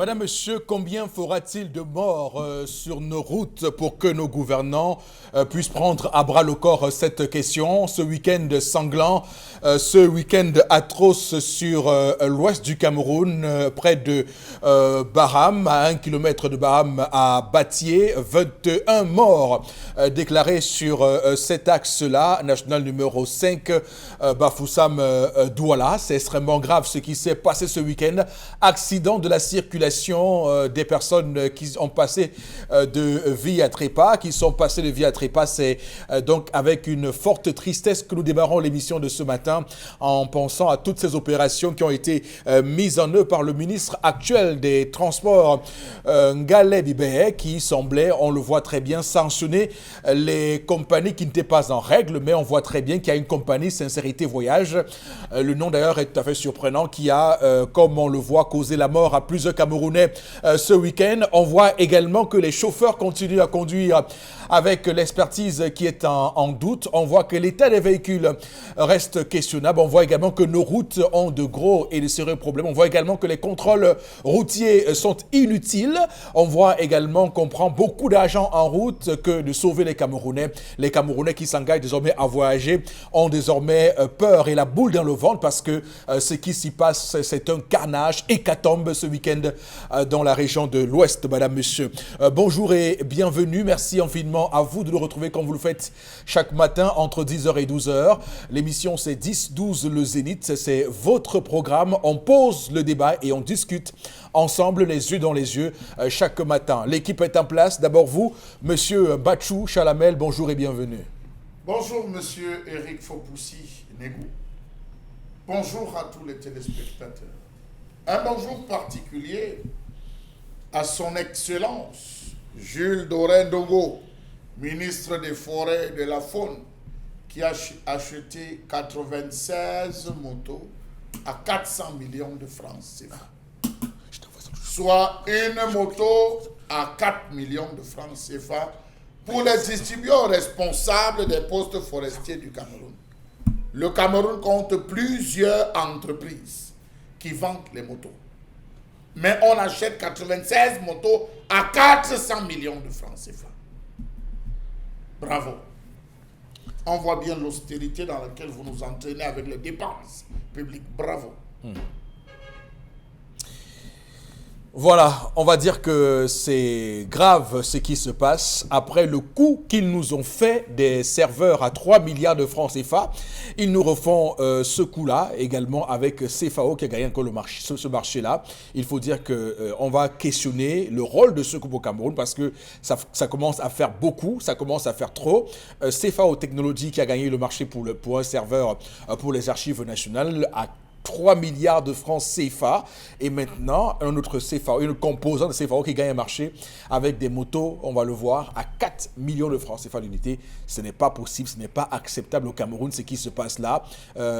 Madame, Monsieur, combien faudra-t-il de morts sur nos routes pour que nos gouvernants puissent prendre à bras le corps cette question? Ce week-end sanglant, ce week-end atroce sur l'ouest du Cameroun, près de Baham, à 1 kilomètre de Baham à Batié, 21 morts déclarés sur cet axe-là, national numéro 5, Bafoussam Douala. C'est extrêmement grave ce qui s'est passé ce week-end. Accident de la circulation des personnes qui ont passé de vie à trépas, c'est donc avec une forte tristesse que nous démarrons l'émission de ce matin en pensant à toutes ces opérations qui ont été mises en œuvre par le ministre actuel des Transports, Ngale Bibé, qui semblait, on le voit très bien, sanctionner les compagnies qui n'étaient pas en règle, mais on voit très bien qu'il y a une compagnie Sincérité Voyage, le nom d'ailleurs est tout à fait surprenant, qui a, comme on le voit, causé la mort à plusieurs Camerounais ce week-end. On voit également que les chauffeurs continuent à conduire avec l'expertise qui est en doute. On voit que l'état des véhicules reste questionnable. On voit également que nos routes ont de gros et de sérieux problèmes. On voit également que les contrôles routiers sont inutiles. On voit également qu'on prend beaucoup d'argent en route que de sauver les Camerounais. Les Camerounais qui s'engagent désormais à voyager ont désormais peur et la boule dans le ventre parce que ce qui s'y passe, c'est un carnage, hécatombe ce week-end dans la région de l'Ouest, Madame, Monsieur. Bonjour et bienvenue. Merci infiniment à vous de nous retrouver comme vous le faites chaque matin entre 10h et 12h. L'émission, c'est 10-12 le Zénith. C'est votre programme. On pose le débat et on discute ensemble, les yeux dans les yeux, chaque matin. L'équipe est en place. D'abord vous, Monsieur Bachou Chalamel, bonjour et bienvenue. Bonjour, Monsieur Eric Fopoussi-Negou. Bonjour à tous les téléspectateurs. Un bonjour particulier à son Excellence Jules Doré-Ndogo, ministre des Forêts et de la Faune, qui a acheté 96 motos à 400 millions de francs CFA. Soit une moto à 4 millions de francs CFA pour les distribuer aux responsables des postes forestiers du Cameroun. Le Cameroun compte plusieurs entreprises qui vendent les motos. Mais on achète 96 motos à 400 millions de francs CFA. Bravo. On voit bien l'austérité dans laquelle vous nous entraînez avec les dépenses publiques. Bravo. Voilà, on va dire que c'est grave ce qui se passe. Après le coup qu'ils nous ont fait des serveurs à 3 milliards de francs CFA, ils nous refont ce coup-là également avec CFAO qui a gagné encore ce marché-là. Il faut dire qu'on va questionner le rôle de ce groupe au Cameroun parce que ça commence à faire beaucoup, ça commence à faire trop. CFAO Technologies qui a gagné le marché pour un serveur pour les archives nationales à 3 milliards de francs CFA et maintenant un autre CFA, une composante de CFA qui gagne un marché avec des motos, on va le voir, à 4 millions de francs CFA l'unité. Ce n'est pas possible, ce n'est pas acceptable au Cameroun ce qui se passe là.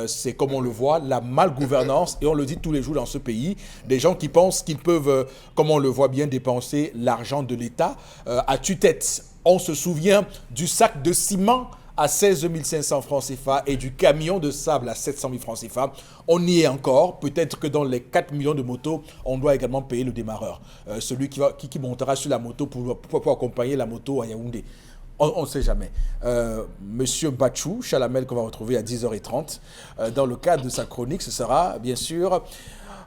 C'est comme on le voit, la malgouvernance et on le dit tous les jours dans ce pays, des gens qui pensent qu'ils peuvent, comme on le voit bien, dépenser l'argent de l'État à tue-tête. On se souvient du sac de ciment à 16 500 francs CFA et du camion de sable à 700 000 francs CFA. On y est encore. Peut-être que dans les 4 millions de motos, on doit également payer le démarreur. Celui qui montera sur la moto pour accompagner la moto à Yaoundé. On ne sait jamais. Monsieur Bachou Chalamel, qu'on va retrouver à 10h30. Dans le cadre de sa chronique, ce sera bien sûr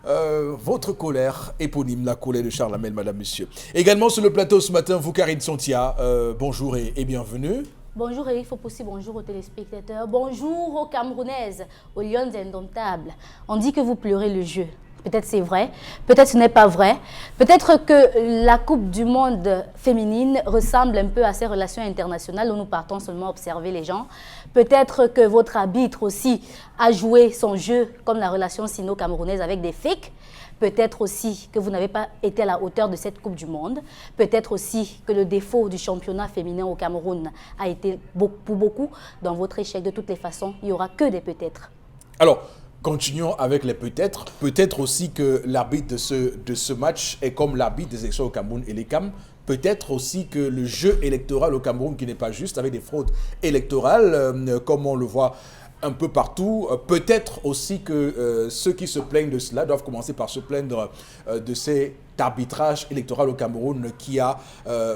votre colère éponyme, la colère de Charlamel, Madame, Monsieur. Également sur le plateau ce matin, vous, Karine Sontia, bonjour et bienvenue. Bonjour Eric Fopoussi, bonjour aux téléspectateurs, bonjour aux Camerounaises, aux Lions indomptables. On dit que vous pleurez le jeu. Peut-être c'est vrai, peut-être ce n'est pas vrai. Peut-être que la Coupe du Monde féminine ressemble un peu à ces relations internationales où nous partons seulement observer les gens. Peut-être que votre arbitre aussi a joué son jeu comme la relation sino-camerounaise avec des fakes. Peut-être aussi que vous n'avez pas été à la hauteur de cette Coupe du Monde. Peut-être aussi que le défaut du championnat féminin au Cameroun a été pour beaucoup dans votre échec. De toutes les façons, il n'y aura que des peut-être. Alors, continuons avec les peut-être. Peut-être aussi que l'arbitre de ce match est comme l'arbitre des élections au Cameroun et les CAM. Peut-être aussi que le jeu électoral au Cameroun qui n'est pas juste avec des fraudes électorales, comme on le voit un peu partout. Peut-être aussi que ceux qui se plaignent de cela doivent commencer par se plaindre de ces d'arbitrage électoral au Cameroun qui a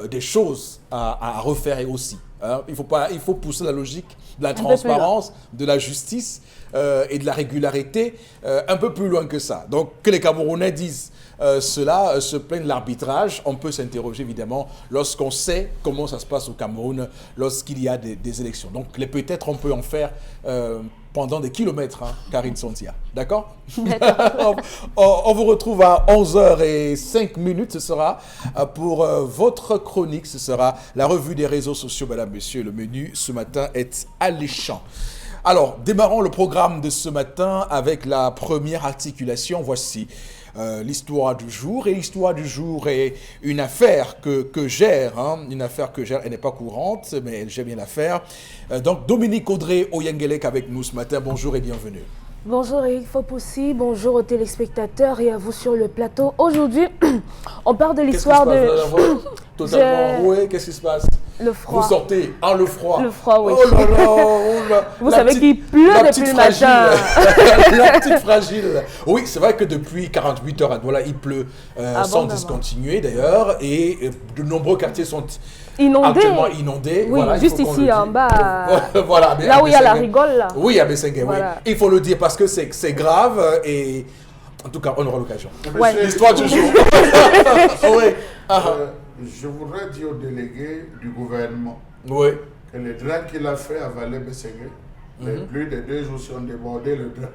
des choses à refaire aussi. Hein. Il faut pousser la logique de la transparence, de la justice et de la régularité un peu plus loin que ça. Donc que les Camerounais disent cela, se plaignent de l'arbitrage, on peut s'interroger évidemment lorsqu'on sait comment ça se passe au Cameroun lorsqu'il y a des élections. Donc peut-être on peut en faire pendant des kilomètres, hein, Karine Sontia. D'accord? On vous retrouve à 11h05. Ce sera pour votre chronique. Ce sera la revue des réseaux sociaux, mesdames, messieurs. Le menu ce matin est alléchant. Alors, démarrons le programme de ce matin avec la première articulation. Voici l'histoire du jour. Et l'histoire du jour est une affaire que gère. Hein, une affaire que gère. Elle n'est pas courante, mais elle gère bien l'affaire. Donc, Dominique Audrey Oyengelek avec nous ce matin. Bonjour et bienvenue. Bonjour Eric Fopoussi, bonjour aux téléspectateurs et à vous sur le plateau. Aujourd'hui, on parle de l'histoire de... Totalement roué, qu'est-ce qui se passe? Le froid. Vous sortez, le froid. Le froid, oui. Oh là là, oh là. Vous savez qu'il pleut depuis le matin. La petite fragile. Oui, c'est vrai que depuis 48 heures à Douala, il pleut sans discontinuer d'ailleurs. Et de nombreux quartiers sont actuellement inondés. Oui, voilà, juste ici en bas. Voilà, là où il y a la rigole. Là. Oui, à Bessengue, voilà. Oui. Il faut le dire parce que c'est grave et en tout cas, on aura l'occasion. Ouais. L'histoire du jour. Oui. Je voudrais dire au délégué du gouvernement que le drain qu'il a fait à Valais-Bessengue, les pluies de 2 jours ont débordé le drain.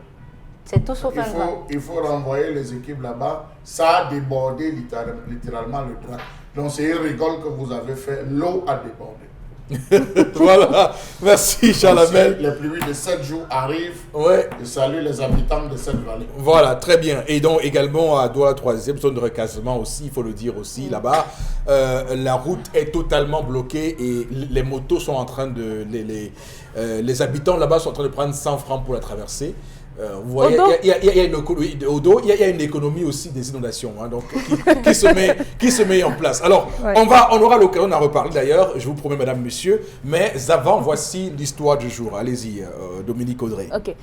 C'est tout sauf un drain. Il faut renvoyer les équipes là-bas. Ça a débordé littéralement le drain. Donc c'est une rigole que vous avez fait. L'eau a débordé. Voilà, merci Charlamel. Les pluies de 7 jours arrivent. Ouais. Je salue les habitants de cette vallée. Voilà, très bien. Et donc également à Douala 3e, zone de recasement aussi, il faut le dire aussi, là-bas, la route est totalement bloquée et les motos sont en train de... Les habitants là-bas sont en train de prendre 100 francs pour la traverser. Vous voyez, il y a une économie aussi des inondations, hein, donc, qui se met en place. Alors, on aura l'occasion d'en reparler d'ailleurs, je vous promets, madame, monsieur, mais avant, voici l'histoire du jour. Allez-y, Dominique Audrey. Ok.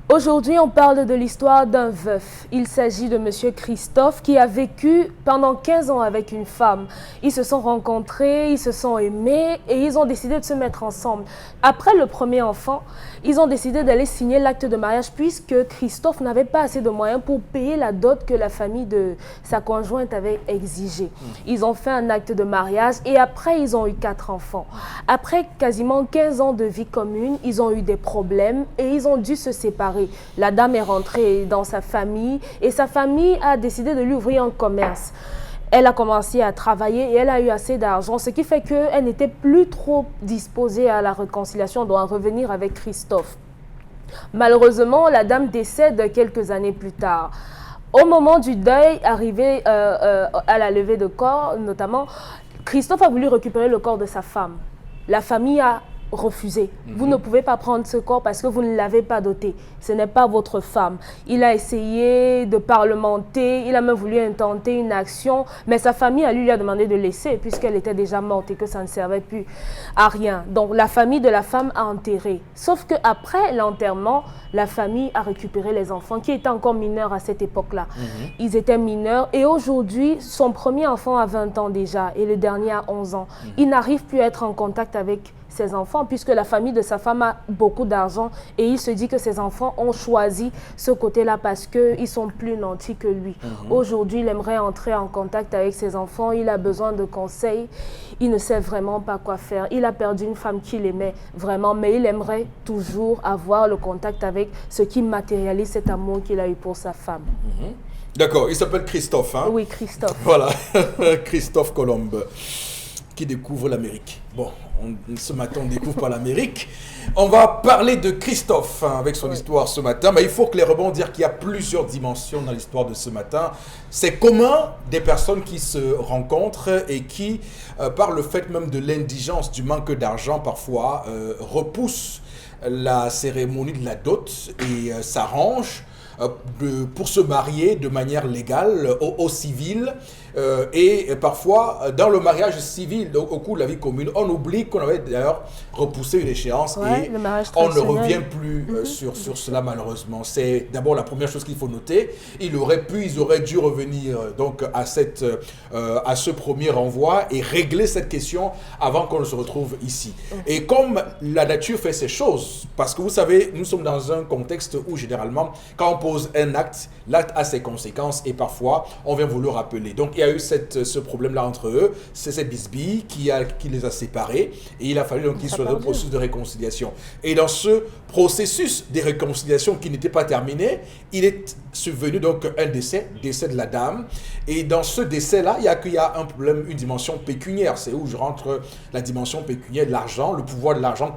Aujourd'hui, on parle de l'histoire d'un veuf. Il s'agit de monsieur Christophe qui a vécu pendant 15 ans avec une femme. Ils se sont rencontrés, ils se sont aimés et ils ont décidé de se mettre ensemble. Après le premier enfant, ils ont décidé d'aller signer l'acte de mariage puisque Christophe n'avait pas assez de moyens pour payer la dot que la famille de sa conjointe avait exigée. Ils ont fait un acte de mariage et après, ils ont eu 4 enfants. Après quasiment 15 ans de vie commune, ils ont eu des problèmes et ils ont dû se séparer. La dame est rentrée dans sa famille et sa famille a décidé de lui ouvrir un commerce. Elle a commencé à travailler et elle a eu assez d'argent, ce qui fait qu'elle n'était plus trop disposée à la réconciliation, donc à revenir avec Christophe. Malheureusement, la dame décède quelques années plus tard. Au moment du deuil, arrivé à la levée de corps, notamment, Christophe a voulu récupérer le corps de sa femme. La famille a refusé. Vous ne pouvez pas prendre ce corps parce que vous ne l'avez pas doté. Ce n'est pas votre femme. Il a essayé de parlementer, il a même voulu intenter une action, mais sa famille lui a demandé de laisser puisqu'elle était déjà morte et que ça ne servait plus à rien. Donc la famille de la femme a enterré. Sauf qu'après l'enterrement, la famille a récupéré les enfants qui étaient encore mineurs à cette époque-là. Ils étaient mineurs et aujourd'hui, son premier enfant a 20 ans déjà et le dernier a 11 ans. Il n'arrive plus à être en contact avec ses enfants puisque la famille de sa femme a beaucoup d'argent et il se dit que ses enfants ont choisi ce côté-là parce qu'ils sont plus nantis que lui. Aujourd'hui, il aimerait entrer en contact avec ses enfants, il a besoin de conseils, il ne sait vraiment pas quoi faire. Il a perdu une femme qu'il aimait vraiment, mais il aimerait toujours avoir le contact avec ce qui matérialise cet amour qu'il a eu pour sa femme. D'accord, il s'appelle Christophe, hein? Oui, Christophe. Voilà, Christophe Colombe, qui découvre l'Amérique. Bon, ce matin, on ne découvre pas l'Amérique. On va parler de Christophe avec son histoire ce matin, mais il faut clairement dire qu'il y a plusieurs dimensions dans l'histoire de ce matin. C'est commun des personnes qui se rencontrent et qui, par le fait même de l'indigence, du manque d'argent parfois, repoussent la cérémonie de la dot et s'arrangent pour se marier de manière légale au civil Et parfois, dans le mariage civil, donc, au cours de la vie commune, on oublie qu'on avait d'ailleurs repoussé une échéance et on ne revient plus sur cela malheureusement. C'est d'abord la première chose qu'il faut noter. Ils auraient dû revenir donc à ce premier renvoi et régler cette question avant qu'on ne se retrouve ici. Et comme la nature fait ces choses, parce que vous savez, nous sommes dans un contexte où généralement, quand on pose un acte, l'acte a ses conséquences et parfois on vient vous le rappeler. Donc il y a eu ce problème-là entre eux, c'est cette bisbille qui les a séparés et il a fallu donc qu'il soit dans un processus de réconciliation. Et dans ce processus de réconciliation qui n'était pas terminé, il est survenu donc un décès de la dame. Et dans ce décès-là, il y a un problème, une dimension pécuniaire. C'est où je rentre la dimension pécuniaire de l'argent, le pouvoir de l'argent,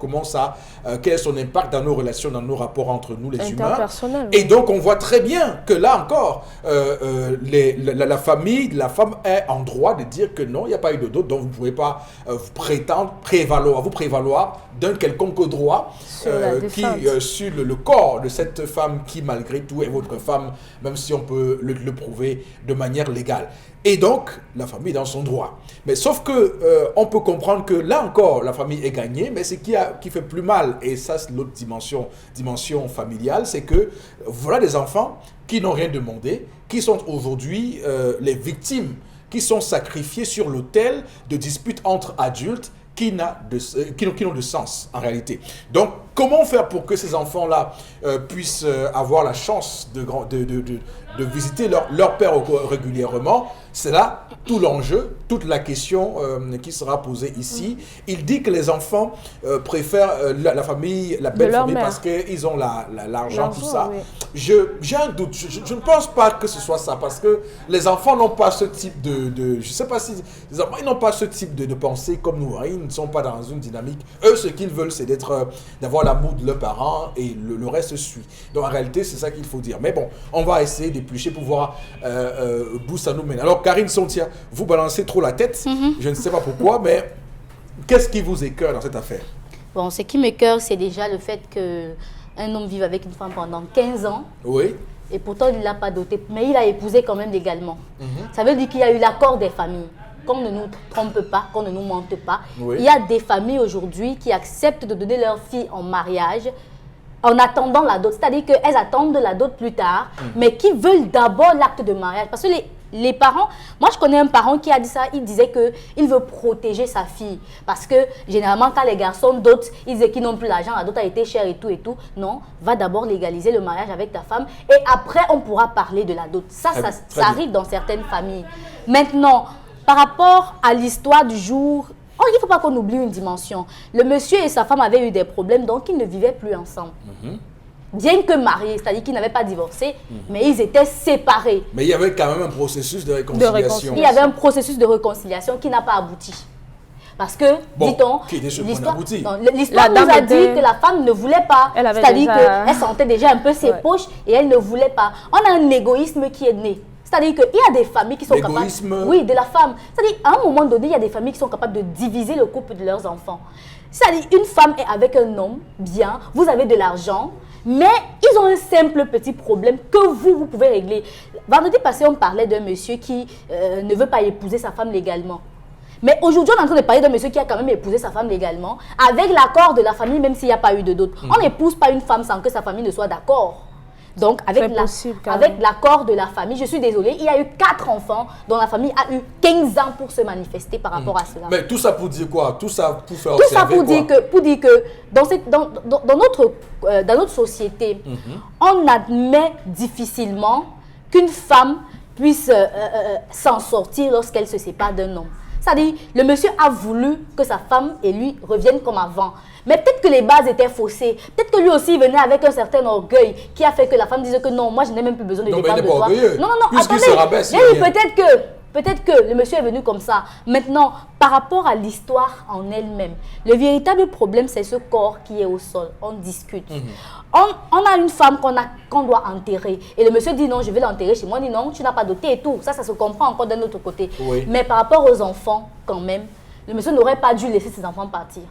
quel est son impact dans nos relations, dans nos rapports entre nous les humains. Et donc on voit très bien que là encore, la famille de la femme est en droit de dire que non, il n'y a pas eu de dot, donc vous ne pouvez pas vous prévaloir d'un quelconque droit sur le corps de cette femme qui malgré tout est votre femme, même si on peut le prouver de manière légale. Et donc, la famille est dans son droit. Mais sauf que on peut comprendre que là encore, la famille est gagnée, mais ce qui fait plus mal, et ça c'est l'autre dimension familiale, c'est que voilà des enfants qui n'ont rien demandé, qui sont aujourd'hui les victimes, qui sont sacrifiés sur l'autel de disputes entre adultes qui n'ont de sens en réalité. Donc, comment faire pour que ces enfants-là puissent avoir la chance de visiter leur père régulièrement? C'est là tout l'enjeu, toute la question qui sera posée ici. Il dit que les enfants préfèrent la famille, la belle famille parce qu'ils ont l'argent, tout ça. Oui. J'ai un doute. Je ne pense pas que ce soit ça parce que les enfants n'ont pas ce type je ne sais pas si les enfants ils n'ont pas ce type de pensée comme nous. Hein. Ils ne sont pas dans une dynamique. Eux, ce qu'ils veulent, c'est d'avoir l'amour de leurs parents et le reste suit. Donc en réalité, c'est ça qu'il faut dire. Mais bon, on va essayer d'éplucher pour voir d'où ça nous mène. Alors Karine Sontia, vous balancez trop la tête. Je ne sais pas pourquoi, mais qu'est-ce qui vous écoeure dans cette affaire? Bon, ce qui m'écoeure, c'est déjà le fait qu'un homme vive avec une femme pendant 15 ans. Oui. Et pourtant, il ne l'a pas dotée. Mais il a épousé quand même légalement. Ça veut dire qu'il y a eu l'accord des familles. Qu'on ne nous trompe pas, qu'on ne nous mente pas. Oui. Il y a des familles aujourd'hui qui acceptent de donner leur fille en mariage en attendant la dot. C'est-à-dire qu'elles attendent la dot plus tard, mais qui veulent d'abord l'acte de mariage. Parce que les parents, moi je connais un parent qui a dit ça, il disait qu'il veut protéger sa fille. Parce que généralement quand les garçons dotent, ils disaient qu'ils n'ont plus l'argent, la dot a été chère et tout et tout. Non, va d'abord légaliser le mariage avec ta femme et après on pourra parler de la dot. Ça arrive dans certaines familles. Maintenant, par rapport à l'histoire du jour, il ne faut pas qu'on oublie une dimension. Le monsieur et sa femme avaient eu des problèmes, donc ils ne vivaient plus ensemble. Bien que mariés, c'est-à-dire qu'ils n'avaient pas divorcé, mais ils étaient séparés. Mais il y avait quand même un processus de réconciliation. Il y avait un processus de réconciliation qui n'a pas abouti. Parce que, dit-on, l'histoire nous a dit que la femme ne voulait pas. C'est-à-dire qu'elle sentait déjà un peu ses poches et elle ne voulait pas. On a un égoïsme qui est né. C'est-à-dire qu'il y a des familles qui sont capables... Oui, de la femme. C'est-à-dire qu'à un moment donné, il y a des familles qui sont capables de diviser le couple de leurs enfants. C'est-à-dire une femme est avec un homme, bien, vous avez de l'argent, mais ils ont un simple petit problème que vous pouvez régler. Vendredi passé, on parlait d'un monsieur qui ne veut pas épouser sa femme légalement. Mais aujourd'hui, on est en train de parler d'un monsieur qui a quand même épousé sa femme légalement, avec l'accord de la famille, même s'il n'y a pas eu de dot. On n'épouse pas une femme sans que sa famille ne soit d'accord. Donc, avec l'accord de la famille, je suis désolée, il y a eu 4 enfants dont la famille a eu 15 ans pour se manifester par rapport à cela. Mais tout ça pour dire quoi? Tout ça pour faire observer quoi? Tout ça pour dire que dans notre société, on admet difficilement qu'une femme puisse s'en sortir lorsqu'elle se sépare d'un homme. C'est-à-dire, le monsieur a voulu que sa femme et lui reviennent comme avant. Mais peut-être que les bases étaient faussées. Peut-être que lui aussi venait avec un certain orgueil qui a fait que la femme disait que non, moi je n'ai même plus besoin de dépendre de toi. Non, attendez. Peut-être que le monsieur est venu comme ça. Maintenant, par rapport à l'histoire en elle-même, le véritable problème, c'est ce corps qui est au sol. On discute. On a une femme qu'on doit enterrer. Et le monsieur dit non, je vais l'enterrer chez moi. Il dit non, tu n'as pas doté et tout. Ça se comprend encore d'un autre côté. Oui. Mais par rapport aux enfants, quand même, le monsieur n'aurait pas dû laisser ses enfants partir.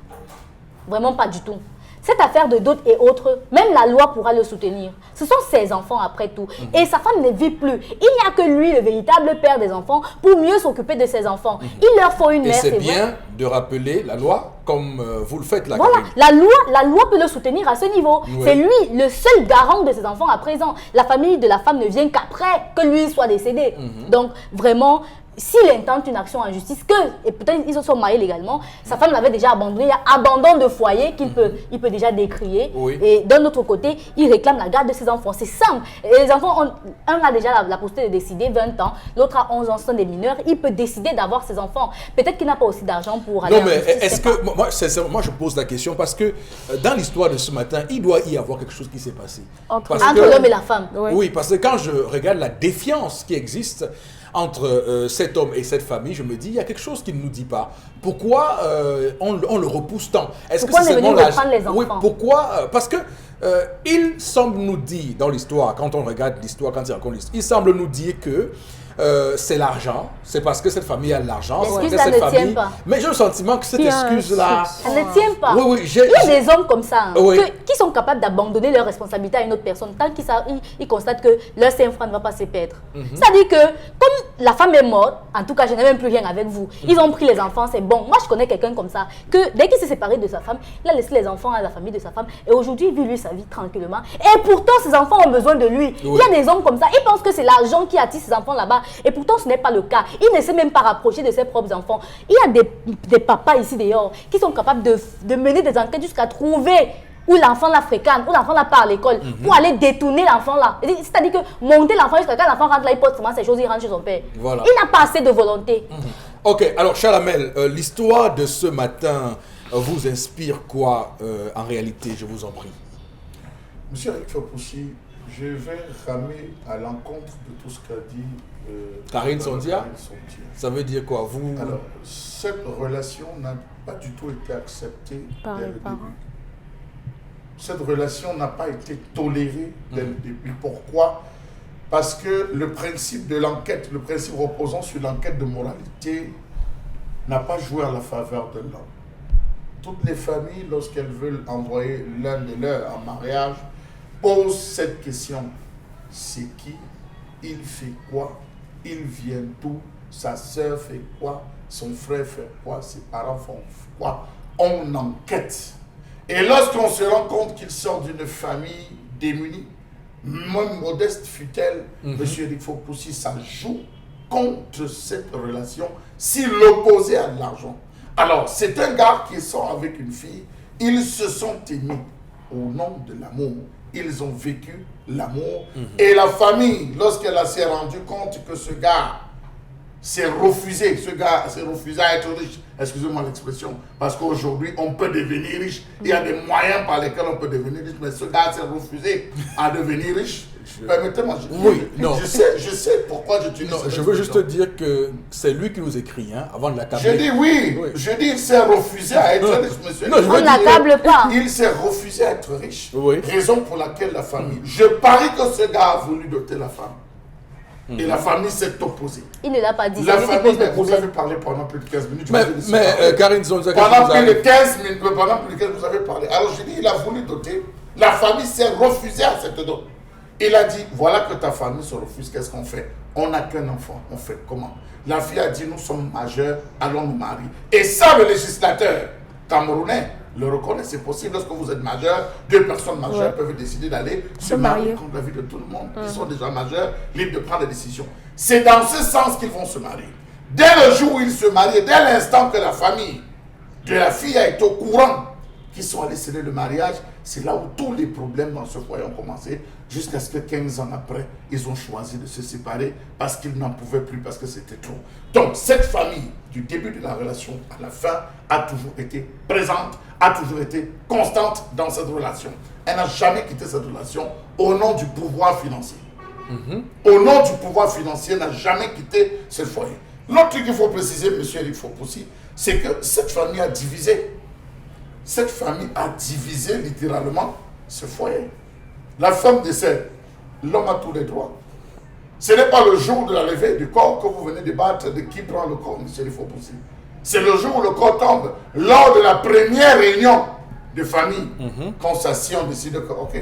Vraiment pas du tout. cette affaire de dot et autres, même la loi pourra le soutenir. Ce sont ses enfants après tout. Et sa femme ne vit plus. Il n'y a que lui, le véritable père des enfants, pour mieux s'occuper de ses enfants. Il leur faut une mère, c'est bien vrai. de rappeler la loi comme vous le faites là. Voilà, la loi peut le soutenir à ce niveau. Oui. C'est lui le seul garant de ses enfants à présent. La famille de la femme ne vient qu'après que lui soit décédé. Donc, vraiment, s'il intente une action en justice, et peut-être ils se sont mariés légalement, sa femme l'avait déjà abandonné, il y a abandon de foyer qu'il il peut déjà décrier. Oui. Et d'un autre côté, il réclame la garde de ses enfants. C'est simple. Et les enfants, un a déjà la possibilité de décider, 20 ans, l'autre a 11 ans, sont des mineurs, il peut décider d'avoir ses enfants. Peut-être qu'il n'a pas aussi d'argent pour aller Non, en mais justice, est-ce que, moi, sincèrement, je pose la question parce que dans l'histoire de ce matin, il doit y avoir quelque chose qui s'est passé. Entre l'homme et la femme. Ouais. Oui, parce que quand je regarde la défiance qui existe entre cet homme et cette famille, je me dis, il y a quelque chose qu'il ne nous dit pas. Pourquoi on le repousse tant? Est-ce Pourquoi que c'est on est seulement venu reprendre les Oui, enfants? pourquoi parce que il semble nous dire dans l'histoire, quand on regarde l'histoire, quand il raconte l'histoire, il semble nous dire que c'est l'argent, c'est parce que cette famille a de l'argent. L'excuse, c'est ça cette ne tient famille. pas. Mais j'ai le sentiment que cette Il y a un excuse-là... Elle ne tient pas. Oui, oui, Il y a des hommes comme ça Oui. qui sont capables d'abandonner leur responsabilité à une autre personne tant qu'ils constatent que leur saint-frère ne va pas se perdre. C'est-à-dire que comme la femme est morte, en tout cas je n'ai même plus rien avec vous, ils ont pris les enfants, c'est bon. Moi je connais quelqu'un comme ça, que dès qu'il s'est séparé de sa femme, il a laissé les enfants à la famille de sa femme et aujourd'hui il vit lui sa vie tranquillement. Et pourtant ses enfants ont besoin de lui. Il y a des hommes comme ça, ils pensent que c'est l'argent qui attire ses enfants là-bas et pourtant ce n'est pas le cas. Il ne s'est même pas rapproché de ses propres enfants. Il y a des papas ici dehors qui sont capables de mener des enquêtes jusqu'à trouver où l'enfant la fréquente, où l'enfant la part à l'école, pour aller détourner l'enfant là. C'est-à-dire que monter l'enfant jusqu'à quand l'enfant rentre là, il porte seulement ces choses, il rentre chez son père. Voilà. Il n'a pas assez de volonté. Ok, alors Chalamel, l'histoire de ce matin vous inspire quoi en réalité, je vous en prie? Monsieur Eric Fopoussi, je vais ramer à l'encontre de tout ce qu'a dit Karine Sondia. Karine Sondia. Ça veut dire quoi vous... Alors, cette relation n'a pas du tout été acceptée Par dès les le parents. début. Cette relation n'a pas été tolérée dès le début. Pourquoi? Parce que le principe de l'enquête, le principe reposant sur l'enquête de moralité, n'a pas joué à la faveur de l'homme. Toutes les familles, lorsqu'elles veulent envoyer l'un de leurs en mariage, posent cette question. C'est qui? Il fait quoi? Il vient d'où? Sa sœur fait quoi? Son frère fait quoi? Ses parents font quoi? On enquête. Et lorsqu'on se rend compte qu'il sort d'une famille démunie, même modeste fut-elle, Monsieur Eric Fopoussi, ça joue contre cette relation s'il l'opposait à l'argent. Alors, c'est un gars qui sort avec une fille, ils se sont aimés au nom de l'amour. Ils ont vécu l'amour. Et la famille, lorsqu'elle s'est rendue compte que ce gars s'est refusé à être riche, excusez-moi l'expression, parce qu'aujourd'hui, on peut devenir riche. Il y a des moyens par lesquels on peut devenir riche, mais ce gars s'est refusé à devenir riche. Permettez-moi, je sais pourquoi j'utilise cette je veux juste te expression. dire que c'est lui qui nous écrit, hein, avant de l'accabler. Je dis oui. Je dis il s'est refusé à être riche, monsieur. Non, je veux On ne l'accable pas. Il s'est refusé à être riche. Oui. Raison pour laquelle la famille. Je parie que ce gars a voulu doter la femme. Et la famille s'est opposée. Il ne l'a pas dit. La C'est lui qui famille, pose le vous avez problème. parlé pendant plus de 15 minutes. Mais Karine Zonza, pendant plus de 15 minutes, pendant plus de 15 minutes, vous avez parlé. Alors je dis, il a voulu doter. La famille s'est refusée à cette dot. Il a dit, voilà que ta famille se refuse, qu'est-ce qu'on fait? On n'a qu'un enfant, on fait comment? La fille a dit, nous sommes majeurs, allons nous marier. Et ça, le législateur camerounais le reconnaît, c'est possible. Lorsque vous êtes majeur, deux personnes majeures peuvent décider d'aller se marier contre la vie de tout le monde. Ils sont déjà majeurs, libres de prendre des décisions. C'est dans ce sens qu'ils vont se marier. Dès le jour où ils se marient, dès l'instant que la famille de la fille a été au courant qu'ils sont allés sceller le mariage, c'est là où tous les problèmes dans ce foyer ont commencé, jusqu'à ce que 15 ans après, ils ont choisi de se séparer parce qu'ils n'en pouvaient plus, parce que c'était trop. Donc, cette famille, du début de la relation à la fin, a toujours été présente, a toujours été constante dans cette relation. Elle n'a jamais quitté cette relation au nom du pouvoir financier. Au nom du pouvoir financier, elle n'a jamais quitté ce foyer. L'autre truc qu'il faut préciser, M. Eric Fopoussi, c'est que cette famille a divisé. Cette famille a divisé littéralement ce foyer. La femme décède, l'homme a tous les droits. Ce n'est pas le jour de la levée du corps que vous venez débattre de qui prend le corps, M. Eric Fopoussi. C'est le jour où le corps tombe, lors de la première réunion de famille, qu'on s'assied, on décide que, ok,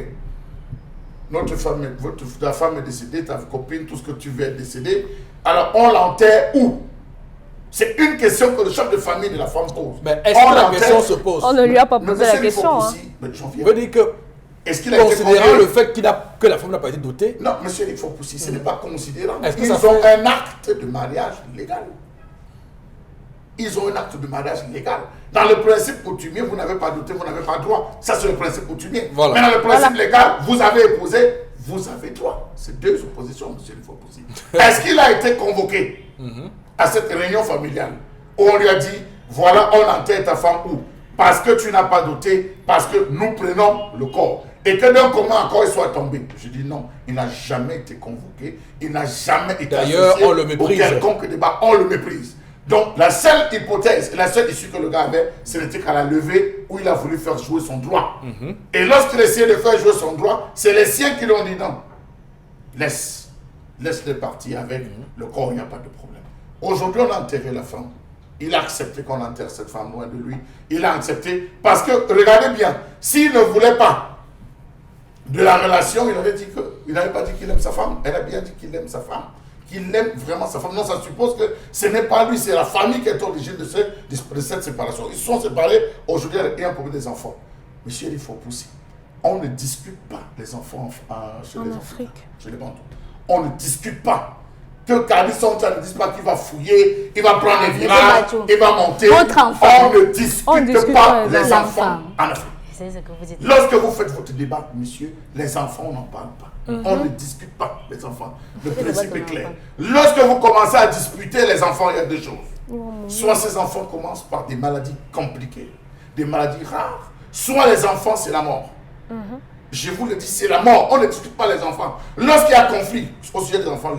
ta femme est décédée, ta copine, tout ce que tu veux est décédé, alors on l'enterre où? C'est une question que le chef de famille de la femme pose. Mais est-ce que la question se pose? On ne lui a pas posé la question. Je veux dire que, est-ce qu'il a été considérant le fait que la femme n'a pas été dotée? Non, monsieur il faut pousser, ce n'est pas considérant. Ils ont un acte de mariage légal. Ils ont un acte de mariage légal. Dans le principe coutumier, vous n'avez pas doté, vous n'avez pas droit. Ça, c'est le principe coutumier. Voilà. Mais dans le principe légal, vous avez épousé, vous avez droit. C'est deux oppositions, monsieur il faut pousser. Est-ce qu'il a été convoqué à cette réunion familiale où on lui a dit, voilà, on enterre ta femme où? Parce que tu n'as pas doté, parce que nous prenons le corps. Et que d'un commun accord il soit tombé. Je dis non, il n'a jamais été convoqué, il n'a jamais été d'ailleurs, associé on le méprise. au quelconque débat, on le méprise. Donc la seule hypothèse, la seule issue que le gars avait, c'était qu'à la levée où il a voulu faire jouer son droit. Et lorsqu'il essayait de faire jouer son droit, c'est les siens qui lui ont dit non. Laisse-les partir avec le corps, il n'y a pas de problème. Aujourd'hui, on a enterré la femme. Il a accepté qu'on enterre cette femme loin de lui. Il a accepté parce que, regardez bien, s'il ne voulait pas de la relation, il n'avait pas dit qu'il aime sa femme. Elle a bien dit qu'il aime sa femme, qu'il aime vraiment sa femme. Non, ça suppose que ce n'est pas lui, c'est la famille qui est origine de cette séparation. Ils se sont séparés, aujourd'hui, il y a un problème des enfants. Monsieur, il faut pousser. On ne discute pas les enfants chez les Afrique. Chez les Bantous. On ne discute pas. Que Kadi Sonta ne dise pas qu'il va fouiller, il va prendre les virages, il va monter. On ne discute pas les enfants en Afrique. C'est ce que vous dites. Lorsque vous faites votre débat, monsieur, les enfants, on n'en parle pas. On ne discute pas les enfants. Le principe est clair. Lorsque vous commencez à disputer les enfants, il y a deux choses. Soit ces enfants commencent par des maladies compliquées, des maladies rares, soit les enfants, c'est la mort. Je vous le dis, c'est la mort. On ne discute pas les enfants. Lorsqu'il y a conflit, au sujet des enfants,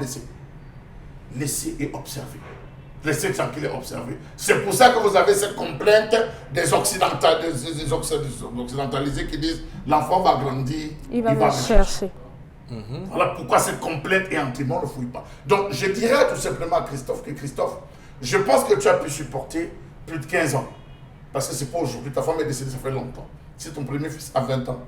laissez et observez. Laissez tranquille et observer. C'est pour ça que vous avez cette complainte des occidentalisés qui disent l'enfant va grandir, il va me chercher. Voilà pourquoi cette complainte est anti-moi, ne fouille pas. Donc je dirais tout simplement à Christophe que Christophe, je pense que tu as pu supporter plus de 15 ans. Parce que c'est pas aujourd'hui, ta femme est décédée, ça fait longtemps. Si ton premier fils a 20 ans,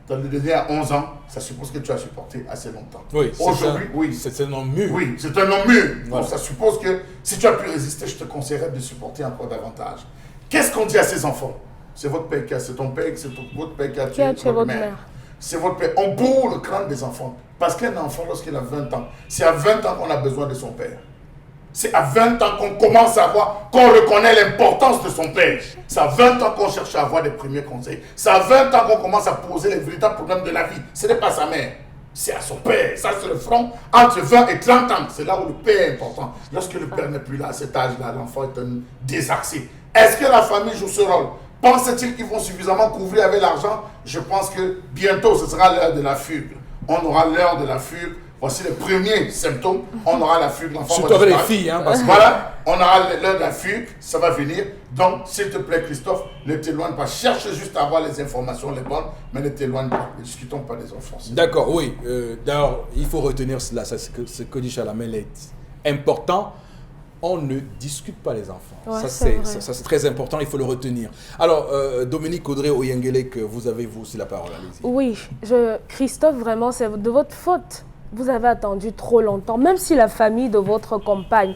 tu le deuxième à 11 ans, ça suppose que tu as supporté assez longtemps. Oui, aujourd'hui, oui. C'est un homme mûr. Oui, c'est un homme mûr. Voilà. Donc ça suppose que si tu as pu résister, je te conseillerais de supporter encore davantage. Qu'est-ce qu'on dit à ces enfants? C'est votre père qui a, c'est ton père, c'est votre père qui a tué votre mère. C'est votre père. On bourre le crâne des enfants. Parce qu'un enfant, lorsqu'il a 20 ans, c'est à 20 ans qu'on a besoin de son père. C'est à 20 ans qu'on commence à voir, qu'on reconnaît l'importance de son père. C'est à 20 ans qu'on cherche à avoir des premiers conseils. C'est à 20 ans qu'on commence à poser les véritables problèmes de la vie. Ce n'est pas sa mère, c'est à son père. Ça, c'est le front entre 20 et 30 ans. C'est là où le père est important. Lorsque le père n'est plus là, à cet âge-là, l'enfant est un désaxé. Est-ce que la famille joue ce rôle? Pensent-ils qu'ils vont suffisamment couvrir avec l'argent? Je pense que bientôt, ce sera l'heure de la fugue. On aura l'heure de la fugue. Voici les premiers symptômes. On aura la fugue. Surtout avec les filles. Hein, parce que... Voilà, on aura l'heure de la fugue. Ça va venir. Donc, s'il te plaît, Christophe, ne t'éloigne pas. Cherche juste à avoir les informations les bonnes, mais ne t'éloigne pas. Ne discutons pas des enfants. D'accord, oui. D'ailleurs, il faut retenir cela. Ce que dit Chalamel est important. On ne discute pas les enfants. Ouais, ça, c'est très important, il faut le retenir. Alors, Dominique Audrey-Oyengelek, vous avez vous aussi la parole. Allez-y. Oui, Christophe, vraiment, c'est de votre faute. Vous avez attendu trop longtemps, même si la famille de votre compagne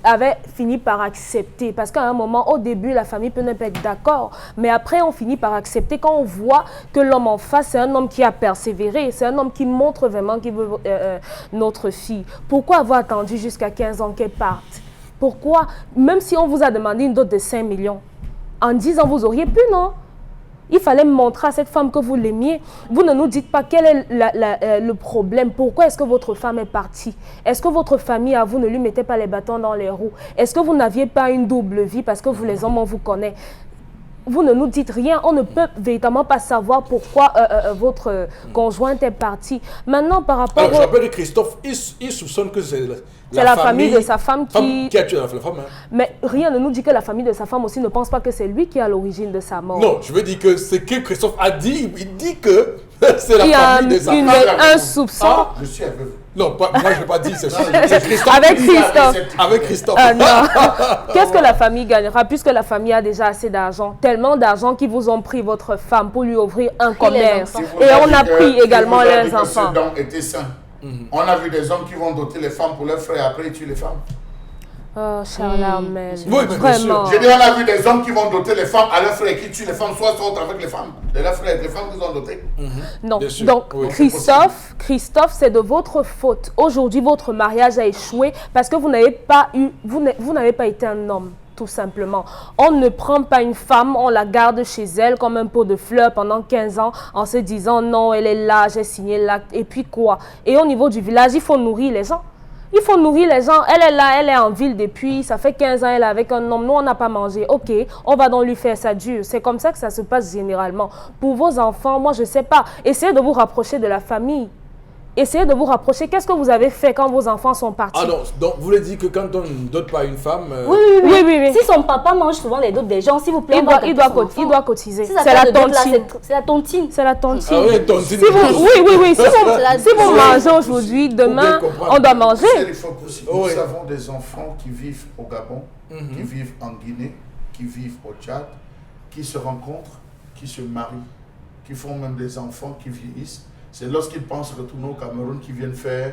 avait fini par accepter. Parce qu'à un moment, au début, la famille peut ne pas être d'accord. Mais après, on finit par accepter quand on voit que l'homme en face, c'est un homme qui a persévéré. C'est un homme qui montre vraiment qu'il veut notre fille. Pourquoi avoir attendu jusqu'à 15 ans qu'elle parte? Pourquoi? Même si on vous a demandé une dot de 5 millions, en 10 ans, vous auriez pu, non? Il fallait montrer à cette femme que vous l'aimiez. Vous ne nous dites pas quel est le problème. Pourquoi est-ce que votre femme est partie? Est-ce que votre famille, à vous, ne lui mettait pas les bâtons dans les roues? Est-ce que vous n'aviez pas une double vie? Parce que vous, les hommes, on vous connaît. Vous ne nous dites rien. On ne peut véritablement pas savoir pourquoi votre conjointe est partie. Maintenant, par rapport Alors, j'appelle Christophe, il soupçonne que c'est la famille de sa femme qui a tué la femme. Hein. Mais rien ne nous dit que la famille de sa femme aussi ne pense pas que c'est lui qui est à l'origine de sa mort. Non, je veux dire que ce que Christophe a dit, il dit que C'est la Il y a famille des enfants. un soupçon. Ah, Je suis aveugle. non, moi je ne vais pas dire, c'est Christophe. Avec Christophe. Avec Christophe. Non. Qu'est-ce que la famille gagnera puisque la famille a déjà assez d'argent? Tellement d'argent qu'ils vous ont pris votre femme pour lui ouvrir un commerce. enfants. Et on a pris également leurs enfants. Ce don était sain. On a vu des hommes qui vont doter les femmes pour leurs frères et après ils tuent les femmes. Oh, Charles-Armel. Oui, mais bien sûr. Vraiment. J'ai dit, on a vu des hommes qui vont doter les femmes à leurs frères et qui tuent les femmes, soit sortent avec les femmes, de leurs frères, les femmes qu'ils ont dotées. Non. Bien sûr, Donc, oui. Christophe, c'est de votre faute. Aujourd'hui, votre mariage a échoué parce que vous n'avez pas eu, vous n'avez pas été un homme. Tout simplement. On ne prend pas une femme, on la garde chez elle comme un pot de fleurs pendant 15 ans en se disant non, elle est là, j'ai signé l'acte. Et puis quoi? Et au niveau du village, il faut nourrir les gens. Il faut nourrir les gens. Elle est là, elle est en ville depuis, ça fait 15 ans, elle est avec un homme. Nous, on n'a pas mangé. Ok, on va donc lui faire ça dur. C'est comme ça que ça se passe généralement. Pour vos enfants, moi, je ne sais pas. Essayez de vous rapprocher de la famille. Essayez de vous rapprocher. Qu'est-ce que vous avez fait quand vos enfants sont partis? Ah non, donc vous voulez dire que quand on ne dote pas une femme... Oui. Si son papa mange souvent les dots des gens, s'il vous plaît, Il doit cotiser. Si C'est la tontine. C'est la tontine. C'est la tontine. Ah oui, tontine. Oui. Si vous Oui. mangez aujourd'hui, demain, comprendre. on doit manger. Nous Oui. avons des enfants qui vivent au Gabon, qui vivent en Guinée, qui vivent au Tchad, qui se rencontrent, qui se marient, qui font même des enfants qui vieillissent. C'est lorsqu'ils pensent retourner au Cameroun qu'ils viennent faire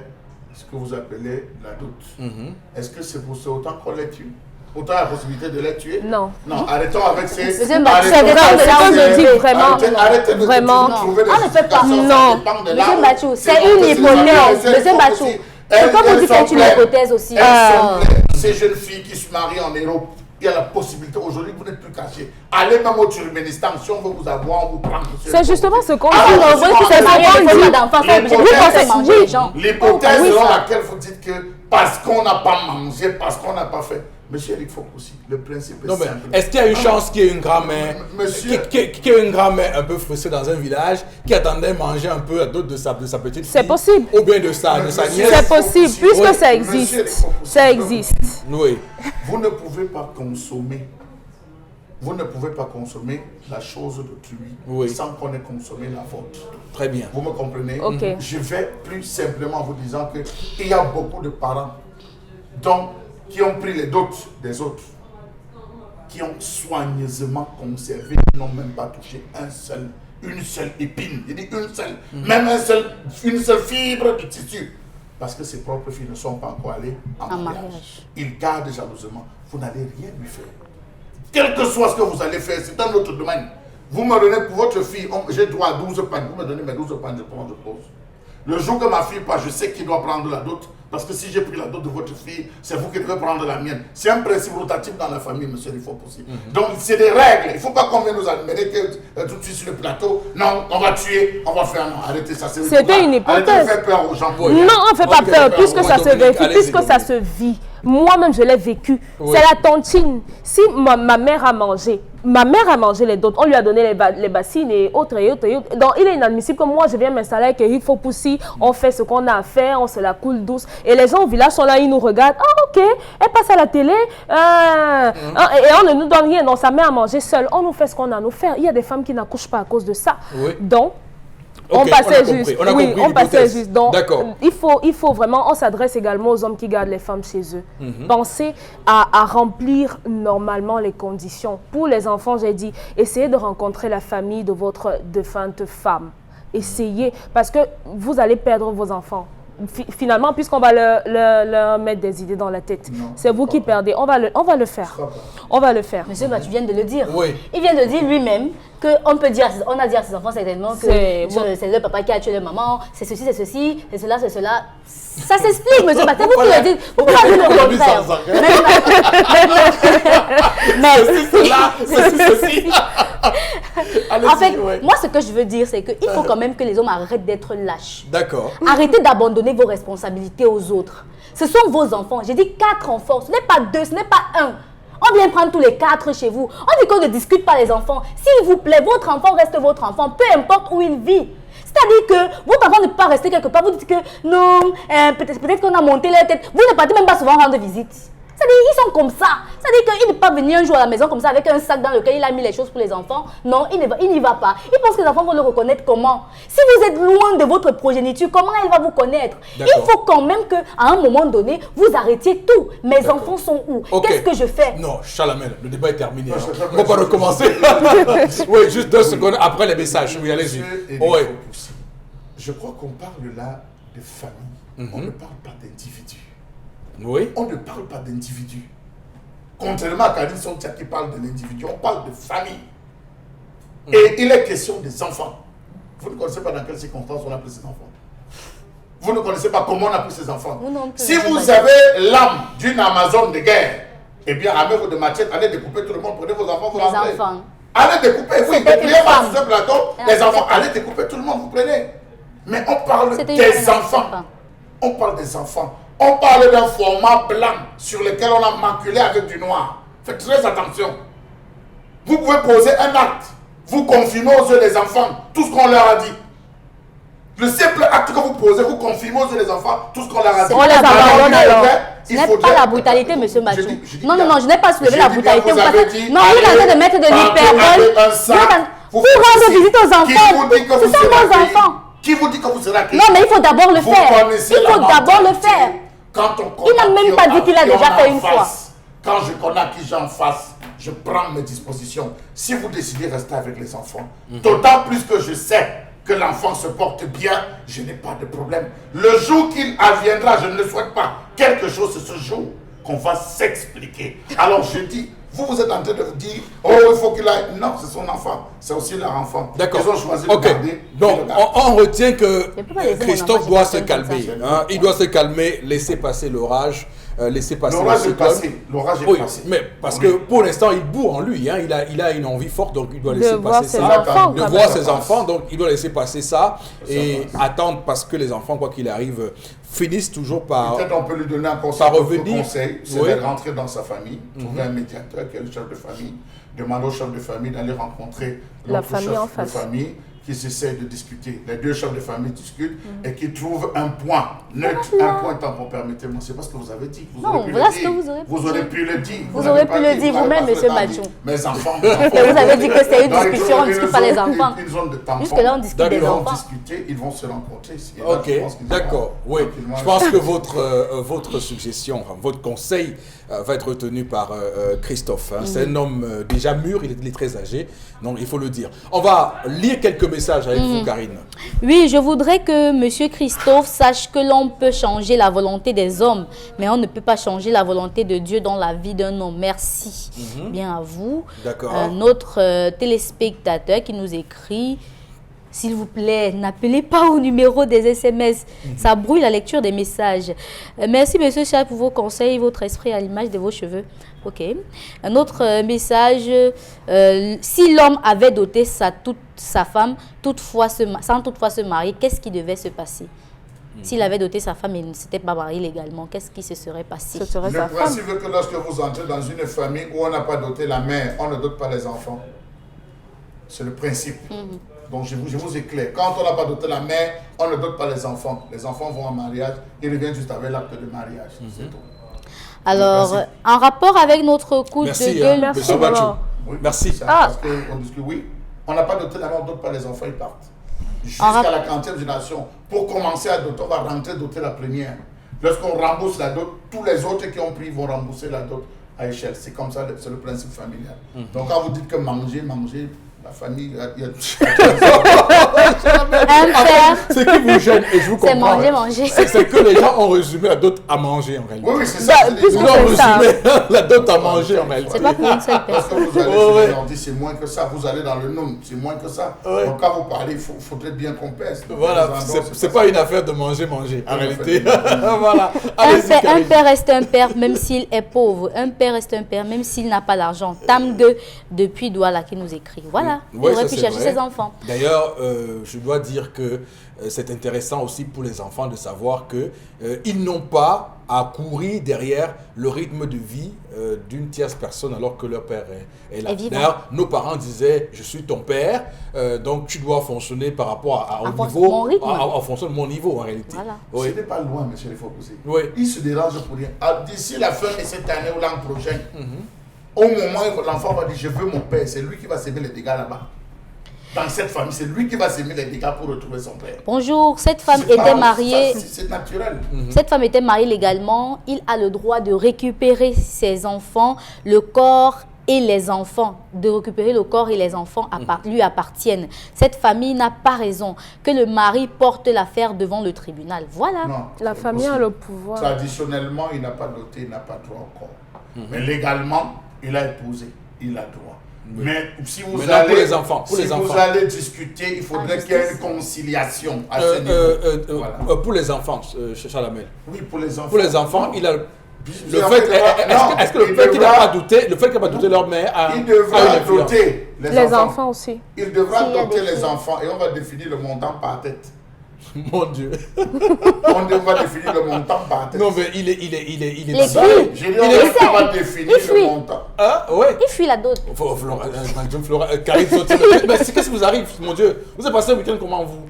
ce que vous appelez la dot. Est-ce que c'est pour ça autant qu'on les tue? Autant la possibilité de les tuer? Non. Non, arrêtons avec ces... Deuxième arrêtons Mathieu, avec c'est ces- ce que je dis, vraiment. Arrêtez de Vraiment. trouver des On ne fait pas. justifications, Non. ça dépend de là Monsieur où- Mathieu, c'est bon, une c'est hypothèse. ça, Monsieur faut Mathieu, aussi- c'est comme vous elles dites, sont c'est une pleines. hypothèse aussi. Elles sont pleines. Ces jeunes filles qui se marient en Europe, il y a la possibilité aujourd'hui que vous n'êtes plus cachés. Allez même au Turkménistan, si on veut vous avoir, on vous prend. C'est justement ce qu'on Ah, dit. non, Vous voyez que c'est marié avec une d'enfants, c'est obligé de L'hypothèse, faire manger les gens. L'hypothèse Oui, selon ça. laquelle vous dites que parce qu'on n'a pas mangé, parce qu'on n'a pas fait. Monsieur Eric Fokoussi, le principe est Non, mais simple. est-ce qu'il y a une chance qu'il y ait une grand-mère Monsieur- qui ait une grand-mère un peu frustrée dans un village qui attendait manger un peu à d'autres de sa petite fille? C'est possible. Ou bien de sa nièce? C'est possible, puisque Oui. ça Monsieur existe. Eric Fokoussi, Ça existe. Oui. Vous ne pouvez pas consommer. Vous ne pouvez pas consommer la chose d'autrui Oui. sans qu'on ait consommé la vôtre. Très bien. Vous me comprenez? Ok. Je vais plus simplement en vous disant qu'il y a beaucoup de parents qui ont pris les dots des autres, qui ont soigneusement conservé, qui n'ont même pas touché une seule épine. Je dis une seule, même une seule fibre de tissu. Parce que ses propres filles ne sont pas encore allées en mariage. Ils gardent jalousement. Vous n'allez rien lui faire. Quel que soit ce que vous allez faire, c'est un autre domaine. Vous me donnez pour votre fille, j'ai droit à 12 pannes. Vous me donnez mes 12 pannes, je prends, je pose. Le jour que ma fille part, je sais qui doit prendre la dot. Parce que si j'ai pris la dot de votre fille, c'est vous qui devez prendre la mienne. C'est un principe rotatif dans la famille, monsieur, il faut possible. Donc, c'est des règles. Il ne faut pas qu'on vienne nous admettre que tout de suite sur le plateau, non, on va tuer, on va faire, non, arrêtez ça. C'était une hypothèse. Arrêtez de faire peur aux gens. Oui. Non, on ne fait pas Ok, peur, d'accord. puisque Ouais, ça se Dominique, vérifie, allez-y, puisque ça se vit. Moi-même, je l'ai vécu. Oui. C'est la tontine. Si ma mère a mangé les dots, on lui a donné les bassines et autres et autres et autres. Donc, il est inadmissible que moi, je viens m'installer avec Eric Fopoussi, on fait ce qu'on a à faire, on se la coule douce. Et les gens au village sont là, ils nous regardent. Ah, ok, elle passe à la télé. Et on ne nous donne rien. Donc, sa mère a mangé seule. On nous fait ce qu'on a à nous faire. Il y a des femmes qui n'accouchent pas à cause de ça. Oui. Donc, Ok, on passait compris. juste. On a Oui, compris on passait l'hypothèse. juste. Donc, D'accord. il faut vraiment, on s'adresse également aux hommes qui gardent les femmes chez eux. Pensez à remplir normalement les conditions. Pour les enfants, j'ai dit, essayez de rencontrer la famille de votre défunte femme. Essayez, parce que vous allez perdre vos enfants. Finalement, puisqu'on va leur mettre des idées dans la tête. C'est vous qui perdez. On va le faire. On va le faire. Monsieur, tu viens de le dire. Oui. Il vient de dire lui-même qu'on peut dire, on a dit à ses enfants certainement que c'est le papa qui a tué la maman, c'est ceci, c'est cela, c'est cela. Ça s'explique, monsieur Baté, vous qui le dites. Pourquoi vous le contraire? Ceci. En fait, moi, ce que je veux dire, c'est qu'il faut quand même que les hommes arrêtent d'être lâches. D'accord. Arrêtez d'abandonner vos responsabilités aux autres. Ce sont vos enfants. J'ai dit 4 enfants. Ce n'est pas 2, ce n'est pas 1. On vient prendre tous les 4 chez vous. On dit qu'on ne discute pas les enfants. S'il vous plaît, votre enfant reste votre enfant, peu importe où il vit. C'est-à-dire que votre enfant ne peut pas rester quelque part. Vous dites que non, peut-être qu'on a monté la tête. Vous ne partez même pas souvent rendre visite. C'est-à-dire, ils sont comme ça. C'est-à-dire qu'il ne peut pas venir un jour à la maison comme ça avec un sac dans lequel il a mis les choses pour les enfants. Non, il n'y va pas. Il pense que les enfants vont le reconnaître comment? Si vous êtes loin de votre progéniture, comment elle va vous connaître? Il faut quand même qu'à un moment donné, vous arrêtiez tout. Mes enfants sont où? Qu'est-ce que je fais? Non, Chalamel, le débat est terminé. On ne va pas recommencer. Oui, juste 2 secondes après les messages. Oui, allez-y. Oui. Je crois qu'on parle là de famille. On ne parle pas d'individus. Oui. On ne parle pas d'individus. Contrairement à Karine Sontia qui parle de l'individu, on parle de famille. Et il est question des enfants. Vous ne connaissez pas dans quelles circonstances on a pris ces enfants. Vous ne connaissez pas comment on a pris ces enfants. Si vous avez l'âme d'une Amazone de guerre, eh bien, armez-vous de machette, allez découper tout le monde, prenez vos enfants, vous rentrez. Allez découper, oui, dépliez pas sur ce plateau, les enfants, allez découper tout le monde, vous prenez. Mais on parle des enfants. On parle des enfants. On parle d'un format blanc sur lequel on a maculé avec du noir. Faites très attention. Vous pouvez poser un acte. Vous confirmez aux yeux des enfants tout ce qu'on leur a dit. Le simple acte que vous posez, vous confirmez aux yeux des enfants tout ce qu'on leur a dit. On les abandonne alors. Ce n'est pas la brutalité, M. Machou. Non, je n'ai pas soulevé la brutalité. Non, vous êtes en train de mettre de l'hyperbole. Vous rendez visite aux enfants. Ce sont vos enfants. Qui vous dit que vous serez accueilli? Non, mais il faut d'abord le faire. Il faut d'abord le faire. Il n'a même pas dit qu'il a déjà fait une fois. Quand je connais à qui j'en face, je prends mes dispositions. Si vous décidez de rester avec les enfants, d'autant plus que je sais que l'enfant se porte bien, je n'ai pas de problème. Le jour qu'il adviendra, je ne le souhaite pas, quelque chose, c'est ce jour qu'on va s'expliquer. Alors je dis, vous êtes en train de vous dire, oh, il faut qu'il aille. Non, c'est son enfant, c'est aussi leur enfant. D'accord. Ils ont choisi de garder. Donc, on retient que Christophe doit se calmer. Hein, il doit se calmer, laisser passer l'orage. Laisser passer l'orage est passé. L'orage est passé. Mais parce que pour l'instant, il bout en lui. Hein, il a une envie forte, donc il doit laisser passer ça. De voir ses enfants, donc il doit laisser passer ça et attendre parce que les enfants, quoi qu'il arrive, finissent toujours par. Peut-être on peut lui donner un conseil. Par revenir. C'est de rentrer dans sa famille, trouver un médiateur qui est le chef de famille, demander au chef de famille d'aller rencontrer l'autre chef de famille, qui s'essaie de discuter. Les deux chefs de famille discutent et qui trouvent un point neutre, un point tampon. Permettez-moi, c'est pas ce que vous avez dit. Non, voilà ce que vous aurez pu le dire. Vous aurez pu le dire vous-même, M. Machou. Mes enfants. Vous avez dit que c'est une discussion, on ne discute pas les enfants. Une zone de tampon. Jusque-là, on discute des enfants. Ils vont discuter, ils vont se rencontrer. Ok, d'accord. Oui, je pense que votre suggestion, enfin, votre conseil va être retenu par Christophe. Hein. C'est un homme déjà mûr, il est très âgé, donc il faut le dire. On va lire quelques messages avec vous, Karine. Oui, je voudrais que M. Christophe sache que l'on peut changer la volonté des hommes, mais on ne peut pas changer la volonté de Dieu dans la vie d'un homme. Merci. Bien à vous. D'accord. Un autre téléspectateur qui nous écrit... S'il vous plaît, n'appelez pas au numéro des SMS. Ça brouille la lecture des messages. Merci, monsieur Charles, pour vos conseils, votre esprit à l'image de vos cheveux. OK. Un autre message. Si l'homme avait doté sa femme sans toutefois se marier, qu'est-ce qui devait se passer? S'il avait doté sa femme et ne s'était pas marié légalement, qu'est-ce qui se serait passé? Le principe veut que lorsque vous entrez dans une famille où on n'a pas doté la mère, on ne dote pas les enfants. C'est le principe. Donc je vous éclaire. Quand on n'a pas doté la mère, on ne dote pas les enfants. Les enfants vont en mariage, ils reviennent juste avec l'acte de mariage. C'est tout. Alors, en rapport avec notre coup de gueule... Merci, Machou. Merci. Parce qu'on dit que oui, on n'a pas doté la mère, on ne dote pas les enfants, ils partent. Jusqu'à la 40e génération. Pour commencer à doter, on va rentrer doter la première. Lorsqu'on rembourse la dot, tous les autres qui ont pris vont rembourser la dot à échelle. C'est comme ça, c'est le principe familial. Donc quand vous dites que manger, la famille, il y a... C'est qui vous gêne et je vous comprends. C'est manger. C'est que les gens ont résumé la dot à manger en réalité. Oui, c'est ça. Ils ont résumé la dot à manger en réalité. C'est pas pour une seule Parce que personne. vous allez sur les c'est moins que ça. Vous allez dans le nom, c'est moins que ça. Donc quand vous parlez, il faudrait bien qu'on pèse. Voilà, c'est pas une affaire de manger en réalité. Voilà. Un père reste un père même s'il est pauvre. Un père reste un père même s'il n'a pas l'argent. Tamgue depuis Douala qui nous écrit. Voilà. il Oui, aurait ça, pu c'est chercher vrai. ses enfants. D'ailleurs, je dois dire que c'est intéressant aussi pour les enfants de savoir que ils n'ont pas à courir derrière le rythme de vie d'une tierce personne alors que leur père est là. Évidemment. D'ailleurs, nos parents disaient, je suis ton père, donc tu dois fonctionner par rapport au À niveau, mon rythme. en fonction de mon niveau en réalité. Voilà. Oui. Ce n'est pas loin, monsieur le Fopoussé. Oui. Il se dérange pour rien. D'ici la fin de cette année ou l'an prochain, au moment où l'enfant va dire je veux mon père, c'est lui qui va s'aimer les dégâts là-bas. Dans cette famille, c'est lui qui va s'aimer les dégâts pour retrouver son père. Bonjour, cette femme C'est pas- était mariée. ça, C'est naturel. Cette femme était mariée légalement. Il a le droit de récupérer ses enfants, le corps et les enfants, de récupérer le corps et les enfants lui appartiennent. Cette famille n'a pas raison que le mari porte l'affaire devant le tribunal. Voilà. Non, La c'est famille a possible. le pouvoir. Traditionnellement, il n'a pas doté, il n'a pas droit encore. Mais légalement, il a épousé, il a droit. Mais si vous Maintenant, allez, pour les enfants, pour si les vous enfants. allez discuter, il faudrait qu'il y ait une conciliation à ce niveau. Voilà. Pour les enfants, Chalamel. Oui, pour les enfants. Pour les enfants, il a le Mais en fait, fait, non, est-ce que le il fait qu'il n'a devra- pas douté, le fait qu'il n'a pas douté leur mère a Il une devra influence. doter Les enfants aussi. Il devra S'il y a doter des les filles. enfants et on va définir le montant par tête. Mon Dieu. On devra définir le montant par tête. Non, mais il est Les barré. filles. Je dis, Il on va sait. définir Il le fuit. montant. Ah, ouais. Il fuit la dot. Karine Sauti. Mais qu'est-ce qui vous arrive, mon Dieu? Vous avez passé un week-end comment vous?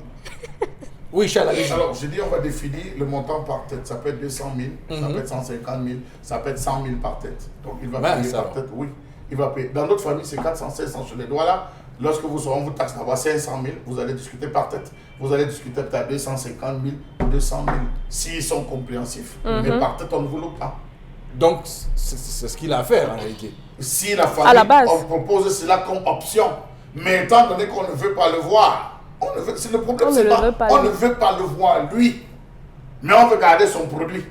Oui, Charles, allez-y. Alors, je dis, on va définir le montant par tête. Ça peut être 200 000, ça peut être 150 000, ça peut être 100 000 par tête. Donc, il va Mince, payer par alors. tête. Oui, il va payer. Dans notre famille, c'est 400, 500 sur les doigts là. Lorsque on vous taxe d'avoir 500 000, vous allez discuter par tête. Vous allez discuter peut-être 250 000 ou 200 000, s'ils sont compréhensifs. Mais par tête, on ne vous loue pas. Donc, c'est ce qu'il a à faire en réalité. Si la À famille, la base. on propose cela comme option, mais étant donné qu'on ne veut pas le voir, c'est le problème, On ne c'est le pas, veut pas, on lui. ne veut pas le voir lui, mais on veut garder son produit.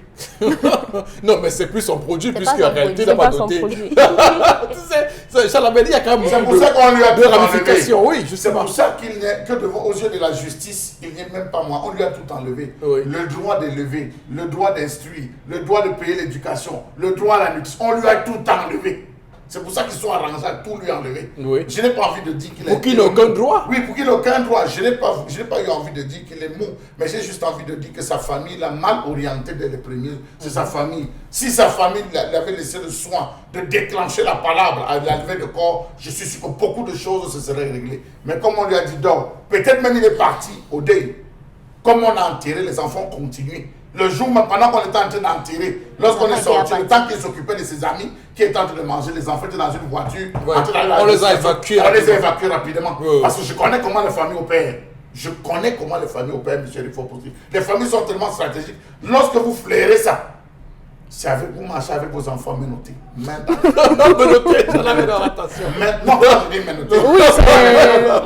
Non, mais c'est plus son produit, C'est puisqu'en pas son réalité, il produit, n'a pas c'est pas son doté. produit. Tu sais, Charles, il y a quand même C'est beaucoup pour ça qu'on lui a de tout ramifications. enlevé. Oui, C'est justement. pour ça qu'il n'est que devant, aux yeux de la justice, il n'est même pas moi. On lui a tout enlevé. Oui. Le droit d'élever, le droit d'instruire, le droit de payer l'éducation, le droit à la nutrition, on lui a tout enlevé. C'est pour ça qu'ils sont arrangés à tout lui enlever. Oui. Je n'ai pas envie de dire qu'il Pour qu'il n'ait aucun droit. Oui, pour qu'il n'ait aucun droit. Je n'ai pas eu envie de dire qu'il est mou, mais j'ai juste envie de dire que sa famille l'a mal orienté dès les premiers. C'est sa famille. Si sa famille lui avait laissé le soin de déclencher la palabre à la levée de corps, je suis sûr que beaucoup de choses se seraient réglées. Mais comme on lui a dit donc, peut-être même il est parti au deuil. Comme on a enterré, les enfants ont continué. Le jour, même pendant qu'on était en train d'enterrer, lorsqu'on est sorti, le temps qu'il s'occupait de ses amis, qui étaient en train de manger, les enfants étaient dans une voiture. Ouais. en train d'aller à la On les a destination. évacués On les a rapidement. évacués rapidement. Ouais, ouais. Parce que je connais comment les familles opèrent. Je connais comment les familles opèrent, monsieur Rifopoussi. Les familles sont tellement stratégiques. Lorsque vous flairez ça, c'est avec vous marchez avec vos enfants menottés. Maintenant, maintenant, quand je dis menottés, Oui, c'est...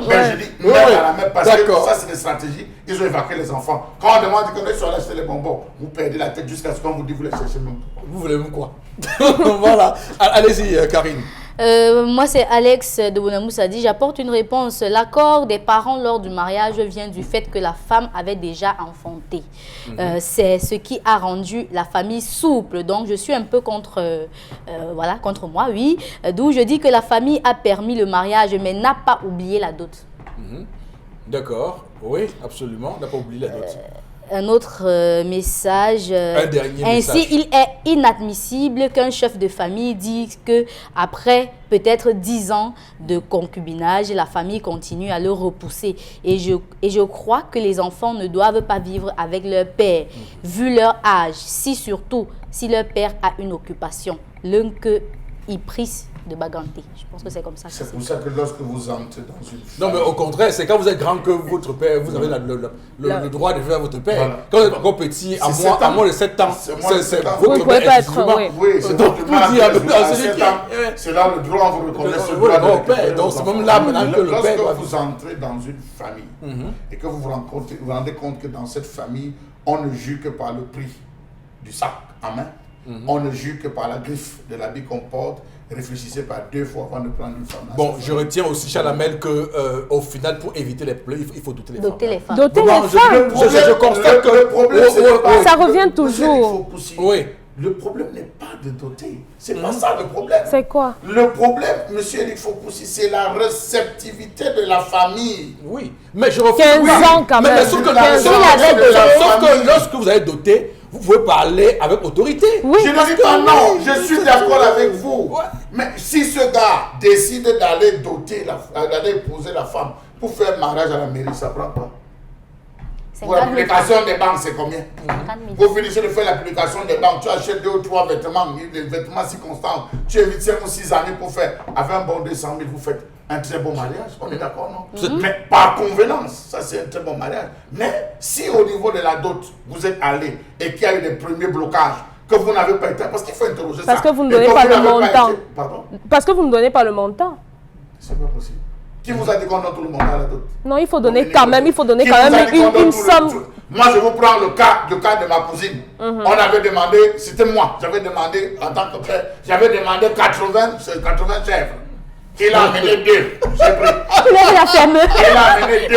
mais je dis Ouais. même à la même parce que D'accord. ça c'est des stratégies. Ils ont évacué les enfants. Quand on demande qu'on est sur acheter les bonbons, vous perdez la tête jusqu'à ce qu'on vous dit vous les cherchez même. Vous voulez même quoi? Voilà. Allez-y, Karine. Moi, c'est Alex de Bonamoussa dit, j'apporte une réponse. L'accord des parents lors du mariage vient du fait que la femme avait déjà enfanté. C'est ce qui a rendu la famille souple. Donc, je suis un peu contre, voilà, contre moi, oui. D'où je dis que la famille a permis le mariage, mais n'a pas oublié la dot. D'accord. Oui, absolument. On n'a pas oublié la dot. Un autre message. Un dernier Ainsi, message. il est inadmissible qu'un chef de famille dise que après peut-être 10 ans de concubinage, la famille continue à le repousser. Et je crois que les enfants ne doivent pas vivre avec leur père, vu leur âge, surtout si leur père a une occupation, l'un que il prise de baganter. Je pense que c'est comme ça. que C'est pour ça que lorsque vous entrez dans une Non, mais au contraire, c'est quand vous êtes grand que votre père, vous avez le droit de faire votre père. Voilà. Quand vous êtes encore petit, à C'est moins, 7 ans. à moins de 7 ans, C'est moins de c'est 7 ans. Vous ne votre pouvez père pas être, exclusivement. oui. Oui, c'est Donc, donc pour dire à celui celui qui- c'est là le droit, on vous reconnaît ce Le droit de grand récupérer père, donc vos c'est enfants. même là maintenant que le Lorsque père doit vous entrez dans une famille et que vous vous rendez compte que dans cette famille, on ne juge que par le prix du sac à main, on ne juge que par la griffe de l'habit qu'on porte. Réfléchissez par 2 fois avant de prendre une femme. Bon, je retiens aussi, Chalamel, que au final, pour éviter les pleurs, il faut doter les femmes. Doter les femmes. Doter Bon, les je- femmes. je constate que le problème, Oh, c'est oh, que oh. Ça revient toujours. Oui. Le problème n'est pas de doter. C'est pas ça le problème. C'est quoi? Le problème, monsieur Eric Fopoussi, c'est la réceptivité de la famille. Oui, mais je refuse. 15 oui. ans quand même. Mais sauf que, 15 sauf ans. que lorsque vous avez doté, vous pouvez parler avec autorité. Oui, Je ne dis pas non, je suis d'accord avec vous. Ouais. Mais si ce gars décide d'aller doter, d'aller épouser la femme pour faire mariage à la mairie, ça prend quoi? Pour 50 000 l'application des banques, c'est combien? 50 000. Pour finir de faire l'application des banques, tu achètes 2 ou 3 vêtements, des vêtements si constants. Tu évites 5 ou 6 années pour faire. Avec un bon 200 000, vous faites un très bon mariage. On est d'accord, non? Mais par convenance, ça c'est un très bon mariage. Mais si au niveau de la dot, vous êtes allé et qu'il y a eu des premiers blocages, que vous n'avez pas été. Parce qu'il faut interroger ça. Parce que vous ne Et donnez que pas vous le n'avez montant. été- Pardon? Parce que vous ne donnez pas le montant. C'est pas possible. Qui vous a dit qu'on donne tout le montant à la dot? Non, il faut donner quand même, il faut donner Qui quand vous a même dit qu'on donne une tout le- somme. tout- Moi, je vous prends le cas de ma cousine. On avait demandé, c'était moi, j'avais demandé, en tant que père, j'avais demandé 80 chèvres. Il a amené 2. J'ai pris. Il a vu la ferme. Il a amené 2.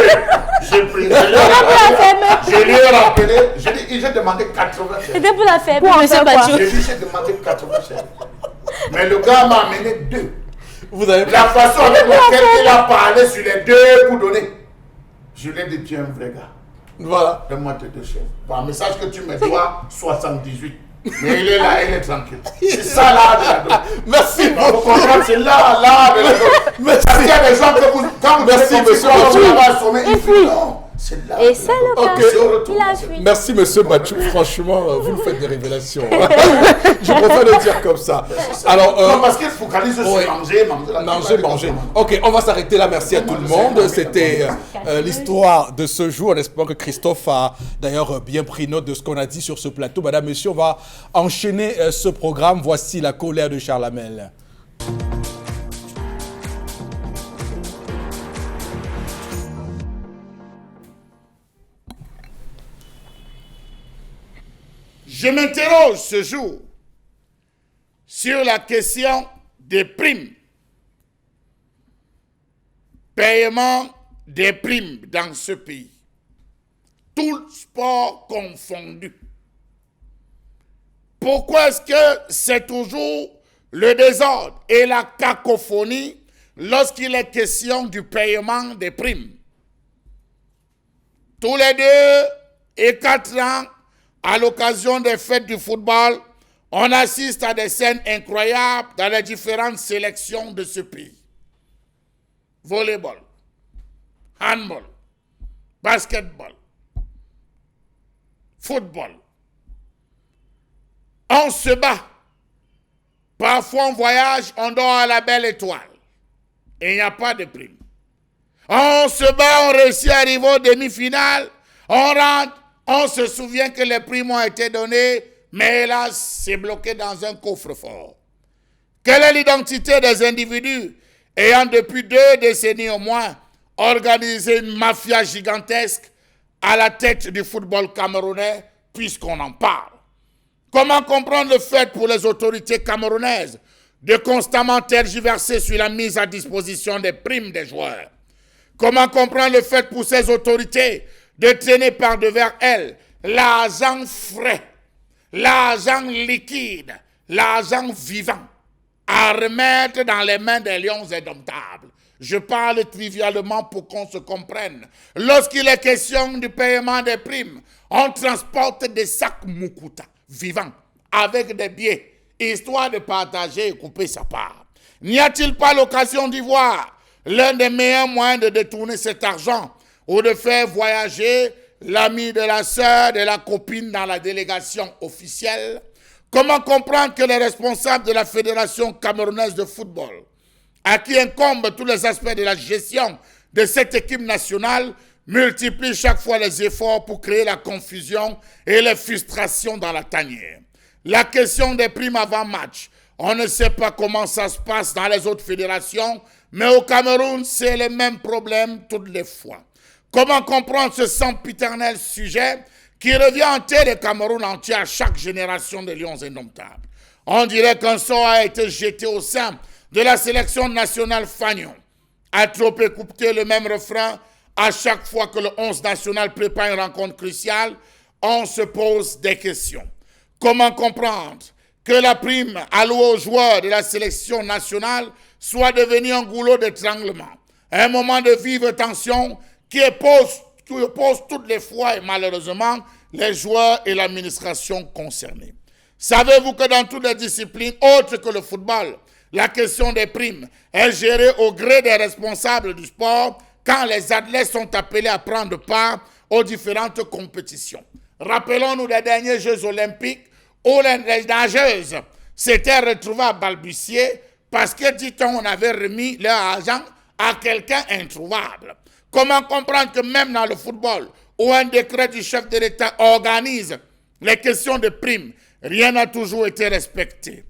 J'ai pris. Je lui ai rappelé. J'ai demandé 80 chèvres. C'était pour la ferme, Pour en monsieur faire quoi? Bachou. J'ai dit, j'ai demandé 80 chèvres. Mais le gars m'a amené 2. Vous avez La façon avec laquelle il a parlé sur les 2 pour donner. Je lui ai dit, tu es un vrai gars. Voilà. Donne-moi tes 2 chèvres. Par message que tu me dois, 78. Mais il est là, il est tranquille. C'est ça là de la dot. Merci Vous beaucoup. comprenez, c'est là de la dot. Merci. Parce qu'il y a des gens que vous, quand vous Merci, avez dit, monsieur vous Bachou. avez assommé, ils fuient. Non, c'est là. Et de c'est la le dot. cas. Ok. C'est au retour. Il a fui. Merci, monsieur Bachou. Franchement, vous nous faites des révélations. Je préfère le dire comme ça. Alors, Non, parce qu'il focalise sur oui. manger. manger. Ok, on va s'arrêter là. Merci à tout le monde. C'était l'histoire de ce jour. On espère que Christophe a d'ailleurs bien pris note de ce qu'on a dit sur ce plateau. Madame, monsieur, on va enchaîner ce programme. Voici la colère de Charles Hamel. Je m'interroge ce jour sur la question des primes. Paiement des primes dans ce pays. Tout sport confondu. Pourquoi est-ce que c'est toujours le désordre et la cacophonie lorsqu'il est question du paiement des primes? Tous les 2 et 4 ans, à l'occasion des fêtes du football, on assiste à des scènes incroyables dans les différentes sélections de ce pays. Volleyball, handball, basketball, football. On se bat. Parfois on voyage, on dort à la belle étoile. Et il n'y a pas de prime. On se bat, on réussit à arriver aux demi-finales, on rentre. On se souvient que les primes ont été données, mais hélas, c'est bloqué dans un coffre-fort. Quelle est l'identité des individus ayant depuis 2 décennies au moins organisé une mafia gigantesque à la tête du football camerounais, puisqu'on en parle? Comment comprendre le fait pour les autorités camerounaises de constamment tergiverser sur la mise à disposition des primes des joueurs? Comment comprendre le fait pour ces autorités de traîner par devers elles l'argent frais, l'argent liquide, l'argent vivant, à remettre dans les mains des lions indomptables? Je parle trivialement pour qu'on se comprenne. Lorsqu'il est question du paiement des primes, on transporte des sacs Mukuta vivants avec des billets, histoire de partager et couper sa part. N'y a-t-il pas l'occasion d'y voir l'un des meilleurs moyens de détourner cet argent ou de faire voyager l'ami de la sœur, de la copine dans la délégation officielle? Comment comprendre que les responsables de la Fédération camerounaise de football, à qui incombent tous les aspects de la gestion de cette équipe nationale, multiplient chaque fois les efforts pour créer la confusion et les frustrations dans la tanière? La question des primes avant match, on ne sait pas comment ça se passe dans les autres fédérations, mais au Cameroun, c'est le même problème toutes les fois. Comment comprendre ce sempiternel sujet qui revient hanter le Cameroun entier à chaque génération de lions indomptables? On dirait qu'un sort a été jeté au sein de la sélection nationale Fagnon. À trop écouter le même refrain, à chaque fois que le 11 national prépare une rencontre cruciale, on se pose des questions. Comment comprendre que la prime allouée aux joueurs de la sélection nationale soit devenue un goulot d'étranglement, un moment de vive tension qui oppose toutes les fois et malheureusement les joueurs et l'administration concernés. Savez-vous que dans toutes les disciplines autres que le football, la question des primes est gérée au gré des responsables du sport quand les athlètes sont appelés à prendre part aux différentes compétitions? Rappelons-nous des derniers Jeux olympiques où les nageuses s'étaient retrouvées à balbutier parce que, dit-on, on avait remis leur argent à quelqu'un introuvable. Comment comprendre que même dans le football, où un décret du chef de l'État organise les questions de primes, rien n'a toujours été respecté?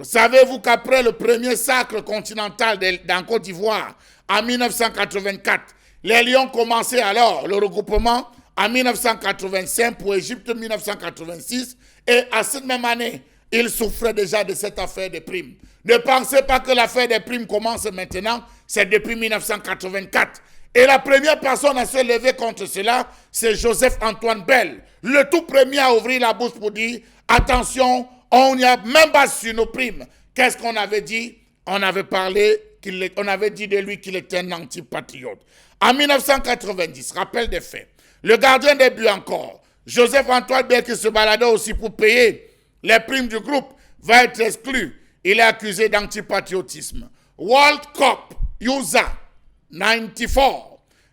Savez-vous qu'après le premier sacre continental dans Côte d'Ivoire en 1984, les Lions commençaient alors le regroupement en 1985 pour Égypte 1986 et à cette même année, ils souffraient déjà de cette affaire des primes. Ne pensez pas que l'affaire des primes commence maintenant, c'est depuis 1984. Et la première personne à se lever contre cela, c'est Joseph-Antoine Bell, le tout premier à ouvrir la bouche pour dire « Attention, on n'y a même pas sur nos primes ». Qu'est-ce qu'on avait dit? On avait dit de lui qu'il était un antipatriote. En 1990, rappel des faits, le gardien des buts encore, Joseph-Antoine Bell, qui se baladait aussi pour payer les primes du groupe, va être exclu. Il est accusé d'antipatriotisme. World Cup, USA, 94.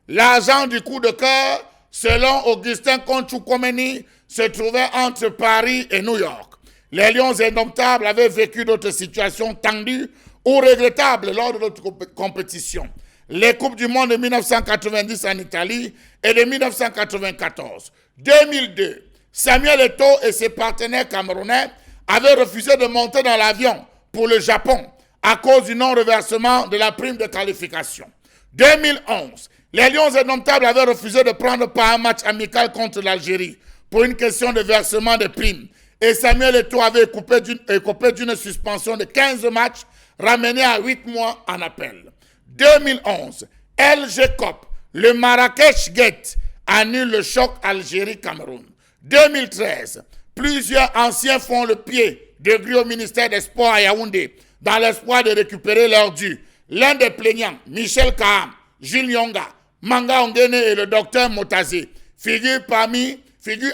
L'argent du coup de cœur, selon Augustin Conchoukomeni, se trouvait entre Paris et New York. Les Lions indomptables avaient vécu d'autres situations tendues ou regrettables lors de notre compétition. Les Coupes du Monde de 1990 en Italie et de 1994. 2002, Samuel Eto'o et ses partenaires camerounais avaient refusé de monter dans l'avion pour le Japon à cause du non-reversement de la prime de qualification. 2011, les Lions indomptables avaient refusé de prendre part à un match amical contre l'Algérie pour une question de versement de primes. Et Samuel Eto'o avait écopé d'une suspension de 15 matchs ramené à 8 mois en appel. 2011, LG Cup, le Marrakech Gate annule le choc Algérie-Cameroun. 2013, plusieurs anciens font le pied de grue au ministère des Sports à Yaoundé dans l'espoir de récupérer leur dû. L'un des plaignants, Michel Kaham, Jules Nyonga, Manga Ongene et le docteur Motazé, figure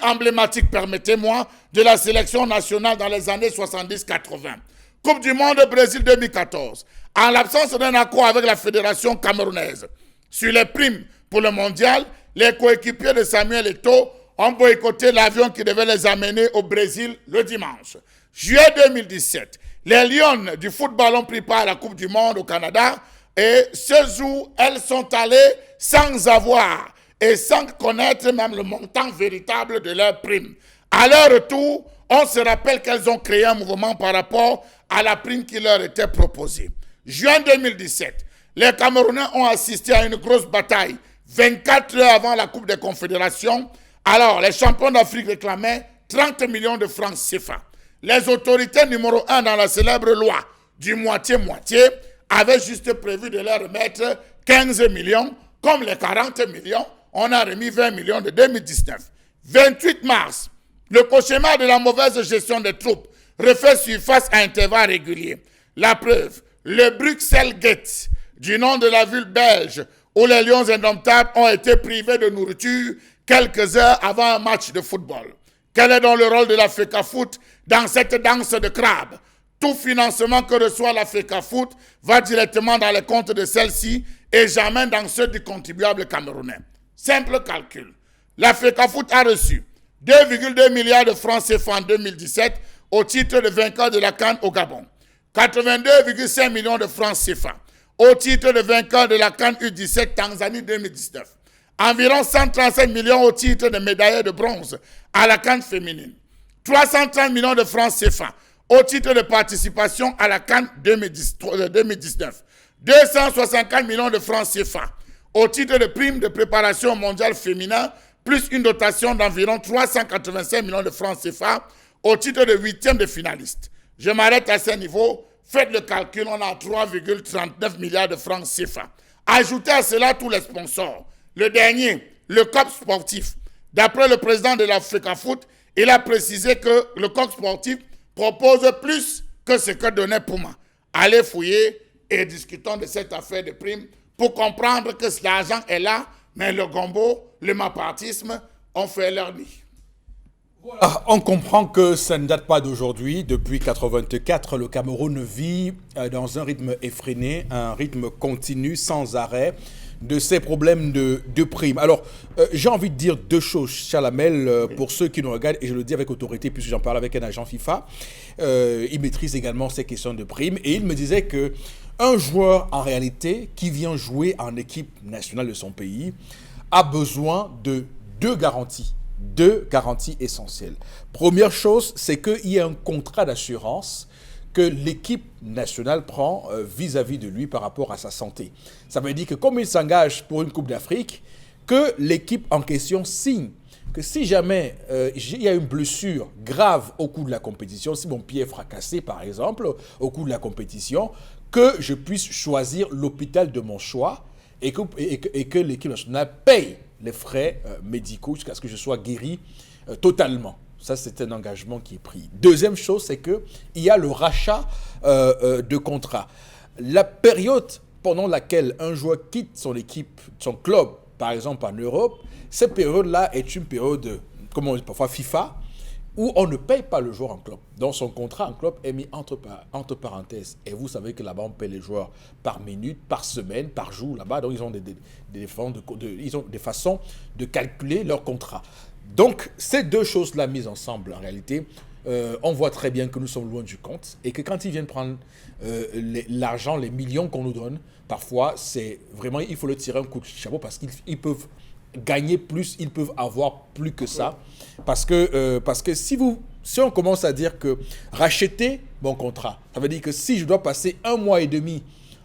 emblématique, permettez-moi, de la sélection nationale dans les années 70-80. Coupe du Monde Brésil 2014. En l'absence d'un accord avec la fédération camerounaise sur les primes pour le mondial, les coéquipiers de Samuel Eto'o ont boycotté l'avion qui devait les amener au Brésil le dimanche. Juillet 2017, les Lions du football ont pris part à la Coupe du Monde au Canada et ce jour, elles sont allées sans avoir et sans connaître même le montant véritable de leurs primes. À leur retour, on se rappelle qu'elles ont créé un mouvement par rapport à la prime qui leur était proposée. Juin 2017, les Camerounais ont assisté à une grosse bataille 24 heures avant la Coupe des Confédérations. Alors, les champions d'Afrique réclamaient 30 millions de francs CFA. Les autorités numéro 1 dans la célèbre loi du moitié-moitié avaient juste prévu de leur remettre 15 millions. Comme les 40 millions, on a remis 20 millions de 2019. 28 mars, le cauchemar de la mauvaise gestion des troupes refait surface à intervalles réguliers. La preuve, le Bruxelles Gate, du nom de la ville belge, où les Lions indomptables ont été privés de nourriture quelques heures avant un match de football. Quel est donc le rôle de la FECAFOOT dans cette danse de crabe? Tout financement que reçoit la FECAFOOT va directement dans les comptes de celle-ci et jamais dans ceux du contribuable camerounais. Simple calcul. La FECAFOOT a reçu 2,2 milliards de francs CFA en 2017 au titre de vainqueur de la CAN au Gabon. 82,5 millions de francs CFA au titre de vainqueur de la CAN U17 Tanzanie 2019. Environ 135 millions au titre de médaillé de bronze à la CAN féminine. 330 millions de francs CFA au titre de participation à la CAN 2019. 264 millions de francs CFA au titre de prime de préparation mondiale féminin, plus une dotation d'environ 385 millions de francs CFA au titre de 8e de finaliste. Je m'arrête à ce niveau. Faites le calcul, on a 3,39 milliards de francs CFA. Ajoutez à cela tous les sponsors. Le dernier, le COP sportif. D'après le président de la FECAFOOT, Il a précisé que le coq sportif propose plus que ce que donnait Puma. Allez fouiller et discutons de cette affaire de primes pour comprendre que l'argent est là, mais le gombo, le mapartisme ont fait leur nid. Voilà, on comprend que ça ne date pas d'aujourd'hui. Depuis 1984, le Cameroun vit dans un rythme effréné, un rythme continu, sans arrêt, de ces problèmes de primes. Alors, j'ai envie de dire deux choses, Chalamel, pour ceux qui nous regardent, et je le dis avec autorité puisque j'en parle avec un agent FIFA. Il maîtrise également ces questions de primes, et il me disait que un joueur, en réalité, qui vient jouer en équipe nationale de son pays, a besoin de deux garanties essentielles. Première chose, c'est qu'il y a un contrat d'assurance que l'équipe nationale prend vis-à-vis de lui par rapport à sa santé. Ça veut dire que comme il s'engage pour une Coupe d'Afrique, que l'équipe en question signe que si jamais il y a une blessure grave au cours de la compétition, si mon pied est fracassé par exemple au cours de la compétition, que je puisse choisir l'hôpital de mon choix et que l'équipe nationale paye les frais médicaux jusqu'à ce que je sois guéri totalement. Ça, c'est un engagement qui est pris. Deuxième chose, c'est qu'il y a le rachat de contrat. La période pendant laquelle un joueur quitte son équipe, son club, par exemple en Europe, cette période-là est une période, comme on dit parfois FIFA, où on ne paye pas le joueur en club. Donc son contrat en club est mis entre parenthèses. Et vous savez que là-bas, on paye les joueurs par minute, par semaine, par jour. Là-bas, donc ils ont des façons de calculer leur contrat. Donc, ces deux choses-là mises ensemble, en réalité, on voit très bien que nous sommes loin du compte et que quand ils viennent prendre l'argent, les millions qu'on nous donne, parfois, c'est vraiment, il faut le tirer un coup de chapeau parce qu'ils peuvent gagner plus, ils peuvent avoir plus que ça. Parce que si on commence à dire que racheter mon contrat, ça veut dire que si je dois passer 1 mois et demi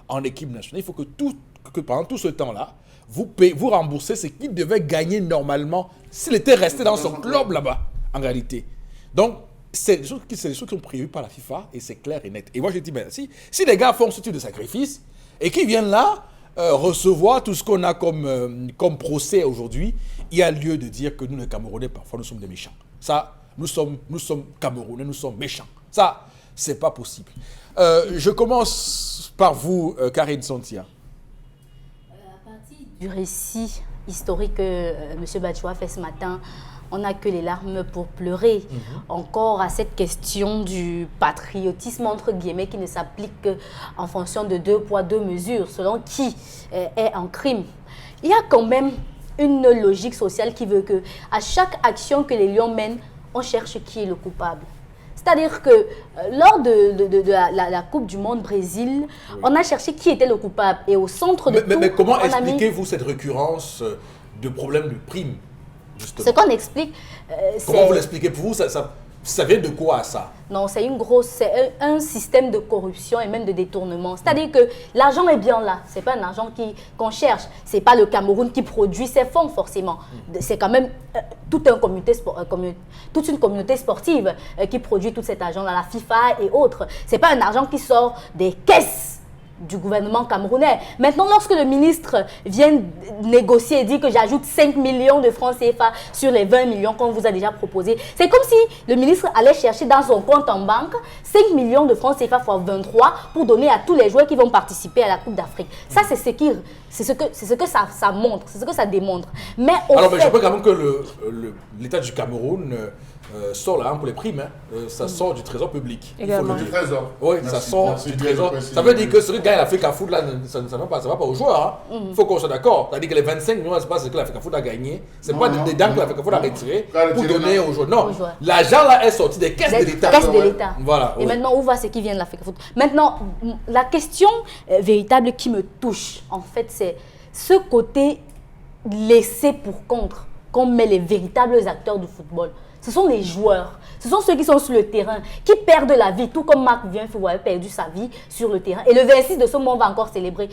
en équipe nationale, il faut que pendant tout ce temps-là, vous remboursez ce qu'il devait gagner normalement s'il était resté dans son club là-bas, en réalité. Donc, c'est des choses qui sont prévues par la FIFA et c'est clair et net. Et moi, je dis, ben, si les gars font ce type de sacrifice et qu'ils viennent là recevoir tout ce qu'on a comme procès aujourd'hui, il y a lieu de dire que nous, les Camerounais, parfois, nous sommes des méchants. Ça, nous sommes Camerounais, nous sommes méchants. Ça, c'est pas possible. Je commence par vous, Karine Sontia. À partir du récit historique que M. Bachoua a fait ce matin, on n'a que les larmes pour pleurer. Encore à cette question du patriotisme, entre guillemets, qui ne s'applique qu'en fonction de 2 poids, 2 mesures, selon qui est en crime. Il y a quand même une logique sociale qui veut que à chaque action que les Lions mènent, on cherche qui est le coupable. C'est-à-dire que lors de la Coupe du Monde Brésil, on a cherché qui était le coupable. Et au centre de tout, mais comment expliquez-vous cette récurrence de problèmes de primes, justement? Ce qu'on explique, comment vous l'expliquez? Pour vous, ça vient de quoi, ça? Non, c'est un système de corruption et même de détournement. C'est-à-dire que l'argent est bien là. Ce n'est pas un argent qu'on cherche. Ce n'est pas le Cameroun qui produit ces fonds, forcément. C'est quand même toute une communauté sportive qui produit tout cet argent-là, la FIFA et autres. Ce n'est pas un argent qui sort des caisses du gouvernement camerounais. Maintenant, lorsque le ministre vient négocier et dit que j'ajoute 5 millions de francs CFA sur les 20 millions qu'on vous a déjà proposé, c'est comme si le ministre allait chercher dans son compte en banque 5 millions de francs CFA fois 23 pour donner à tous les joueurs qui vont participer à la Coupe d'Afrique. Ça, c'est ce que ça montre, c'est ce que ça démontre. Mais je rappelle quand même que l'État du Cameroun sort là pour les primes, ça sort du trésor public. Également. Du trésor. Oui, ça sort du trésor. Ça veut dire que ce que gars il a fait qu'à foutre là, ça ne va pas aux joueurs. Il faut qu'on soit d'accord. C'est-à-dire que les 25 millions, ce n'est pas ce que la FECAFOOT a gagné. Ce n'est pas des dents que la FECAFOOT a retiré pour donner aux joueurs. Non, l'argent là est sorti des caisses de l'État. Voilà. Et maintenant, où va ce qui vient de la FECAFOOT? Maintenant, la question véritable qui me touche, en fait, c'est ce côté laissé pour contre qu'on met les véritables acteurs du football. Ce sont les joueurs, ce sont ceux qui sont sur le terrain, qui perdent la vie, tout comme Marc Vienfou avait perdu sa vie sur le terrain. Et le 26 de ce mois, on va encore célébrer,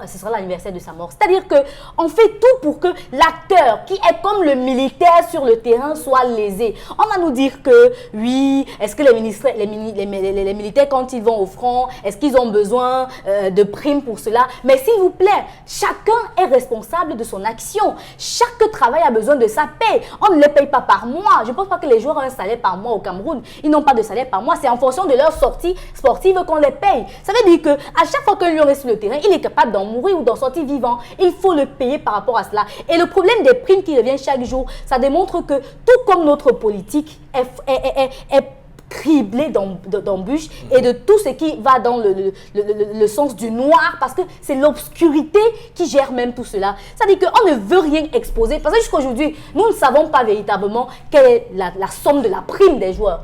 ce sera l'anniversaire de sa mort. C'est-à-dire qu'on fait tout pour que l'acteur, qui est comme le militaire sur le terrain, soit lésé. On va nous dire que, oui, est-ce que les militaires, quand ils vont au front, est-ce qu'ils ont besoin de primes pour cela? Mais s'il vous plaît, chacun est responsable de son action. Chaque travail a besoin de sa paie. On ne les paye pas par mois. mois. Je ne pense pas que les joueurs ont un salaire par mois au Cameroun. Ils n'ont pas de salaire par mois. C'est en fonction de leur sortie sportive qu'on les paye. Ça veut dire qu'à chaque fois qu'un lion est sur le terrain, il est capable d'en mourir ou d'en sortir vivant. Il faut le payer par rapport à cela. Et le problème des primes qui reviennent chaque jour, ça démontre que tout comme notre politique est criblé d'embûches et de tout ce qui va dans le sens du noir, parce que c'est l'obscurité qui gère même tout cela. C'est-à-dire qu'on ne veut rien exposer, parce que jusqu'à aujourd'hui, nous ne savons pas véritablement quelle est la somme de la prime des joueurs.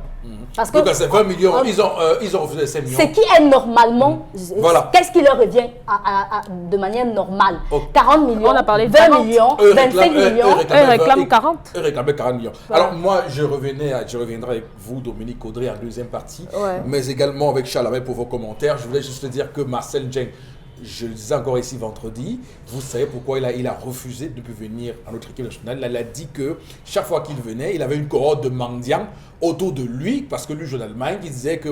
Parce que donc, c'est 20 millions, ils ont refusé 5 millions. Ce qui est normalement, voilà. Qu'est-ce qui leur revient de manière normale? 40 millions, on a parlé de 20 40. millions, 25 millions. Eux réclament 40. Eux réclamaient 40 millions. Voilà. Alors moi, je reviendrai avec vous, Dominique Audrey, en deuxième partie, mais également avec Charles Hamel pour vos commentaires. Je voulais juste dire que Marcel Djeng, je le disais encore ici vendredi, vous savez pourquoi il a refusé de venir à notre équipe nationale. Il a dit que chaque fois qu'il venait, il avait une cohorte de mendiants autour de lui, parce que lui joue en Allemagne, il disait que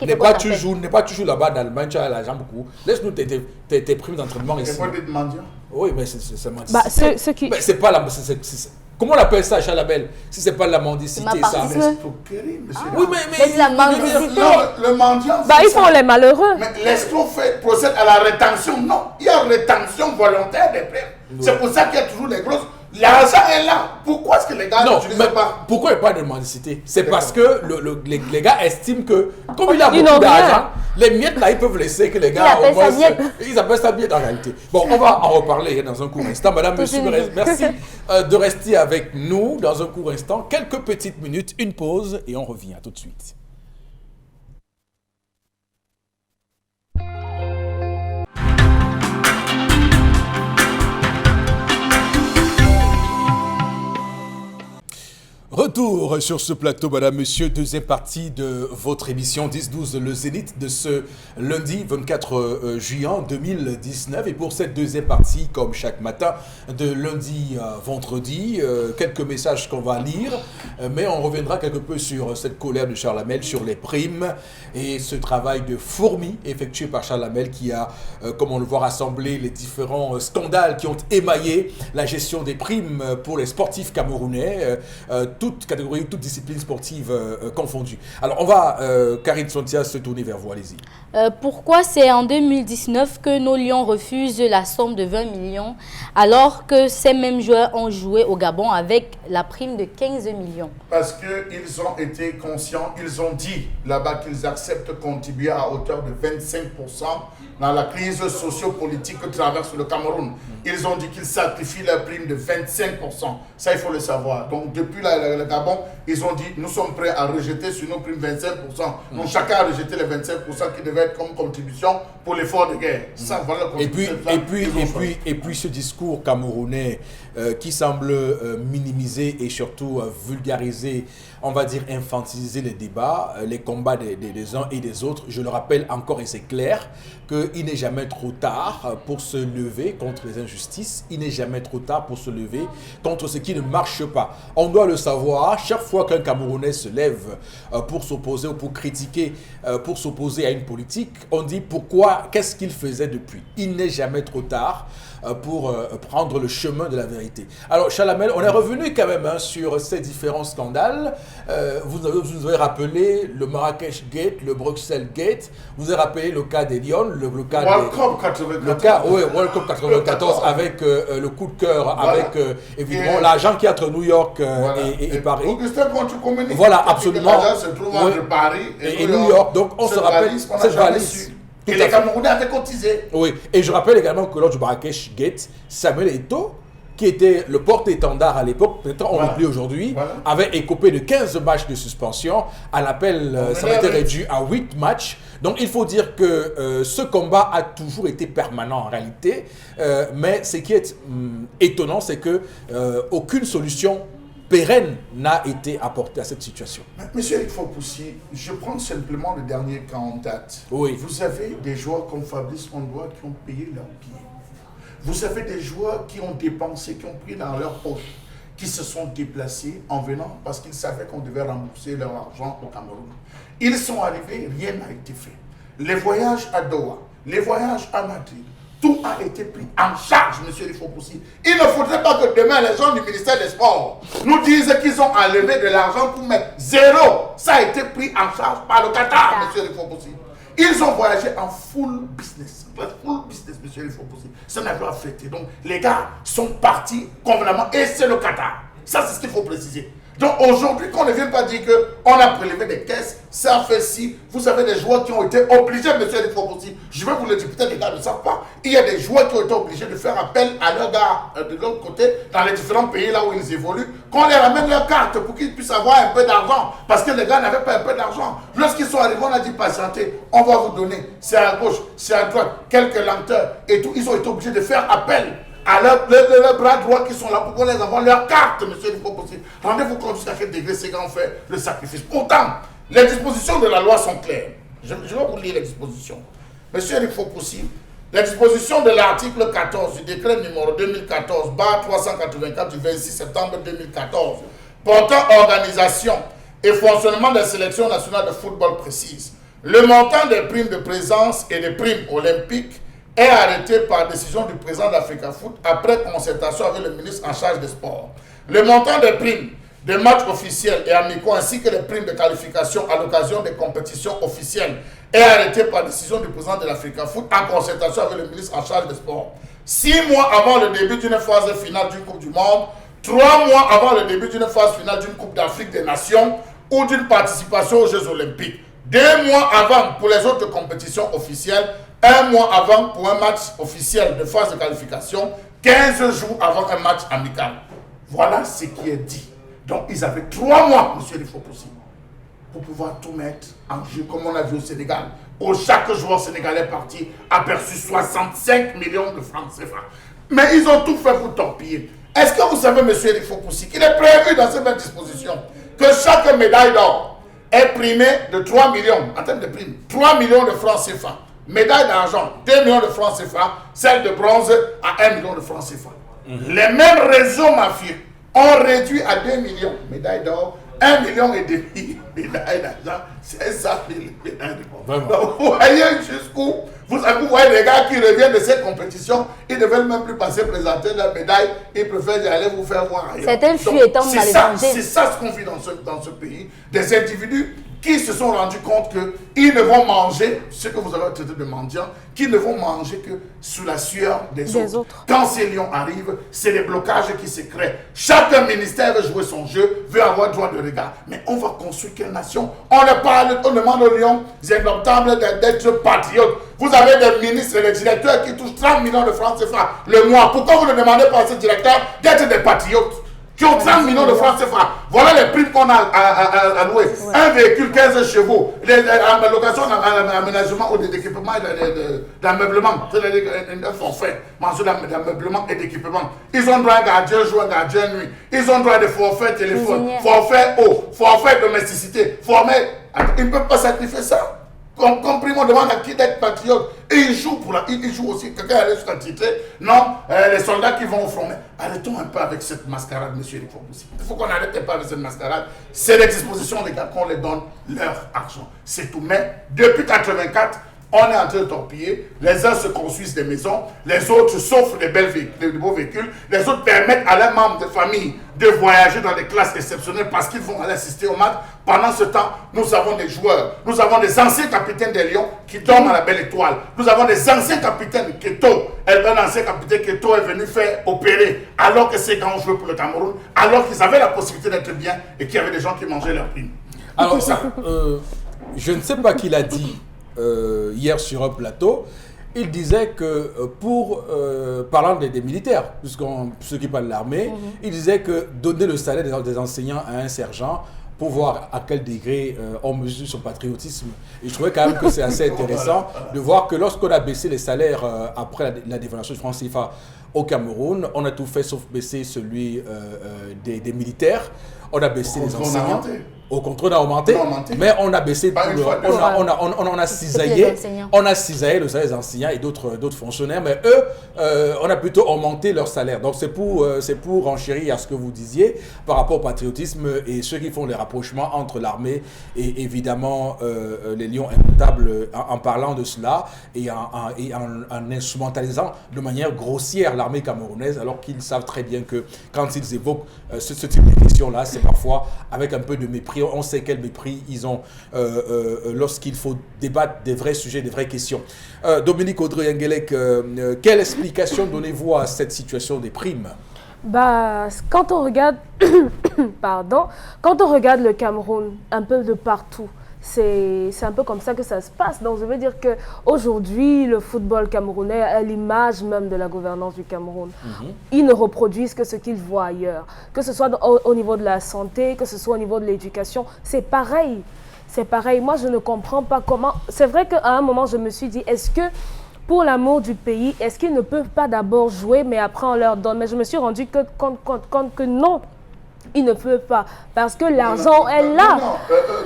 n'est pas toujours là-bas d'Allemagne, tu as l'argent beaucoup. Laisse-nous tes primes d'entraînement ici. C'est quoi des mendiants? Oui, mais c'est mendicité. Bah, ce qui... Mais c'est pas la... Comment on appelle ça, Charles Abel, si c'est pas de la mendicité, ça? Oui, mais la mendicité. Le mendiant, bah, ils sont les malheureux. Mais l'escroc procède à la rétention. Non, il y a rétention volontaire des primes. C'est pour ça qu'il y a toujours les grosses. L'argent est là. Pourquoi est-ce que les gars n'utilisent pas? Pourquoi il n'y a pas de mendicité? C'est parce que les gars estiment que, comme il a beaucoup d'argent, les miettes là, ils peuvent laisser que les gars. Ils appellent ça miette en réalité. Bon, on va en reparler dans un court instant. Madame, monsieur, merci de rester avec nous dans un court instant. Quelques petites minutes, une pause et on revient tout de suite. Retour sur ce plateau, madame, monsieur, deuxième partie de votre émission 10-12, le Zénith de ce lundi 24 juillet 2019. Et pour cette deuxième partie, comme chaque matin, de lundi à vendredi, quelques messages qu'on va lire, mais on reviendra quelque peu sur cette colère de Charles Hamel, sur les primes et ce travail de fourmi effectué par Charles Hamel qui a, comme on le voit, rassemblé les différents scandales qui ont émaillé la gestion des primes pour les sportifs camerounais, toutes catégories, toutes disciplines sportives confondues. Alors, on va, Karine Sontia, se tourner vers vous, allez-y. Pourquoi c'est en 2019 que nos Lions refusent la somme de 20 millions alors que ces mêmes joueurs ont joué au Gabon avec la prime de 15 millions? Parce qu'ils ont été conscients, ils ont dit là-bas qu'ils acceptent de contribuer à hauteur de 25% dans la crise socio-politique que traverse le Cameroun. Ils ont dit qu'ils sacrifient leur prime de 25%. Ça, il faut le savoir. Donc, depuis le Gabon, ils ont dit nous sommes prêts à rejeter sur nos primes 25%. Donc, chacun a rejeté les 25% qui devaient être comme contribution pour l'effort de guerre. Ça, voilà et puis ce discours camerounais qui semble minimiser et surtout vulgariser, on va dire infantiliser les débats, les combats des uns et des autres. Je le rappelle encore et c'est clair qu'il n'est jamais trop tard pour se lever contre les injustices. Il n'est jamais trop tard pour se lever contre ce qui ne marche pas. On doit le savoir, chaque fois qu'un Camerounais se lève pour s'opposer ou pour critiquer, pour s'opposer à une politique, on dit pourquoi, qu'est-ce qu'il faisait depuis. Il n'est jamais trop tard pour prendre le chemin de la vérité. Alors, Charles Hamel, on est revenu quand même sur ces différents scandales. Vous nous avez rappelé le Marrakech Gate, le Bruxelles Gate, vous avez rappelé le cas des Lyon, le cas World Cup 94. Le cas, oui, World Cup 94 avec le coup de cœur, voilà. Avec évidemment l'argent qui est entre New York et Paris. Augustin, quand tu communiques, voilà, absolument. L'argent se trouve entre Paris et New York. Donc, on se rappelle cette valise. Et les Camerounais avaient cotisé. Oui, et je rappelle également que lors du Marrakech Gate, Samuel Eto'o, qui était le porte-étendard à l'époque, peut-être on l'oublie aujourd'hui, avait écopé de 15 matchs de suspension. À l'appel, ça a été réduit à 8 matchs. Donc il faut dire que ce combat a toujours été permanent en réalité. Mais ce qui est étonnant, c'est que aucune solution pérenne n'a été apportée à cette situation. Monsieur Eric Fopoussi, je prends simplement le dernier cas en date. Oui. Vous avez des joueurs comme Fabrice Ondoa qui ont payé leurs billets. Vous avez des joueurs qui ont dépensé, qui ont pris dans leur poche, qui se sont déplacés en venant parce qu'ils savaient qu'on devait rembourser leur argent au Cameroun. Ils sont arrivés, rien n'a été fait. Les voyages à Doha, les voyages à Madrid, Tout a été pris en charge, monsieur Rifo-Poussi. Il ne faudrait pas que demain, les gens du ministère des Sports nous disent qu'ils ont enlevé de l'argent pour mettre zéro. Ça a été pris en charge par le Qatar, monsieur Rifo-Poussi. Ils ont voyagé en full business. Full business, monsieur Rifo-Poussi. Ça n'a pas affecté. Donc, les gars sont partis convenablement et c'est le Qatar. Ça, c'est ce qu'il faut préciser. Donc aujourd'hui, qu'on ne vienne pas dire qu'on a prélevé des caisses, ça fait si, vous savez, des joueurs qui ont été obligés, monsieur Rifo-Poussi, je vais vous le dire, peut-être les gars ne savent pas, il y a des joueurs qui ont été obligés de faire appel à leurs gars de l'autre côté, dans les différents pays là où ils évoluent, qu'on leur ramène leur carte pour qu'ils puissent avoir un peu d'argent, parce que les gars n'avaient pas un peu d'argent. Lorsqu'ils sont arrivés, on a dit patientez, on va vous donner, c'est à gauche, c'est à droite, quelques lenteurs et tout, ils ont été obligés de faire appel à leurs bras droits qui sont là pour qu'on les envoie leur carte, monsieur Rifo-Poussi. Rendez-vous compte jusqu'à quel degré ces gars ont fait le sacrifice. Pourtant, les dispositions de la loi sont claires. Je vais vous lire les dispositions. Monsieur Rifo-Poussi, les dispositions de l'article 14 du décret numéro 2014-384 du 26 septembre 2014 portant organisation et fonctionnement des sélections nationales de football précises. Le montant des primes de présence et des primes olympiques est arrêté par décision du président d'Africa Foot après concertation avec le ministre en charge des sports. Le montant des primes des matchs officiels et amicaux ainsi que les primes de qualification à l'occasion des compétitions officielles est arrêté par décision du président de l'Africa Foot en concertation avec le ministre en charge des sports. 6 mois avant le début d'une phase finale d'une Coupe du Monde, 3 mois avant le début d'une phase finale d'une Coupe d'Afrique des Nations ou d'une participation aux Jeux Olympiques. 2 mois avant pour les autres compétitions officielles, 1 mois avant pour un match officiel de phase de qualification, 15 jours avant un match amical. Voilà ce qui est dit. Donc ils avaient 3 mois, monsieur Rifo-Poussi, pour pouvoir tout mettre en jeu, comme on a vu au Sénégal, où chaque joueur sénégalais parti a perçu 65 millions de francs CFA. Mais ils ont tout fait pour torpiller. Est-ce que vous savez, monsieur Rifo-Poussi, qu'il est prévu dans cette même disposition que chaque médaille d'or est primée de 3 millions, en termes de primes, 3 millions de francs CFA. Médaille d'argent, 2 millions de francs CFA, celle de bronze à 1 million de francs CFA. Les mêmes réseaux mafieux ont réduit à 2 millions, médaille d'or, 1 million et demi, médaille d'argent, c'est ça, médaille d'or. Donc, vous voyez jusqu'où, vous voyez les gars qui reviennent de ces compétitions, ils ne veulent même plus passer présenter leur médaille, ils préfèrent aller vous faire voir ailleurs. Certains fuient étant dans les dangers. C'est ça ce qu'on vit dans ce pays, des individus qui se sont rendus compte qu'ils ne vont manger, ce que vous avez traité de mendiants, qu'ils ne vont manger que sous la sueur des autres. Quand ces lions arrivent, c'est les blocages qui se créent. Chaque ministère veut jouer son jeu, veut avoir droit de regard. Mais on va construire quelle nation? On demande aux lions indomptables d'être patriotes. Vous avez des ministres et des directeurs qui touchent 30 millions de francs CFA le mois. Pourquoi vous ne demandez pas à ces directeurs d'être des patriotes qui ont 30 millions de francs CFA? Voilà les primes qu'on a allouées. Ouais. Un véhicule, 15 chevaux, location d'aménagement ou d'équipement et d'ameublement. C'est-à-dire un forfait, mention d'ameublement et d'équipement. Ils ont droit à un gardien jour, un gardien nuit. Ils ont droit à des forfaits téléphone, forfait eau, forfait domesticité, forfait. Ils ne peuvent pas sacrifier ça. Compris, on demande à qui d'être patriote. Et ils jouent aussi. Quelqu'un allait se titrer. Non, les soldats qui vont au front. Mais arrêtons un peu avec cette mascarade, monsieur Rifo-Poussi. Il faut qu'on n'arrête pas avec cette mascarade. C'est les dispositions des gars qu'on les donne leur argent. C'est tout. Mais depuis 1984, on est en train de torpiller. Les uns se construisent des maisons, les autres s'offrent des beaux véhicules, les autres permettent à leurs membres de famille de voyager dans des classes exceptionnelles parce qu'ils vont aller assister au match. Pendant ce temps, nous avons des joueurs, nous avons des anciens capitaines des Lions qui dorment à la Belle Étoile. Nous avons des anciens capitaines de Keto. Un ancien capitaine Keto est venu faire opérer alors que ces gars ont joué pour le Cameroun, alors qu'ils avaient la possibilité d'être bien et qu'il y avait des gens qui mangeaient leur prime. Alors ça, je ne sais pas qui l'a dit hier sur un plateau. Il disait que parlant des militaires, ceux qui parlent de l'armée, il disait que donner le salaire des enseignants à un sergent pour voir à quel degré on mesure son patriotisme. Et je trouvais quand même que c'est assez intéressant de voir que lorsqu'on a baissé les salaires après la dévaluation du franc CFA au Cameroun, on a tout fait sauf baisser celui des militaires. On a baissé les enseignants. Au contraire, on a augmenté, mais on a baissé, on a cisaillé le salaire des enseignants et d'autres fonctionnaires, mais eux, on a plutôt augmenté leur salaire. Donc c'est pour renchérir à ce que vous disiez par rapport au patriotisme et ceux qui font les rapprochements entre l'armée et évidemment les Lions indomptables en parlant de cela et en instrumentalisant de manière grossière l'armée camerounaise, alors qu'ils savent très bien que quand ils évoquent ce type de questions-là, c'est parfois avec un peu de mépris. On sait quel mépris ils ont lorsqu'il faut débattre des vrais sujets, des vraies questions. Dominique Audrey-Engelek, quelle explication donnez-vous à cette situation des primes? Bah, quand on regarde, quand on regarde le Cameroun un peu de partout, c'est un peu comme ça que ça se passe. Donc, je veux dire qu'aujourd'hui, le football camerounais a l'image même de la gouvernance du Cameroun. Ils ne reproduisent que ce qu'ils voient ailleurs. Que ce soit au niveau de la santé, que ce soit au niveau de l'éducation, c'est pareil. C'est pareil. Moi, je ne comprends pas comment... C'est vrai qu'à un moment, je me suis dit, est-ce que, pour l'amour du pays, est-ce qu'ils ne peuvent pas d'abord jouer, mais après on leur donne? Mais je me suis rendu compte que non. Ils ne peuvent pas, parce que l'argent est là.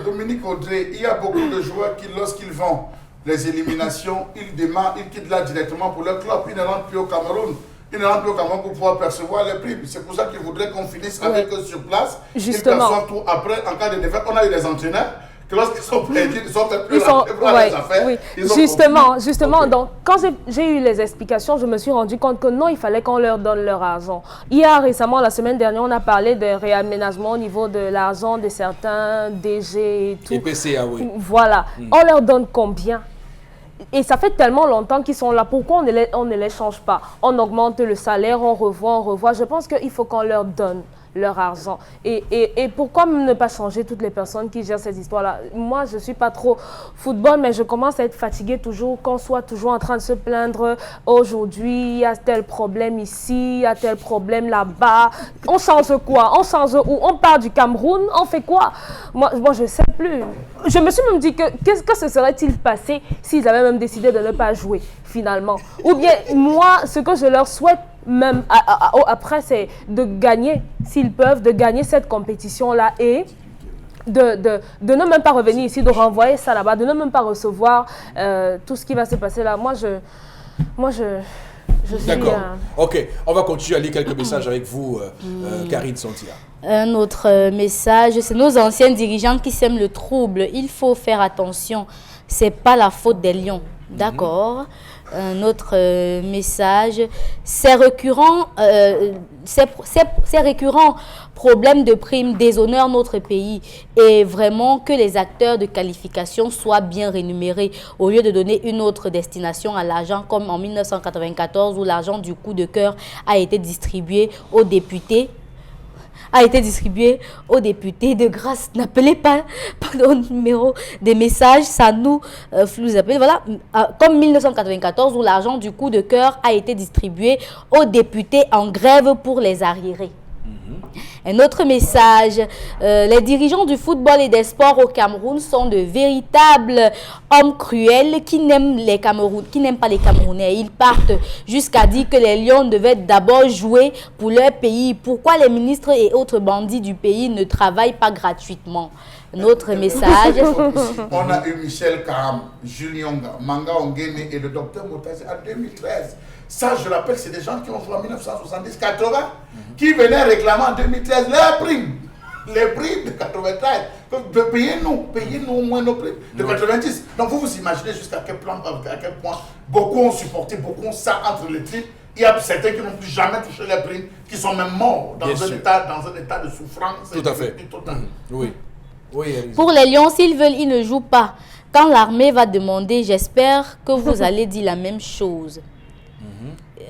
Dominique Audrey, il y a beaucoup de joueurs qui, lorsqu'ils vont les éliminations, ils démarrent, ils quittent là directement pour leur club. Ils ne rentrent plus au Cameroun. Ils ne rentrent plus au Cameroun pour pouvoir percevoir les primes. C'est pour ça qu'ils voudraient qu'on finisse avec eux sur place. Justement. Ils perçoivent tout. Après, en cas de défaite, on a eu des entraîneurs. Lorsqu'ils sont perdus, ils sont plus là, les affaires. Oui. Justement, okay. Donc, quand j'ai eu les explications, je me suis rendu compte que non, il fallait qu'on leur donne leur argent. Hier, récemment, la semaine dernière, on a parlé de réaménagement au niveau de l'argent de certains DG et tout. Et PCA, oui. Voilà. On leur donne combien? Et ça fait tellement longtemps qu'ils sont là. Pourquoi on ne les change pas? On augmente le salaire, on revoit. Je pense qu'il faut qu'on leur donne leur argent. Et pourquoi ne pas changer toutes les personnes qui gèrent ces histoires-là? Moi, je ne suis pas trop football, mais je commence à être fatiguée toujours, qu'on soit toujours en train de se plaindre. Aujourd'hui, il y a tel problème ici, il y a tel problème là-bas. On change quoi? On change où? On part du Cameroun? On fait quoi? Moi je ne sais plus. Je me suis même dit qu'est-ce que se serait-il passé s'ils avaient même décidé de ne pas jouer, finalement? Ou bien, moi, ce que je leur souhaite, même après, c'est de gagner, s'ils peuvent, de gagner cette compétition-là et de ne même pas revenir ici, de renvoyer ça là-bas, de ne même pas recevoir tout ce qui va se passer là. Moi, je suis... D'accord. Ok, on va continuer à lire quelques messages avec vous, Karine Sontia. Un autre message, c'est nos anciens dirigeants qui sèment le trouble. Il faut faire attention. C'est pas la faute des lions. D'accord. Un autre message, ces récurrents problèmes de primes déshonorent notre pays et vraiment que les acteurs de qualification soient bien rémunérés au lieu de donner une autre destination à l'argent comme en 1994 où l'argent du coup de cœur a été distribué aux députés. De grâce. N'appelez pas le numéro des messages, ça nous vous appelez. Voilà, comme 1994 où l'argent du coup de cœur a été distribué aux députés en grève pour les arriérés. Un autre message, les dirigeants du football et des sports au Cameroun sont de véritables hommes cruels qui n'aiment pas les Camerounais. Ils partent jusqu'à dire que les Lions devaient d'abord jouer pour leur pays. Pourquoi les ministres et autres bandits du pays ne travaillent pas gratuitement? Un autre message. On a eu Michel Karam, Julien Manga Ongene et le docteur Moutazi en 2013. Ça, je rappelle, c'est des gens qui ont joué en 1970-80, qui venaient réclamer en 2013 leurs primes. Les primes de 93. Payez-nous au moins nos primes de 90. Donc, vous imaginez jusqu'à quel point beaucoup ont supporté, beaucoup ont ça entre les tripes. Il y a certains qui n'ont plus jamais touché les primes, qui sont même morts dans un état de souffrance. Tout à fait. Oui. Pour les Lions, s'ils veulent, ils ne jouent pas. Quand l'armée va demander, j'espère que vous allez dire la même chose.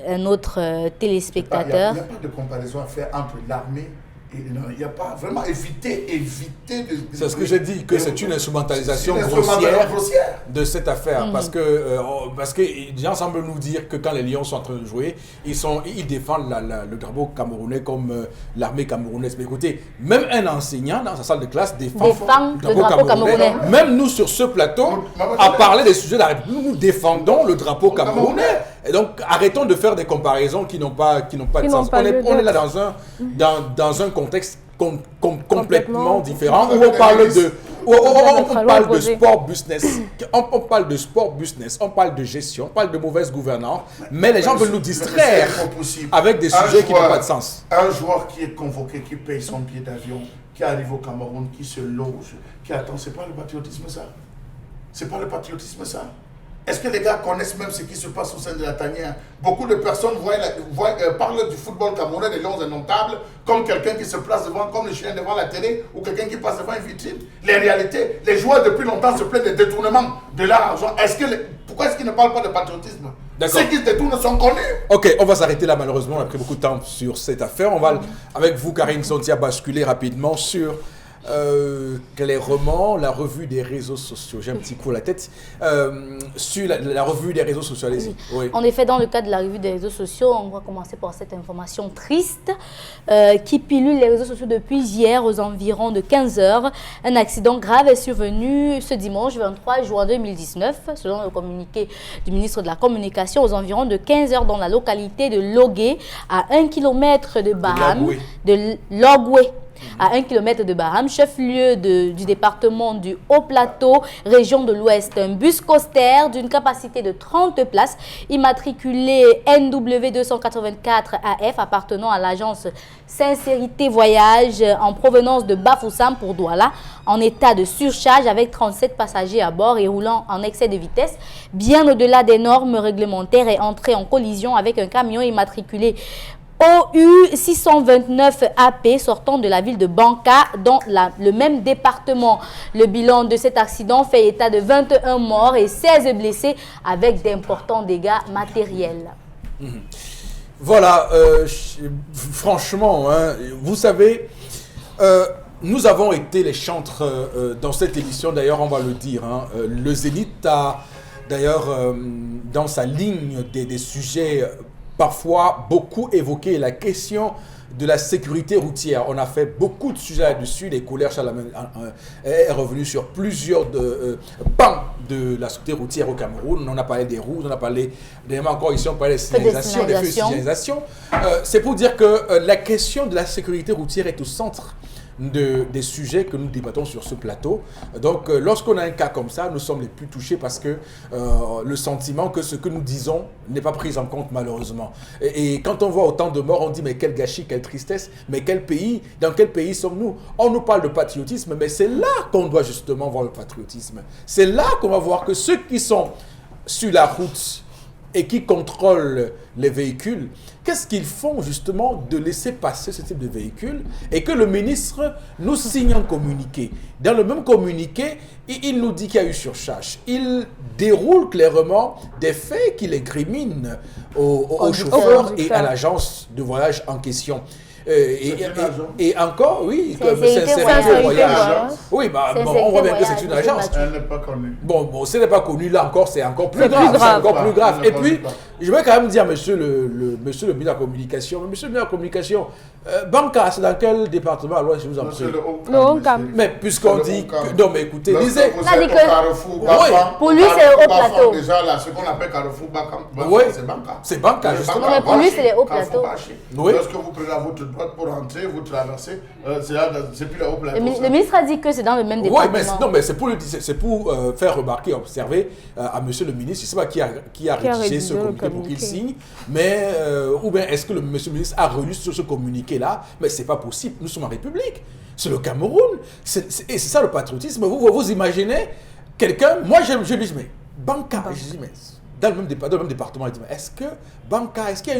Un autre téléspectateur. Il n'y a pas de comparaison à faire entre l'armée et il n'y a pas vraiment éviter de... C'est ce que j'ai dit, que c'est une instrumentalisation grossière de cette affaire. Parce que les gens semblent nous dire que quand les Lions sont en train de jouer, ils défendent le drapeau camerounais comme l'armée camerounaise. Mais écoutez, même un enseignant dans sa salle de classe défend le drapeau camerounais. Même nous sur ce plateau, à parler des sujets de la République, nous défendons le drapeau camerounais. Et donc, arrêtons de faire des comparaisons qui n'ont pas de sens. On est là dans un contexte complètement différent, où on parle de... On parle de sport business, on parle de sport business, on parle de gestion, on parle de mauvaise gouvernance, mais les gens veulent nous distraire avec des sujets qui n'ont pas de sens. Un joueur qui est convoqué, qui paye son billet d'avion, qui arrive au Cameroun, qui se loge, qui attend, c'est pas le patriotisme ça? C'est pas le patriotisme ça? Est-ce que les gars connaissent même ce qui se passe au sein de la tanière? Beaucoup de personnes parlent du football camerounais, des Lions indomptables, comme quelqu'un qui se place devant, comme le chien devant la télé, ou quelqu'un qui passe devant une vitrine. Les réalités, les joueurs depuis longtemps se plaignent des détournements de leur argent. Pourquoi est-ce qu'ils ne parlent pas de patriotisme? Ceux qui se détournent sont connus. Ok, on va s'arrêter là malheureusement, on a pris beaucoup de temps sur cette affaire. On va, avec vous Karine Sontia, basculer rapidement sur... clairement, la revue des réseaux sociaux. J'ai un petit coup à la tête. Sur la revue des réseaux sociaux, allez-y. Oui. En effet, dans le cadre de la revue des réseaux sociaux, on va commencer par cette information triste qui pilule les réseaux sociaux depuis hier aux environs de 15 h. Un accident grave est survenu ce dimanche 23 juin 2019, selon le communiqué du ministre de la Communication, aux environs de 15 h dans la localité de Logué, à 1 km de Baham, de Logoué. À 1 km de Baham, chef-lieu du département du Haut-Plateau, région de l'Ouest. Un bus coaster d'une capacité de 30 places, immatriculé NW 284 AF, appartenant à l'agence Sincérité Voyage, en provenance de Bafoussam pour Douala, en état de surcharge avec 37 passagers à bord et roulant en excès de vitesse, bien au-delà des normes réglementaires, est entré en collision avec un camion immatriculé OU 629 AP sortant de la ville de Banka dans le même département. Le bilan de cet accident fait état de 21 morts et 16 blessés avec d'importants dégâts matériels. Voilà, franchement, hein, vous savez, nous avons été les chantres dans cette émission, d'ailleurs on va le dire, hein, le Zénith a d'ailleurs dans sa ligne des sujets parfois beaucoup évoqué la question de la sécurité routière. On a fait beaucoup de sujets là-dessus. Les colères est revenu sur plusieurs pans de la sécurité routière au Cameroun. On a parlé des routes, on a parlé, encore ici, on parlait des signalisations, des feux de signalisation. C'est pour dire que la question de la sécurité routière est au centre des sujets que nous débattons sur ce plateau. Donc, lorsqu'on a un cas comme ça, nous sommes les plus touchés parce que le sentiment que ce que nous disons n'est pas pris en compte malheureusement. Et quand on voit autant de morts, on dit mais quel gâchis, quelle tristesse, mais quel pays, dans quel pays sommes-nous? On nous parle de patriotisme, mais c'est là qu'on doit justement voir le patriotisme. C'est là qu'on va voir que ceux qui sont sur la route et qui contrôlent les véhicules, qu'est-ce qu'ils font justement de laisser passer ce type de véhicule et que le ministre nous signe un communiqué. Dans le même communiqué, il nous dit qu'il y a eu surcharge. Il déroule clairement des faits qu'il incrimine au chauffeur et à l'agence de voyage en question. Et encore, oui, Sincérité Voyage. Oui, on voit bien que c'est une agence. Elle n'est pas connue. Bon, ce n'est pas connu, là encore, c'est encore plus grave. C'est encore plus grave. Et puis, je vais quand même dire, monsieur le ministre de la Communication, monsieur le ministre de la Communication, Banka, c'est dans quel département? Alors, je vous en prie. Le Haut-Cam. Mais puisqu'on dit que... Non, mais écoutez, lisez... Pour lui, c'est le Haut-Plateau. Déjà, là, ce qu'on appelle Carrefour, c'est Banka. C'est Banka, justement. Mais pour lui, c'est le Haut-Plateau. Lorsque vous prenez la route droite pour rentrer, vous traversez, c'est plus le Haut-Plateau. Le ministre a dit que c'est dans le même département. Oui, mais c'est pour faire remarquer, observer à monsieur le ministre, je ne sais pas qui a rédigé ce communiqué pour qu'il signe, mais ou bien est-ce que monsieur le ministre a relu sur ce communiqué-là? Mais ce n'est pas possible, nous sommes en République, c'est le Cameroun, et c'est ça le patriotisme. Vous imaginez quelqu'un, moi je dis, mais Banka, je dis, mais dans le même département, il dit, mais est-ce que Banka, est-ce qu'il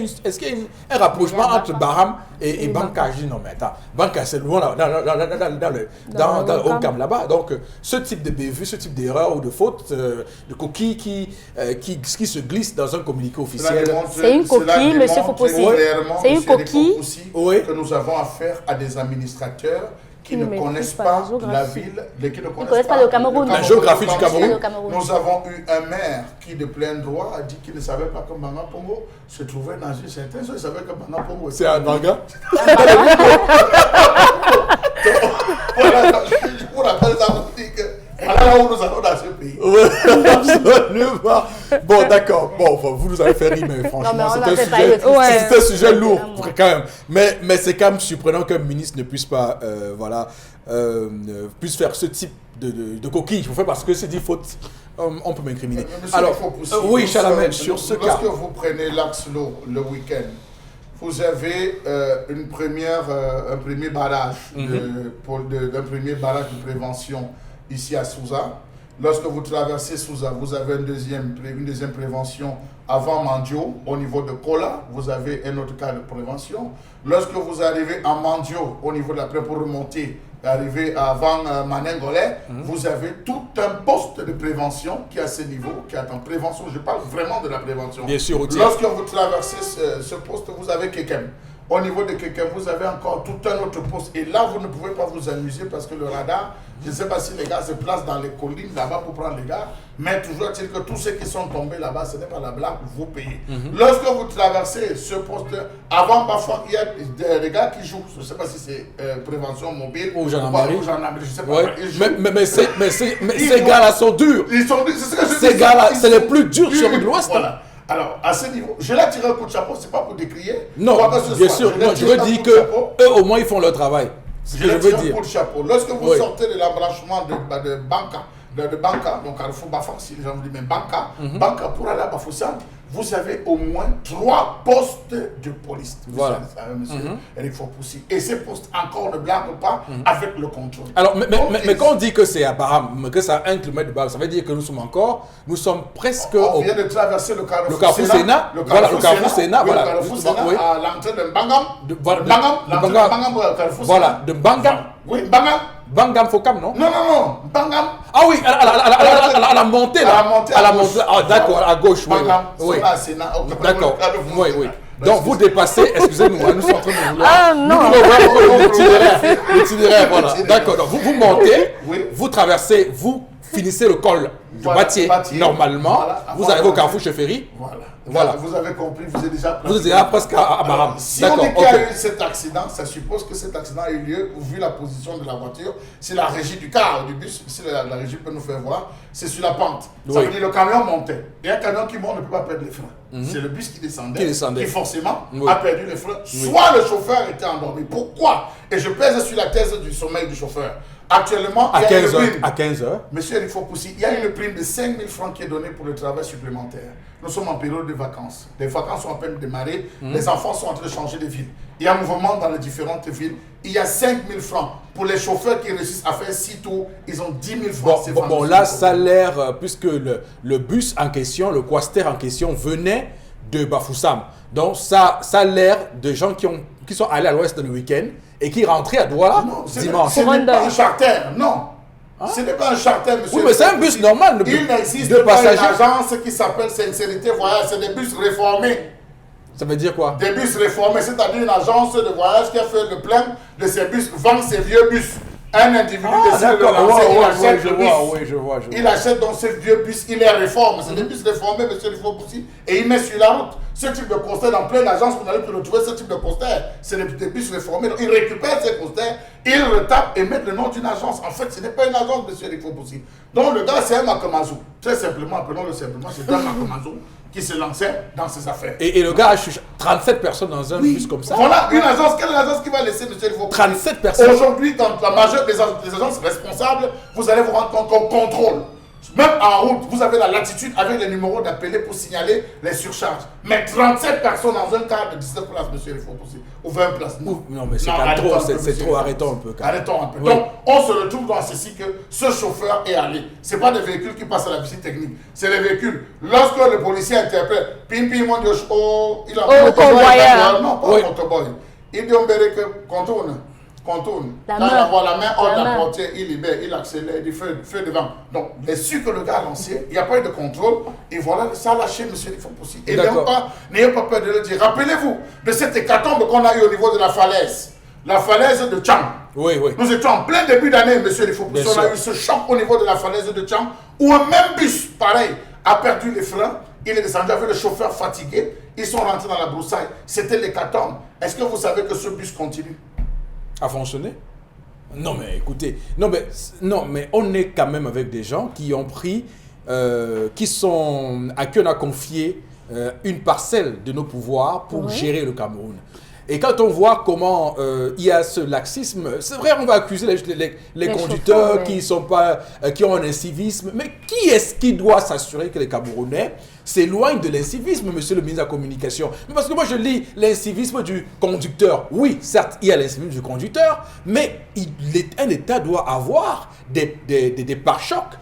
y a un rapprochement entre Baham et Banka? Je dis, non, mais attends, Banka, c'est loin dans le Haut-Cam là-bas. Donc, ce type de bévue, ce type d'erreur ou de faute, de coquille qui se glisse dans un communiqué officiel. C'est une coquille, monsieur Fopossi. C'est une coquille. Que nous avons affaire à des administrateurs qui ne connaissent pas la ville, qui ne connaissent pas le Cameroun. La géographie du Cameroun. Nous avons eu un maire qui, de plein droit, a dit qu'il ne savait pas que Banga Pongo se trouvait dans une certaine zone. Il savait que Banga Pongo... C'est un Banga. Je vous rappelle ça, vous dites que... Voilà là où nous allons dans ce pays. Oui, absolument. Bon, d'accord. Bon, vous nous avez fait rire, mais franchement, c'est un sujet lourd, quand même. Mais c'est quand même surprenant qu'un ministre ne puisse pas, puisse faire ce type de coquille. Je vous fais parce que c'est dit faute. On peut m'incriminer. Alors, oui, Chalamel, sur ce cas. Lorsque vous prenez l'axe le week-end, vous avez un premier barrage d'un premier barrage de prévention ici à Souza. Lorsque vous traversez Souza, vous avez une deuxième prévention avant Mandio, au niveau de Kola, vous avez un autre cas de prévention. Lorsque vous arrivez à Mandio, au niveau de la pour remonter, arriver avant Manengolais, vous avez tout un poste de prévention qui est à ce niveau, qui est en prévention. Je parle vraiment de la prévention. Bien sûr, lorsque vous traversez ce poste, vous avez Kekem. Au niveau de Kekem, vous avez encore tout un autre poste. Et là, vous ne pouvez pas vous amuser parce que le radar, je ne sais pas si les gars se placent dans les collines là-bas pour prendre les gars, mais toujours est-il que tous ceux qui sont tombés là-bas, ce n'est pas la blague, vous payez. Lorsque vous traversez ce poste, avant Bafouak, il y a des gars qui jouent, je ne sais pas si c'est prévention mobile ou gendarmerie, je ne sais pas. Mais ces gars-là sont durs. Ils sont durs, c'est ce que je dis. Ces gars-là, c'est les plus durs sur l'Ouest. Voilà. Alors, à ce niveau, je l'ai tiré un coup de chapeau, c'est pas pour décrier. Non, bien sûr, je veux dire qu'eux, au moins, ils font leur travail. C'est ce que je veux dire. Un coup de chapeau. Lorsque vous sortez de l'embranchement de Banca, donc Carrefour Bafang, si les gens vous disent, mais Banca pour aller à Bafoussam, vous avez au moins 3 postes de police. Voilà. Monsieur Eric Fopoussi. Et ces postes encore ne blaguent pas avec le contrôle. Alors, mais quand on dit que c'est apparemment, que ça a 1 km de base, ça veut dire que nous sommes presque... On vient de traverser le Carrefour Sénat. Voilà, le Carrefour Sénat. Voilà, le Carrefour Sénat à l'entrée de Mbangam. Voilà, de Mbangam. Oui, Mbangam. Bangam Fokam, non? Non, Bangam. Ah oui, à la montée, là. À la montée. Ah, d'accord, à gauche, oui. Oui. D'accord, oui. Donc, vous dépassez, excusez-nous, nous sommes en train de vouloir... Ah, non. L'itinéraire, voilà. D'accord, donc vous montez, vous traversez, vous finissez le col du Batier, normalement. Vous arrivez au Carrefour Chefferie. Voilà, vous avez compris, vous êtes déjà presque à Baram. Si on dit qu'il y a eu cet accident, ça suppose que cet accident a eu lieu, vu la position de la voiture, si la régie du car, du bus, si la régie peut nous faire voir, c'est sur la pente. Ça veut dire que le camion montait. Et un camion qui monte ne peut pas perdre les freins. C'est le bus qui descendait, qui forcément a perdu les freins. Soit le chauffeur était endormi. Pourquoi? Et je pèse sur la thèse du sommeil du chauffeur. Actuellement, à il y a une prime. À 15 heures. Monsieur Eric Fopoussi, il y a une prime de 5 000 francs qui est donnée pour le travail supplémentaire. Nous sommes en période de vacances. Les vacances sont à peine démarrées. Les enfants sont en train de changer de ville. Il y a un mouvement dans les différentes villes. Il y a 5 000 francs. Pour les chauffeurs qui réussissent à faire 6 tours, ils ont 10 000 francs. Bon, là, ça a l'air, puisque le bus en question, le Quaster en question, venait de Bafoussam. Donc, ça a l'air de gens qui sont allés à l'ouest le week-end et qui rentraient à Douala dimanche. Ce n'est pas un charter, non. Ce n'est pas un charter, monsieur. Oui, mais c'est un bus normal. Il n'existe pas une agence qui s'appelle Sincérité Voyage. C'est des bus réformés. Ça veut dire quoi? Des bus réformés, c'est-à-dire une agence de voyage qui a fait le plein de ses bus, vend ses vieux bus. Un individu décide de lancer, il achète le bus. Je vois. Il achète donc ces vieux bus, il les réforme. C'est des bus réformés, monsieur Fopoussi, et il met sur la route. Ce type de coaster, dans plein d'agence, vous n'allez plus retrouver ce type de coaster. C'est des bus réformés. Donc, il récupère ces coasters, il retape et met le nom d'une agence. En fait, ce n'est pas une agence, monsieur Fopoussi. Donc, le gars, c'est un Makamazou. Très simplement, appelons-le simplement, c'est un Makamazou qui se lançait dans ses affaires. Et le gars a 37 personnes dans un bus comme ça. Voilà, une agence. Quelle agence qui va laisser monsieur Fopoussi? 37 personnes. Aujourd'hui, dans la majeure des agences responsables, vous allez vous rendre compte qu'on contrôle. Même en route, vous avez la latitude avec les numéros d'appelés pour signaler les surcharges. Mais 37 personnes dans un car de 19 places, monsieur Fopoussi, ou 20 places. Non, mais c'est pas trop, c'est trop, arrêtons un peu. Arrêtons un peu. Oui. Donc, on se retrouve dans ceci que ce chauffeur est allé. Ce n'est pas des véhicules qui passent à la visite technique. C'est les véhicules. Lorsque le policier interpelle, Pimpi, mon Dieu, il a convoyeur. Non, pas motoboy. Il dit, on verrait que contourne. Quand il envoie la main hors de la portière, il libère, il accélère, il fait devant. Donc, les sûr que le gars a lancé, il n'y a pas eu de contrôle, et voilà, ça a lâché, monsieur Fopoussi. Et n'ayez pas peur de le dire. Rappelez-vous de cette hécatombe qu'on a eu au niveau de la falaise de Tchang. Oui. Nous étions en plein début d'année, monsieur Fopoussi. On a eu ce choc au niveau de la falaise de Tchang, où un même bus, pareil, a perdu les freins. Il est descendu avec le chauffeur fatigué. Ils sont rentrés dans la broussaille. C'était l'hécatombe. Est-ce que vous savez que ce bus continue à fonctionner? Non, mais écoutez, non, mais on est quand même avec des gens qui ont pris, à qui on a confié une parcelle de nos pouvoirs pour gérer le Cameroun. Et quand on voit comment il y a ce laxisme, c'est vrai, on va accuser les conducteurs qui ont un incivisme, mais qui est-ce qui doit s'assurer que les Camerounais s'éloignent de l'incivisme, monsieur le ministre de la Communication? Parce que moi, je lis l'incivisme du conducteur. Oui, certes, il y a l'incivisme du conducteur, mais un État doit avoir des pare-chocs,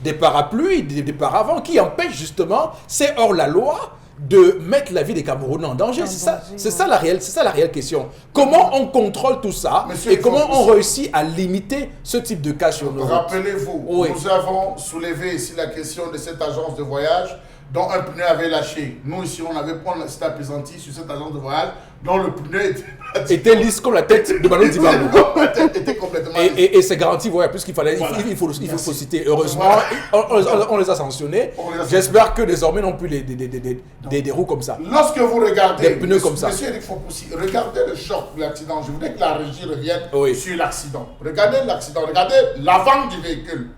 des parapluies, des paravents qui empêchent justement, c'est hors la loi, de mettre la vie des Camerounais en danger. C'est ça la réelle question. Comment on contrôle tout ça et comment on réussit à limiter ce type de cas sur nos routes? Rappelez-vous, nous avons soulevé ici la question de cette agence de voyage dont un pneu avait lâché. Nous ici, on avait s'était appesanti sur cette agence de voyage dont le pneu était lisse comme la tête de Manon Dibalou. était complètement et c'est garanti, voilà, puisqu'il fallait, il faut citer. Heureusement, on les a sanctionnés. J'espère que désormais non plus des roues comme ça. Lorsque vous regardez des pneus comme ça. Monsieur Eric Fopoussi, regardez le choc de l'accident. Je voudrais que la régie revienne sur l'accident. Regardez l'accident, regardez l'avant du véhicule.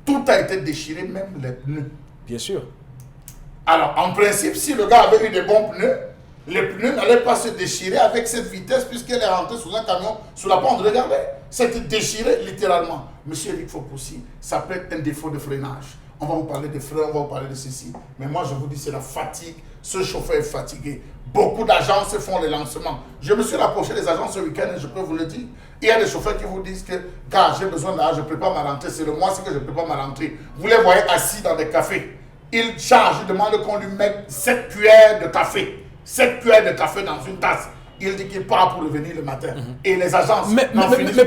Tout a été déchiré, même les pneus. Bien sûr. Alors, en principe, si le gars avait eu des bons pneus, les pneus n'allaient pas se déchirer avec cette vitesse puisqu'elle est rentrée sous un camion, sous la pente. Regardez, c'était déchiré littéralement. Monsieur Eric Fopoussi, ça peut être un défaut de freinage. On va vous parler de frein, on va vous parler de ceci. Mais moi, je vous dis, c'est la fatigue. Ce chauffeur est fatigué. Beaucoup d'agences font les lancements. Je me suis rapproché des agences ce week-end et je peux vous le dire. Il y a des chauffeurs qui vous disent que, gars, j'ai besoin de là, je prépare ma rentrée. C'est le mois-ci que je prépare ma rentrée. Vous les voyez assis dans des cafés. Ils chargent, ils demandent qu'on lui mette 7 cuillères de café. 7 cuillères de café dans une tasse. Il dit qu'il part pour revenir le matin. Et les agences mais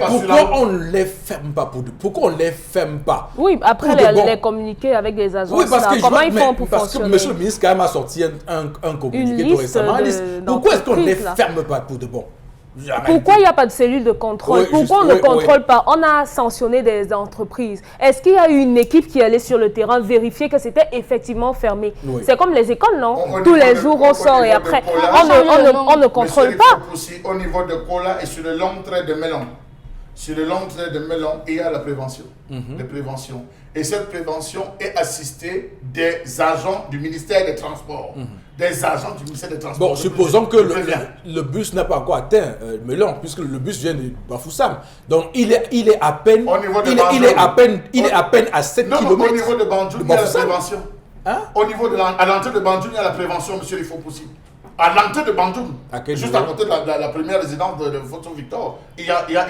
pourquoi on ne les ferme pas pourquoi on ne les ferme pas? Oui, après les communiquer avec les agences. Oui, parce que comment ils font pour parce fonctionner? Que monsieur le ministre quand même a sorti un communiqué tout récemment. Pourquoi est-ce qu'on ne les ferme pas pour de bon? Pourquoi il n'y a pas de cellule de contrôle? Pourquoi on ne contrôle pas? On a sanctionné des entreprises. Est-ce qu'il y a eu une équipe qui allait sur le terrain vérifier que c'était effectivement fermé? C'est comme les écoles, non? Tous les jours, on sort et après, on ne contrôle pas. Au niveau de cola et sur le long trait de melon. Sur le long trait de melon, il y a la prévention. De prévention. Et cette prévention est assistée des agents du ministère des Transports. Des agents du ministère des Transports. Bon, supposons que le bus n'a pas encore atteint Melon, puisque le bus vient de Bafoussam. Donc, il est à peine, il est à peine à 7 km. Au niveau de Bandjoun, il y a la prévention. Au niveau à l'entrée de Bandjoun, il y a la prévention, monsieur il faut pousser. À l'entrée de Bandjoun, juste à côté de la première résidence de Photo Victor, il y a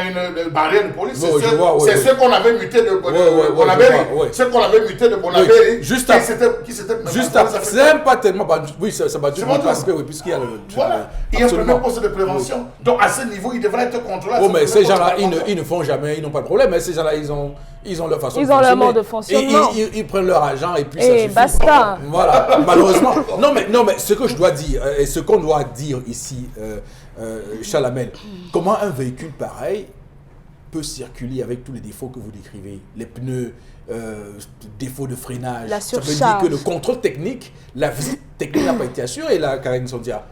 une barrière de police. C'est ce qu'on avait muté de Bonabéry. Ce qu'on avait muté de Bonabéry. Juste après, c'est même pas tellement Bandjoun. Oui, c'est Bandjoun. Parce que, puisqu'il y a le. Voilà, il y a un premier poste de prévention. Donc à ce niveau, il devrait être contrôlé. Oh, mais ces gens-là, ils ne font jamais, ils n'ont pas de problème. Mais ces gens-là, ils ont leur façon de fonctionner. Ils ont leur mode de fonctionnement. Ils prennent leur argent et puis ça suffit. Basta. Voilà, malheureusement. Non, mais ce que je dois dire, et ce qu'on doit dire ici, Chalamel, comment un véhicule pareil peut circuler avec tous les défauts que vous décrivez, les pneus, défauts de freinage. La surcharge. Ça veut dire que le contrôle technique, la visite technique n'a pas été assurée, là, Karine Sondia.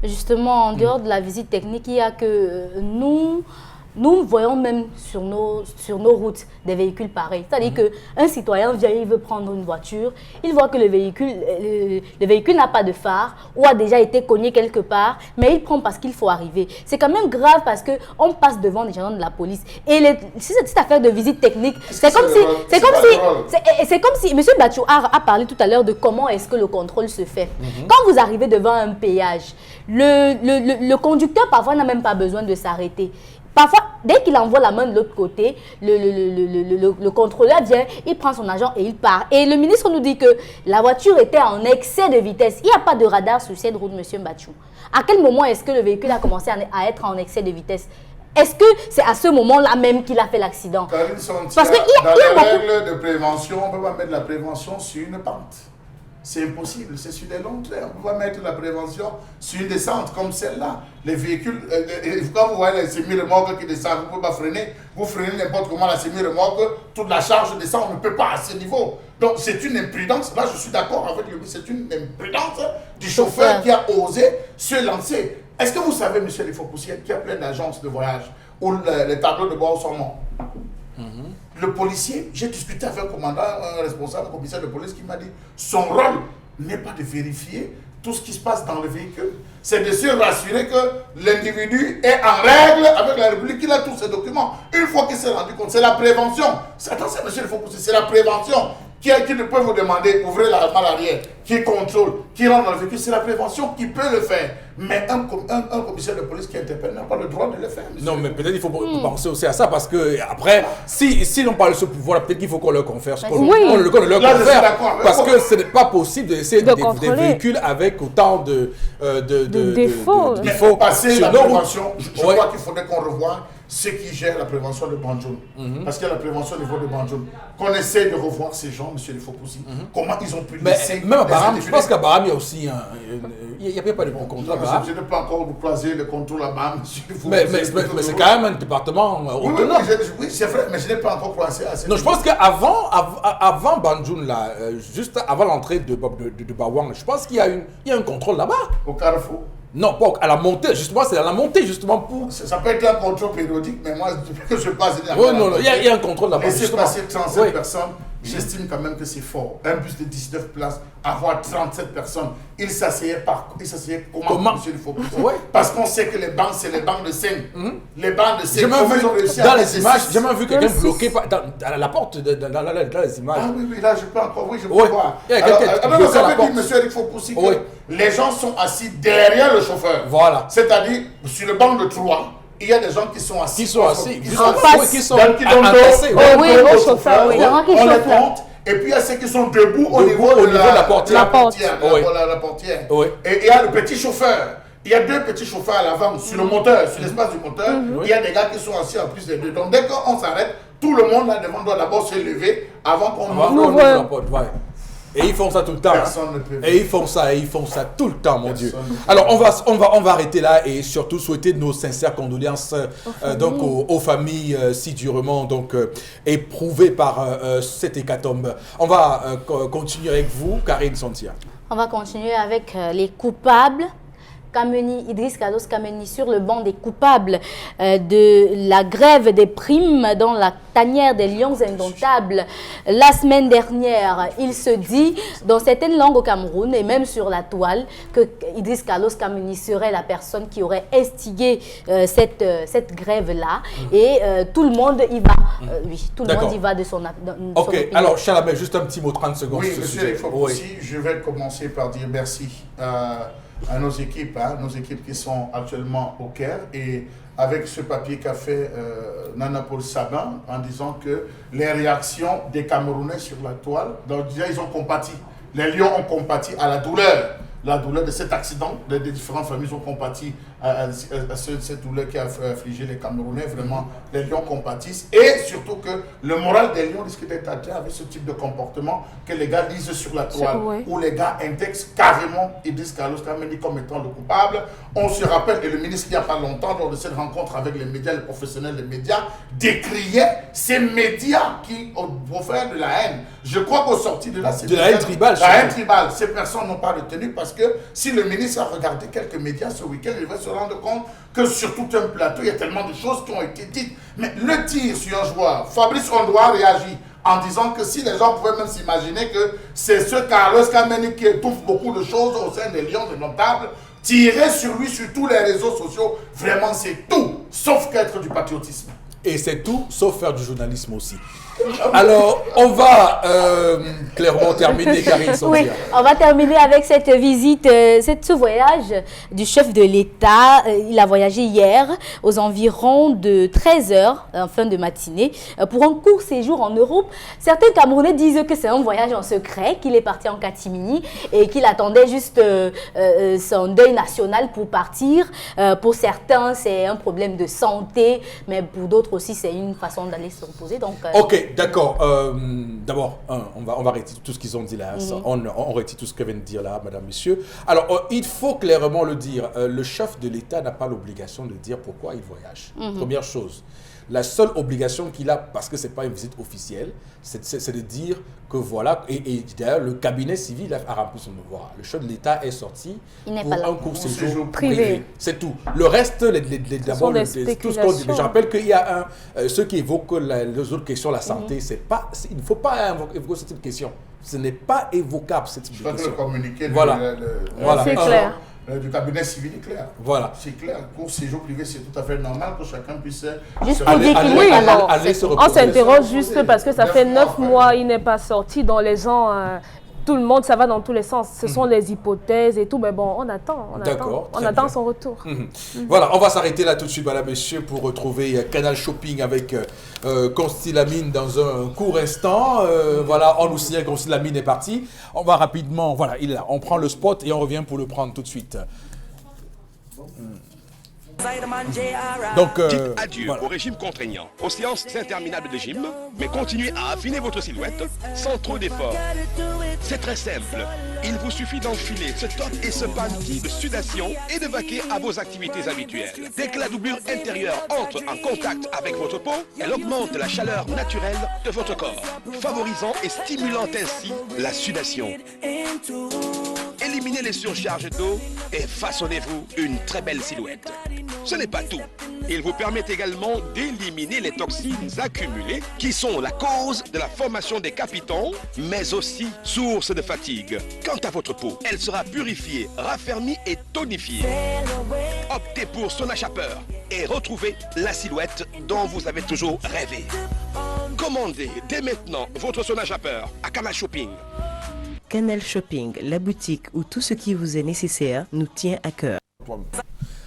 Justement, en dehors de la visite technique, il y a que nous voyons même sur nos routes des véhicules pareils. C'est-à-dire qu'un citoyen vient, il veut prendre une voiture, il voit que le véhicule n'a pas de phare ou a déjà été cogné quelque part, mais il prend parce qu'il faut arriver. C'est quand même grave parce qu'on passe devant des gens de la police. Et cette affaire de visite technique, c'est comme si M. Bachou a parlé tout à l'heure de comment est-ce que le contrôle se fait. Quand vous arrivez devant un péage, le conducteur parfois n'a même pas besoin de s'arrêter. Parfois, dès qu'il envoie la main de l'autre côté, le contrôleur vient, il prend son argent et il part. Et le ministre nous dit que la voiture était en excès de vitesse. Il n'y a pas de radar sur cette route, M. Bachou. À quel moment est-ce que le véhicule a commencé à être en excès de vitesse? Est-ce que c'est à ce moment-là même qu'il a fait l'accident? Parce que dans les règles de prévention, on ne peut pas mettre la prévention sur une pente. C'est impossible, c'est sur des longs traits. On ne peut pas mettre la prévention sur une descente comme celle-là. Les véhicules, quand vous voyez les semi-remorques qui descendent, vous ne pouvez pas freiner. Vous freinez n'importe comment la semi-remorque, toute la charge descend, on ne peut pas à ce niveau. Donc c'est une imprudence, là je suis d'accord avec lui, c'est une imprudence du chauffeur qui a osé se lancer. Est-ce que vous savez, monsieur Lefopoussier, qu'il y a plein d'agences de voyage où les tableaux de bord sont morts? Le policier, j'ai discuté avec un commandant, un responsable, un commissaire de police qui m'a dit son rôle n'est pas de vérifier tout ce qui se passe dans le véhicule. C'est de se rassurer que l'individu est en règle avec la République, qu'il a tous ses documents. Une fois qu'il s'est rendu compte, c'est la prévention. Attention, monsieur Lefopoussier, c'est la prévention. Qui ne peut vous demander d'ouvrir la malle arrière, qui contrôle, qui rentre dans le véhicule, c'est la prévention qui peut le faire. Mais un commissaire de police qui interpelle n'a pas le droit de le faire. Non, mais peut-être il faut penser aussi à ça, parce que après, si l'on parle de ce pouvoir, peut-être qu'il faut qu'on le confère. Qu'on le confère, parce que ce n'est pas possible d'essayer des véhicules avec autant de défauts. Passer la prévention, je crois qu'il faudrait qu'on revoie ceux qui gèrent la prévention de Banjoun. Parce qu'il y a la prévention au niveau de Banjoun. Qu'on essaie de revoir ces gens, monsieur Lefopoussier. Comment ils ont pu laisser... Même à Baram, je pense qu'à Baram, il y a aussi il n'y a pas de contrôle. Je ne peux pas encore vous croiser le contrôle à Baram. Mais c'est quand même un département autonome. Oui, c'est vrai, mais je n'ai pas encore croisé à cette... Non, je pense qu'avant Banjoun, là, juste avant l'entrée de Bawang, je pense qu'il y a un contrôle là-bas. Au Carrefour? Non, pas à la montée, justement, c'est à la montée, justement, pour... Ça peut être un contrôle périodique, mais moi, depuis que je passe... Oui, non, il y a un contrôle là-bas. Laisser passer 37 personnes, j'estime quand même que c'est fort. Un bus de 19 places, avoir 37 personnes, il s'asseyait comment, monsieur Lefopoussier? Parce qu'on sait que les bancs, c'est les bancs de scène. Les bancs de scène, dans les images, j'ai même vu quelqu'un bloqué à la porte, dans les images. Ah oui, là, je peux encore, je peux voir. Alors, ça veut dire, monsieur Lefopoussier, que les gens sont assis derrière le chauffeur. Voilà. C'est-à-dire, sur le banc de 3, il y a des gens qui sont assis. Qui sont assis. Qui sont entassés. Oui, au chauffeur, oui. On les compte. Et puis il y a ceux qui sont debout au niveau de la portière. Et il y a le petit chauffeur. Il y a deux petits chauffeurs à l'avant, sur le moteur, sur l'espace du moteur. Il y a des gars qui sont assis en plus des deux. Donc dès qu'on s'arrête, tout le monde là devant doit d'abord se lever avant qu'on ouvre la porte. Et ils font ça tout le temps. Personne ne peut. Et ils font ça tout le temps, mon Dieu. Alors, on va arrêter là et surtout souhaiter nos sincères condoléances aux familles si durement éprouvées par cette hécatombe. On va continuer avec vous, Karine Santia. On va continuer avec les coupables. Idriss Carlos Kameni sur le banc des coupables de la grève des primes dans la tanière des Lions Indomptables. La semaine dernière, il se dit dans certaines langues au Cameroun et même sur la toile que Idriss Carlos Kameni serait la personne qui aurait instigé cette grève-là et tout le monde y va. Tout le monde y va de son Ok, opinion. alors Chalamé, juste un petit mot, 30 secondes sur ce monsieur sujet. Lefopoussier, je vais commencer par dire merci à nos équipes qui sont actuellement au Caire et avec ce papier qu'a fait Nana Paul Sabin en disant que les réactions des Camerounais sur la toile, donc déjà ils ont compati, les Lions ont compati à la douleur de cet accident, les différentes familles ont compati à cette douleur qui a affligé les Camerounais. Vraiment, les Lions compatissent et surtout que le moral des Lions risque d'être atteint avec ce type de comportement que les gars lisent sur la toile, où les gars indexent carrément Idriss Carlos Kameni comme étant le coupable. On se rappelle, et le ministre il n'y a pas longtemps, lors de cette rencontre avec les médias, les professionnels des médias, décriait ces médias qui vont faire de la haine. Je crois qu'au sorti de là, c'est de la haine tribale. La haine tribale, ces personnes n'ont pas retenu parce que si le ministre a regardé quelques médias ce week-end, il va se rendre compte que sur tout un plateau, il y a tellement de choses qui ont été dites. Mais le tir sur un joueur, Fabrice Ondoa réagit en disant que si les gens pouvaient même s'imaginer que c'est ce Carlos Kameni qui étouffe beaucoup de choses au sein des Lions Indomptables, tirer sur lui sur tous les réseaux sociaux, vraiment c'est tout, sauf qu'être du patriotisme. Et c'est tout, sauf faire du journalisme aussi. Alors, on va clairement terminer, Karine Santia. Oui, on va terminer avec cette visite, ce voyage du chef de l'État. Il a voyagé hier aux environs de 13h, en fin de matinée, pour un court séjour en Europe. Certains Camerounais disent que c'est un voyage en secret, qu'il est parti en catimini et qu'il attendait juste son deuil national pour partir. Pour certains, c'est un problème de santé, mais pour d'autres, l'autre aussi, c'est une façon d'aller se reposer. Donc, ok, d'accord. D'abord, on va retirer tout ce qu'ils ont dit là. On retire tout ce que vient de dire là, madame, monsieur. Alors, il faut clairement le dire. Le chef de l'État n'a pas l'obligation de dire pourquoi il voyage. Première chose. La seule obligation qu'il a, parce que ce n'est pas une visite officielle, c'est de dire que voilà, et d'ailleurs le cabinet civil a rempli son devoir. Le chef de l'État est sorti pour un court séjour privé. C'est tout. Le reste, d'abord, tout ce qu'on dit. Je rappelle qu'il y a ceux qui évoquent les autres questions, la santé, il ne faut pas évoquer cette question. Ce n'est pas évocable cette question. Je crois que le communiqué voilà. C'est clair. Du cabinet civil est clair. Voilà. C'est clair. Pour séjour privé, c'est tout à fait normal que chacun puisse juste pour dire qu'il n'est pas là. On s'interroge juste parce que ça fait 9 mois, il n'est pas sorti. Dans les gens, tout le monde, ça va dans tous les sens. Ce sont les hypothèses et tout, mais bon, on attend. On attend son retour. Voilà, on va s'arrêter là tout de suite, madame, monsieur, pour retrouver Canal Shopping avec Constellamine dans un court instant. Voilà, on nous signale que Constellamine est parti. On va rapidement, voilà, il est là. On prend le spot et on revient pour le prendre tout de suite. Donc, dites adieu au régime contraignant, aux séances interminables de gym, mais continuez à affiner votre silhouette sans trop d'efforts. C'est très simple. Il vous suffit d'enfiler ce top et ce panty de sudation et de vaquer à vos activités habituelles. Dès que la doublure intérieure entre en contact avec votre peau, elle augmente la chaleur naturelle de votre corps, favorisant et stimulant ainsi la sudation. Éliminez les surcharges d'eau et façonnez-vous une très belle silhouette. Ce n'est pas tout. Il vous permet également d'éliminer les toxines accumulées qui sont la cause de la formation des capitons, mais aussi source de fatigue. Quant à votre peau, elle sera purifiée, raffermie et tonifiée. Optez pour Sonachapper et retrouvez la silhouette dont vous avez toujours rêvé. Commandez dès maintenant votre Sonachapper à Canal Shopping. Canal Shopping, la boutique où tout ce qui vous est nécessaire nous tient à cœur.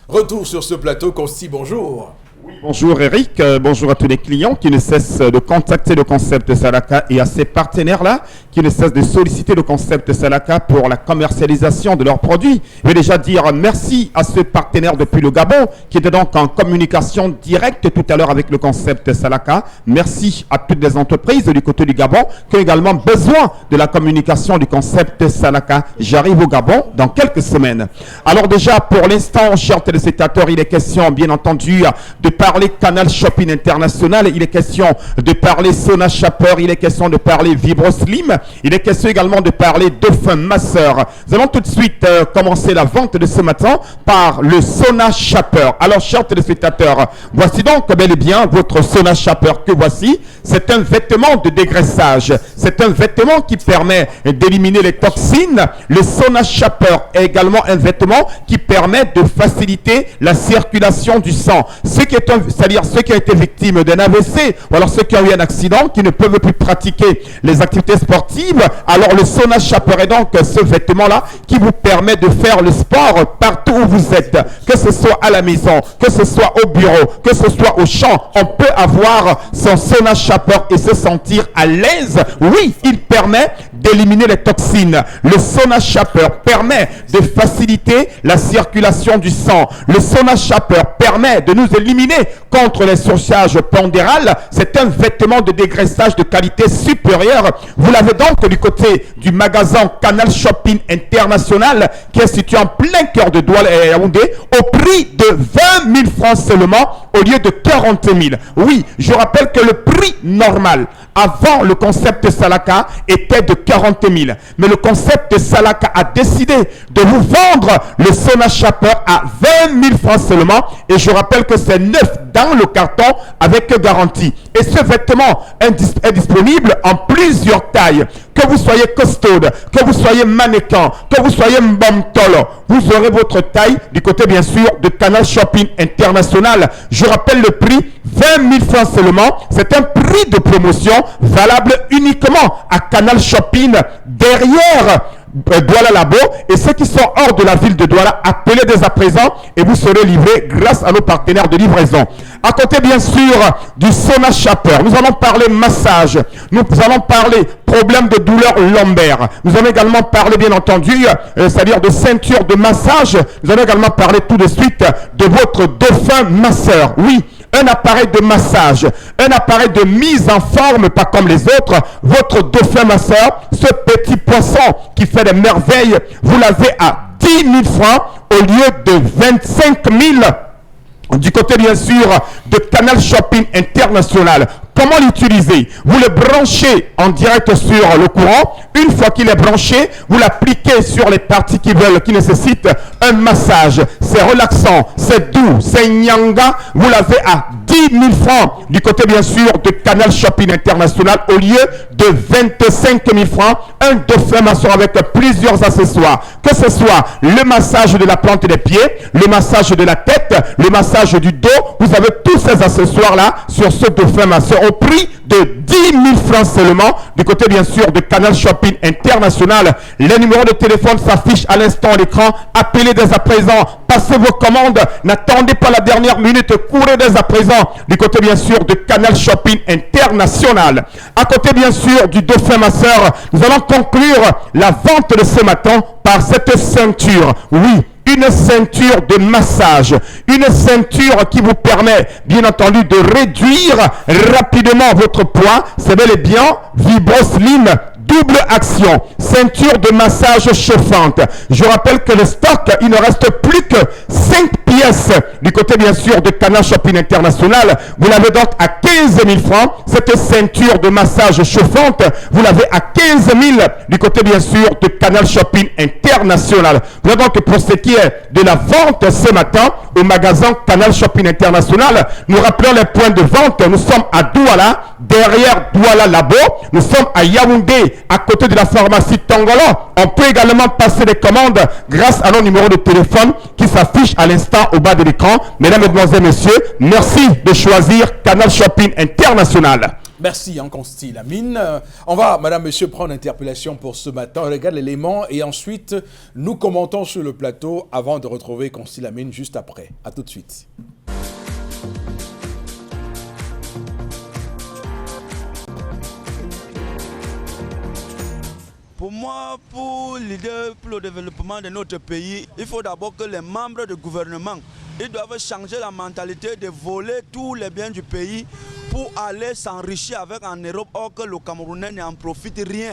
Retour sur ce plateau, Consti, bonjour. Bonjour Eric, bonjour à tous les clients qui ne cessent de contacter le concept Salaka et à ses partenaires-là qui ne cessent de solliciter le concept Salaka pour la commercialisation de leurs produits. Je vais déjà dire merci à ce partenaire depuis le Gabon qui était donc en communication directe tout à l'heure avec le concept Salaka. Merci à toutes les entreprises du côté du Gabon qui ont également besoin de la communication du concept Salaka. J'arrive au Gabon dans quelques semaines. Alors déjà pour l'instant, chers téléspectateurs, il est question bien entendu de parler Canal Shopping International, il est question de parler Sonachapper, il est question de parler Vibro Slim, il est question également de parler Dauphin Masseur. Nous allons tout de suite commencer la vente de ce matin par le Sonachapper. Alors chers téléspectateurs, voici donc bel et bien votre Sonachapper que voici. C'est un vêtement de dégraissage, c'est un vêtement qui permet d'éliminer les toxines. Le Sonachapper est également un vêtement qui permet de faciliter la circulation du sang. C'est-à-dire ceux qui ont été victimes d'un AVC ou alors ceux qui ont eu un accident, qui ne peuvent plus pratiquer les activités sportives. Alors le Sonachapper est donc ce vêtement-là qui vous permet de faire le sport partout où vous êtes, que ce soit à la maison, que ce soit au bureau, que ce soit au champ. On peut avoir son Sonachapper et se sentir à l'aise. Oui, il permet d'éliminer les toxines. Le Sonachapper permet de faciliter la circulation du sang. Le Sonachapper permet de nous éliminer contre les surcharges pondérales. C'est un vêtement de dégraissage de qualité supérieure. Vous l'avez donc du côté du magasin Canal Shopping International qui est situé en plein cœur de Douala et Yaoundé au prix de 20 000 francs seulement au lieu de 40 000. Oui, je rappelle que le prix normal avant le concept Salaka était de 40 000. Mais le concept Salaka a décidé de vous vendre le Sonachapper à 20 000 francs seulement. Et je rappelle que c'est neuf dans le carton avec garantie. Et ce vêtement est disponible en plusieurs tailles. Que vous soyez costaude, que vous soyez mannequin, que vous soyez mbamtolo, vous aurez votre taille du côté bien sûr de Canal Shopping International. Je rappelle le prix, 20 000 francs seulement. C'est un prix de promotion valable uniquement à Canal Shopping derrière Douala Labo. Et ceux qui sont hors de la ville de Douala, appelez dès à présent et vous serez livrés grâce à nos partenaires de livraison. À côté bien sûr du Sonachapper, nous allons parler massage, nous allons parler problème de douleur lombaire, nous allons également parler bien entendu, c'est-à-dire de ceinture de massage, nous allons également parler tout de suite de votre Dauphin Masseur. Oui, un appareil de massage, un appareil de mise en forme, pas comme les autres. Votre dauphin masseur, ce petit poisson qui fait des merveilles, vous l'avez à 10 000 francs au lieu de 25 000 du côté bien sûr de Canal Shopping International. Comment l'utiliser? Vous le branchez en direct sur le courant. Une fois qu'il est branché, vous l'appliquez sur les parties qui nécessitent un massage. C'est relaxant, c'est doux, c'est nyanga. Vous l'avez à 10 000 francs du côté bien sûr de Canal Shopping International au lieu de 25 000 francs. Un dauphin masseur avec plusieurs accessoires. Que ce soit le massage de la plante des pieds, le massage de la tête, le massage du dos. Vous avez tous ces accessoires-là sur ce dauphin masseur au prix de 10 000 francs seulement du côté bien sûr de Canal Shopping International. Les numéros de téléphone s'affichent à l'instant à l'écran. Appelez dès à présent, passez vos commandes, n'attendez pas la dernière minute, courez dès à présent du côté bien sûr de Canal Shopping International. À côté bien sûr du dauphin masseur, nous allons conclure la vente de ce matin par cette ceinture. Oui, une ceinture de massage, une ceinture qui vous permet bien entendu de réduire rapidement votre poids. C'est bel et bien VibroSlim double action, ceinture de massage chauffante. Je rappelle que le stock, il ne reste plus que 5 pièces du côté bien sûr de Canal Shopping International. Vous l'avez donc à 15 000 francs. Cette ceinture de massage chauffante, vous l'avez à 15 000 du côté bien sûr de Canal Shopping International. Voilà donc pour ce qui est de la vente ce matin au magasin Canal Shopping International. Nous rappelons les points de vente. Nous sommes à Douala, derrière Douala Labo. Nous sommes à Yaoundé, à côté de la pharmacie Tongolo. On peut également passer des commandes grâce à nos numéros de téléphone qui s'affichent à l'instant au bas de l'écran. Mesdames, Mesdemoiselles, Messieurs, merci de choisir Canal Shopping International. Merci, Consti Lamine. On va, madame, monsieur, prendre l'interpellation pour ce matin. On regarde l'élément et ensuite, nous commentons sur le plateau avant de retrouver Consti Lamine juste après. À tout de suite. Pour moi, pour l'idée, pour le développement de notre pays, il faut d'abord que les membres du gouvernement, ils doivent changer la mentalité de voler tous les biens du pays pour aller s'enrichir avec en Europe, or que le Camerounais n'en profite rien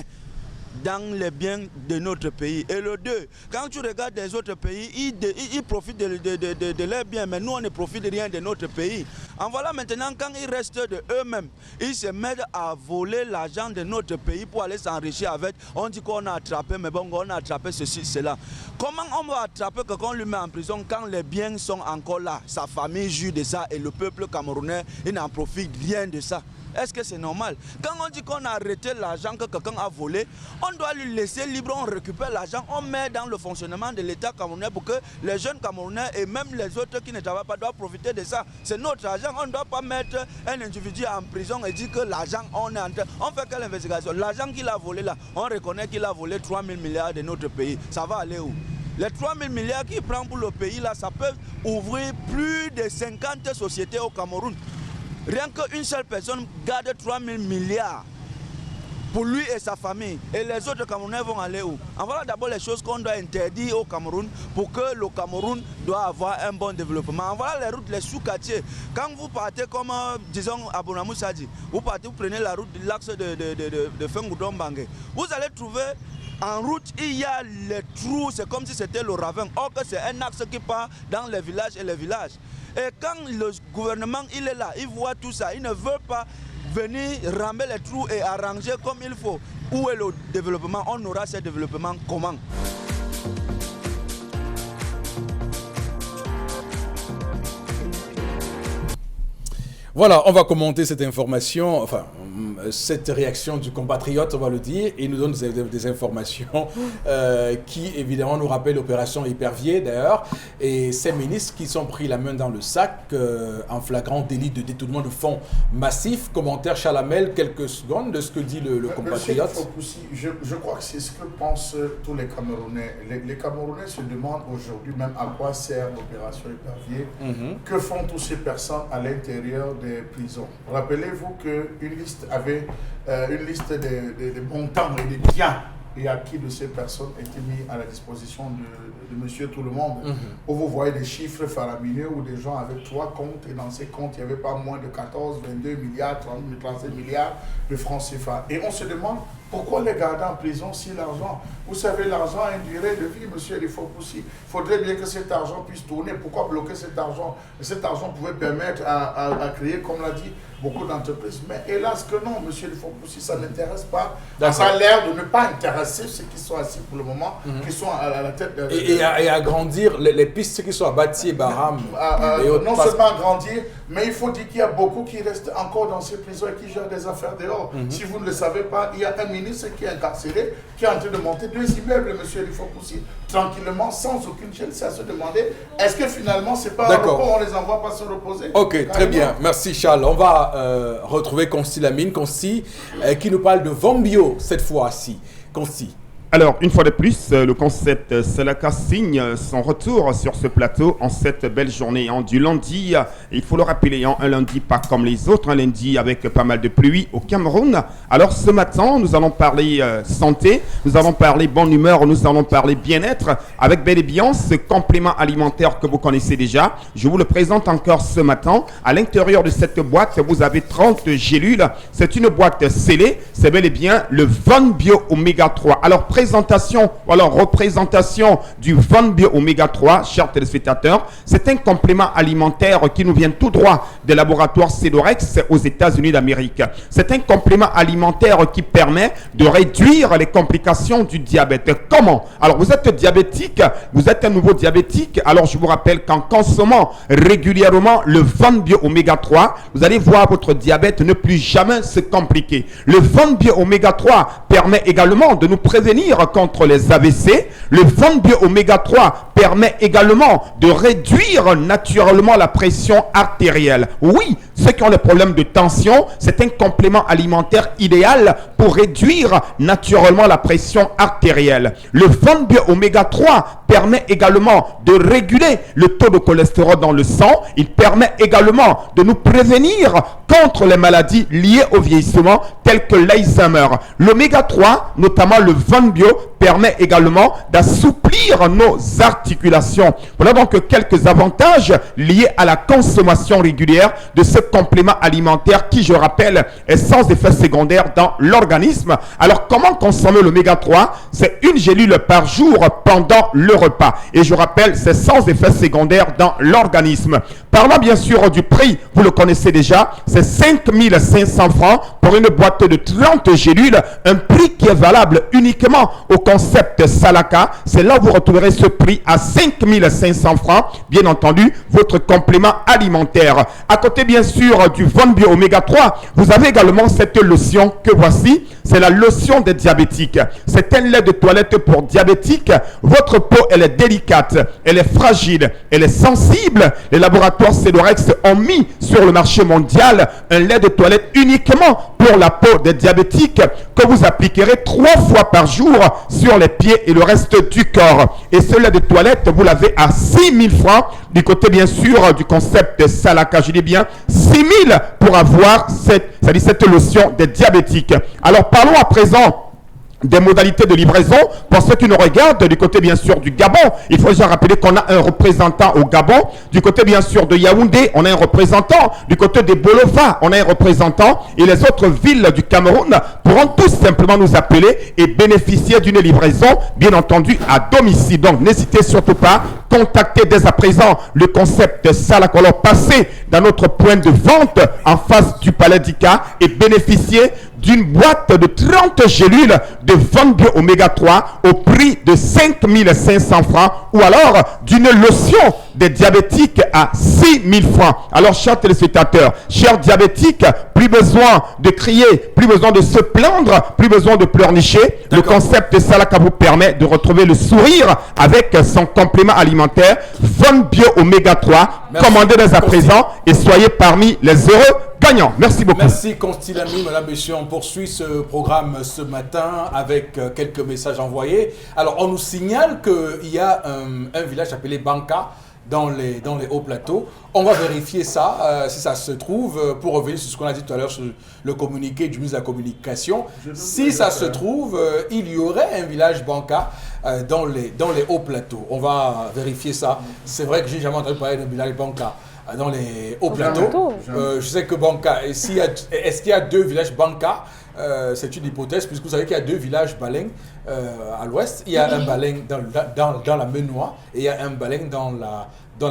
dans les biens de notre pays. Et le deux, quand tu regardes les autres pays, ils profitent de leurs biens, mais nous on ne profite rien de notre pays. En voilà maintenant, quand ils restent de eux-mêmes, ils se mettent à voler l'argent de notre pays pour aller s'enrichir avec. On dit qu'on a attrapé, mais bon, on a attrapé ceci, cela. Comment on va attraper quelqu'un, lui met en prison quand les biens sont encore là? Sa famille joue de ça et le peuple camerounais, il n'en profite rien de ça. Est-ce que c'est normal? Quand on dit qu'on a arrêté l'argent que quelqu'un a volé, on doit lui laisser libre, on récupère l'argent, on met dans le fonctionnement de l'État camerounais pour que les jeunes camerounais et même les autres qui ne travaillent pas doivent profiter de ça. C'est notre argent, on ne doit pas mettre un individu en prison et dire que l'argent, on fait quelle investigation? L'argent qu'il a volé là, on reconnaît qu'il a volé 3 000 milliards de notre pays. Ça va aller où? Les 3 000 milliards qu'il prend pour le pays là, ça peut ouvrir plus de 50 sociétés au Cameroun. Rien qu'une seule personne garde 3 000 milliards pour lui et sa famille. Et les autres Camerounais vont aller où? En voilà d'abord les choses qu'on doit interdire au Cameroun pour que le Cameroun doit avoir un bon développement. En voilà les routes, les sous-quartiers. Quand vous partez comme, disons, à Bonamoussa dit, vous prenez la route de l'axe de Fengoudon-Bangé. Vous allez trouver en route, il y a les trous, c'est comme si c'était le ravin. Or que c'est un axe qui part dans les villages et les villages. Et quand le gouvernement il est là, il voit tout ça, il ne veut pas venir ramer les trous et arranger comme il faut. Où est le développement? On aura ce développement comment? Voilà, on va commenter cette information, enfin, cette réaction du compatriote, on va le dire, et il nous donne des informations qui, évidemment, nous rappellent l'opération Épervier, d'ailleurs, et ces ministres qui sont pris la main dans le sac en flagrant délit de détournement de fonds massifs. Commentaire Chalamel, quelques secondes de ce que dit le compatriote. Je crois que c'est ce que pensent tous les Camerounais. Les Camerounais se demandent aujourd'hui même à quoi sert l'opération Épervier. Que font toutes ces personnes à l'intérieur des prisons? Rappelez-vous qu'une liste avait une liste des montants et des biens et à qui de ces personnes était mis à la disposition de monsieur tout le monde. Où vous voyez des chiffres faramineux où des gens avaient 3 comptes et dans ces comptes, il n'y avait pas moins de 14, 22 milliards, 35 milliards de francs CFA. Et on se demande pourquoi les garder en prison si l'argent, vous savez, l'argent a une durée de vie, monsieur Eric Fopoussi. Il faudrait bien que cet argent puisse tourner. Pourquoi bloquer cet argent? Cet argent pouvait permettre à créer, comme l'a dit, beaucoup d'entreprises. Mais hélas que non, monsieur Eric Fopoussi, ça n'intéresse pas. Ça a l'air de ne pas intéresser ceux qui sont assis pour le moment, qui sont à la tête de... Et agrandir les pistes qui sont à Bati et Baham. Non seulement agrandir, mais il faut dire qu'il y a beaucoup qui restent encore dans ces prisons et qui gèrent des affaires dehors. Si vous ne le savez pas, il y a un ministre qui est incarcéré, qui est en train de monter 2 immeubles, monsieur Eric Fopoussi, tranquillement, sans aucune chaîne. C'est à se demander, est-ce que finalement, c'est pas un repos, on les envoie pas se reposer? Ok, très bien. Merci Charles. On va retrouver Consti Lamine. Consti, qui nous parle de Vombio cette fois-ci. Consti. Alors, une fois de plus, le concept Salaka signe son retour sur ce plateau en cette belle journée du lundi. Il faut le rappeler, un lundi pas comme les autres, un lundi avec pas mal de pluie au Cameroun. Alors, ce matin, nous allons parler santé, nous allons parler bonne humeur, nous allons parler bien-être avec bel et bien ce complément alimentaire que vous connaissez déjà. Je vous le présente encore ce matin. À l'intérieur de cette boîte, vous avez 30 gélules. C'est une boîte scellée. C'est bel et bien le Vombio Oméga 3. Alors, représentation du Vombio Oméga 3, chers téléspectateurs. C'est un complément alimentaire qui nous vient tout droit des laboratoires Cedorex aux États-Unis d'Amérique. C'est un complément alimentaire qui permet de réduire les complications du diabète. Comment? Alors, vous êtes diabétique, vous êtes un nouveau diabétique. Alors, je vous rappelle qu'en consommant régulièrement le Vombio Oméga 3, vous allez voir votre diabète ne plus jamais se compliquer. Le Vombio Oméga 3 permet également de nous prévenir contre les AVC. Le Vombio Oméga 3 permet également de réduire naturellement la pression artérielle. Oui, ceux qui ont des problèmes de tension, c'est un complément alimentaire idéal pour réduire naturellement la pression artérielle. Le Vombio Oméga 3 permet également de réguler le taux de cholestérol dans le sang. Il permet également de nous prévenir contre les maladies liées au vieillissement telles que l'Alzheimer. L'oméga 3, notamment le Vombio, permet également d'assouplir nos articulations. Voilà donc quelques avantages liés à la consommation régulière de ce complément alimentaire qui, je rappelle, est sans effet secondaire dans l'organisme. Alors, comment consommer l'oméga 3? C'est une gélule par jour pendant le repas. Et je rappelle, c'est sans effet secondaire dans l'organisme. Parlons bien sûr du prix, vous le connaissez déjà, c'est 5 500 francs pour une boîte de 30 gélules, un prix qui est valable uniquement au concept Salaka. C'est là où vous retrouverez ce prix à 5 500 francs, bien entendu, votre complément alimentaire. À côté bien sûr du Vombio Oméga 3, vous avez également cette lotion que voici, c'est la lotion des diabétiques. C'est un lait de toilette pour diabétiques. Votre peau, elle est délicate, elle est fragile, elle est sensible. Les laboratoires Cedorex ont mis sur le marché mondial un lait de toilette uniquement pour la peau des diabétiques que vous appliquerez 3 fois par jour sur les pieds et le reste du corps. Et ce lait de toilette, vous l'avez à 6 000 francs du côté bien sûr du concept de Salaka. Je dis bien 6 000 pour avoir cette lotion des diabétiques. Alors parlons à présent des modalités de livraison. Pour ceux qui nous regardent du côté bien sûr du Gabon, il faut déjà rappeler qu'on a un représentant au Gabon. Du côté bien sûr de Yaoundé, on a un représentant. Du côté de Bolova, on a un représentant. Et les autres villes du Cameroun pourront tout simplement nous appeler et bénéficier d'une livraison, bien entendu, à domicile. Donc n'hésitez surtout pas, contactez dès à présent le concept Salaka. Alors passez dans notre point de vente en face du Palais d'Ika et bénéficiez d'une boîte de 30 gélules de Vombio Oméga 3 au prix de 5 500 francs ou alors d'une lotion des diabétiques à 6 000 francs. Alors, chers téléspectateurs, chers diabétiques, plus besoin de crier, plus besoin de se plaindre, plus besoin de pleurnicher. Le concept Salaka vous permet de retrouver le sourire avec son complément alimentaire Vombio Oméga 3. Merci. Commandez dès à présent et soyez parmi les heureux gagnants. Merci beaucoup. Merci Consti Lamine. Madame, Monsieur, on poursuit ce programme ce matin avec quelques messages envoyés. Alors, on nous signale qu'il y a un village appelé Banka dans les hauts plateaux. On va vérifier ça, si ça se trouve, pour revenir sur ce qu'on a dit tout à l'heure sur le communiqué du ministre de la Communication. Si ça se trouve, il y aurait un village banca dans les hauts plateaux. On va vérifier ça. C'est vrai que j'ai jamais entendu parler d'un village banca dans les hauts plateaux. Je sais que banca, est-ce qu'il y a 2 villages banca? C'est une hypothèse, puisque vous savez qu'il y a 2 villages Baleng à l'ouest. Il y a un Baleng dans la Menois et il y a un Baleng dans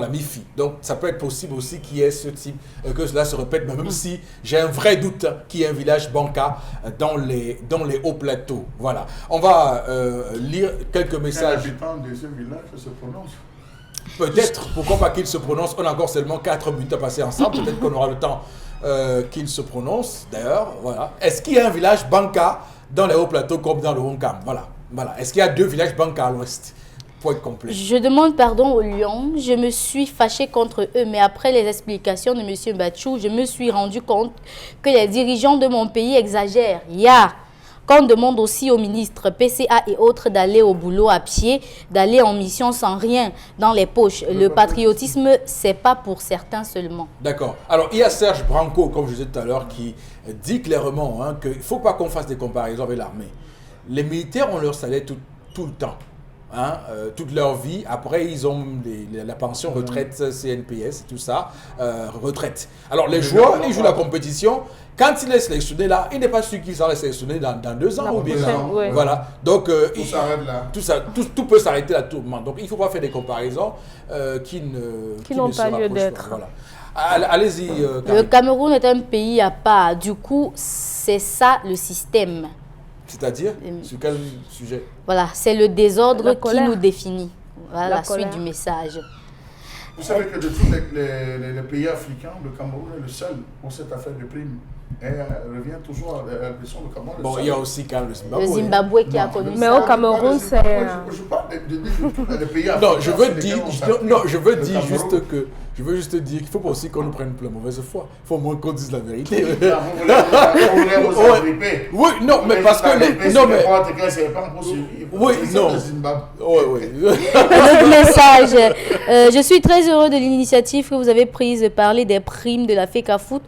la Mifi. Donc ça peut être possible aussi qu'il y ait ce type, que cela se répète, même si j'ai un vrai doute qu'il y ait un village banca dans les hauts plateaux. Voilà. On va lire quelques messages. Quel habitant de ce village se prononce? Peut-être, pourquoi pas qu'il se prononce. On a encore seulement 4 minutes à passer ensemble. Peut-être qu'on aura le temps qu'il se prononce. D'ailleurs, voilà. Est-ce qu'il y a un village banca dans les hauts plateaux comme dans le Honkam? Voilà. Est-ce qu'il y a 2 villages banca à l'ouest? Pour être complet. Je demande pardon aux Lions. Je me suis fâchée contre eux, mais après les explications de M. Bachou, je me suis rendu compte que les dirigeants de mon pays exagèrent. Qu'on demande aussi aux ministres PCA et autres d'aller au boulot à pied, d'aller en mission sans rien dans les poches. Le patriotisme, c'est pas pour certains seulement. D'accord. Alors, il y a Serge Branco, comme je disais tout à l'heure, qui dit clairement qu'il ne faut pas qu'on fasse des comparaisons avec l'armée. Les militaires ont leur salaire tout le temps. Toute leur vie. Après, ils ont la pension, retraite, CNPS, tout ça, retraite. Alors, les joueurs, ils jouent la compétition. Quand il est sélectionné là, il n'est pas sûr qu'il sera sélectionné dans 2 ans ou bien là. Ouais. Voilà. Donc, Tout s'arrête là. Tout peut s'arrêter là tout le monde. Donc, il ne faut pas faire des comparaisons qui n'ont ne se pas lieu rapprochent d'être. pas. Voilà. Allez-y. Le Cameroun est un pays à part. Du coup, c'est ça le système. C'est-à-dire, sur quel sujet? Voilà, c'est le désordre La qui colère. nous définit. Voilà la colère. suite du message. Vous savez que de tous les pays africains, le Cameroun est le seul pour cette affaire de primes. Et elle revient toujours à la question du Cameroun. Bon, il y a aussi quand même le Zimbabwe. Le Zimbabwe qui a connu Mais ça. au Cameroun, c'est... Je parle des pays africains. Non, je veux dire, je veux Le dire Cameroun. juste que, je veux juste dire qu'il ne faut pas aussi qu'on nous prenne pour la mauvaise foi. Il faut au moins qu'on dise la vérité. Vous voulez vous agripper. Oui, non, mais parce que non, mais oui, non. Oui. Un autre message. Je suis très heureux de l'initiative que vous avez prise de parler des primes de la FECAFOOT.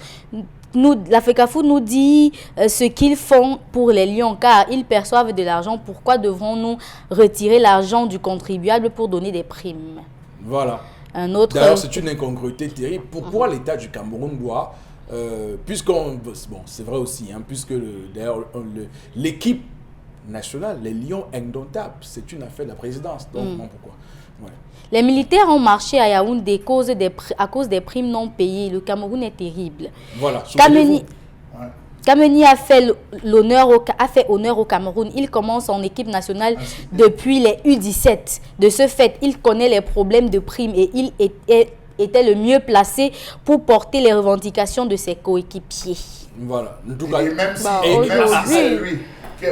La FECAFOOT nous dit ce qu'ils font pour les Lions, car ils perçoivent de l'argent. Pourquoi devrons-nous retirer l'argent du contribuable pour donner des primes? Voilà. Un autre... D'ailleurs, c'est une incongruité terrible. Pourquoi l'État du Cameroun doit, puisqu'on, bon, c'est vrai aussi, puisque d'ailleurs l'équipe nationale, les Lions indomptables, c'est une affaire de la présidence. Donc, pourquoi? Ouais. Les militaires ont marché à Yaoundé à cause des primes non payées. Le Cameroun est terrible. Voilà. Kameni a fait honneur au Cameroun. Il commence en équipe nationale depuis les U17. De ce fait, il connaît les problèmes de primes et il était le mieux placé pour porter les revendications de ses coéquipiers. Voilà. En tout cas,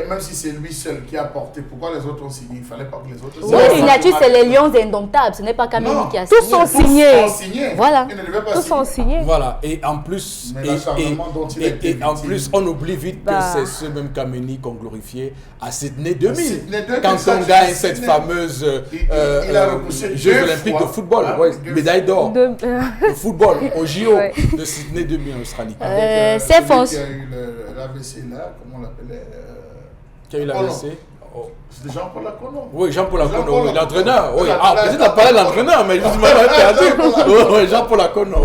même si c'est lui seul qui a porté, pourquoi les autres ont signé? Il ne fallait pas que les autres signent. Oui, signature, c'est les Lions indomptables. Ce n'est pas Kameni qui a signé. Tous sont signés. Voilà. Tous sont signés. Voilà. Et en plus, on oublie vite que c'est ce même Kameni qu'on glorifiait à Sydney 2000. Quand on gagne cette fameuse Jeux Olympiques de football, médaille d'or. De football au JO de Sydney 2000 en Australie. C'est faux. Il y a eu l'AVC là, comment on l'appelait? Qui a eu l'AVC? C'était Jean-Paul Lacono. Oui, Jean-Paul Lacono, l'entraîneur. Oui. Peut-être n'a pas parlé de l'entraîneur, mais je me suis perdu. Oui, Jean-Paul Lacono.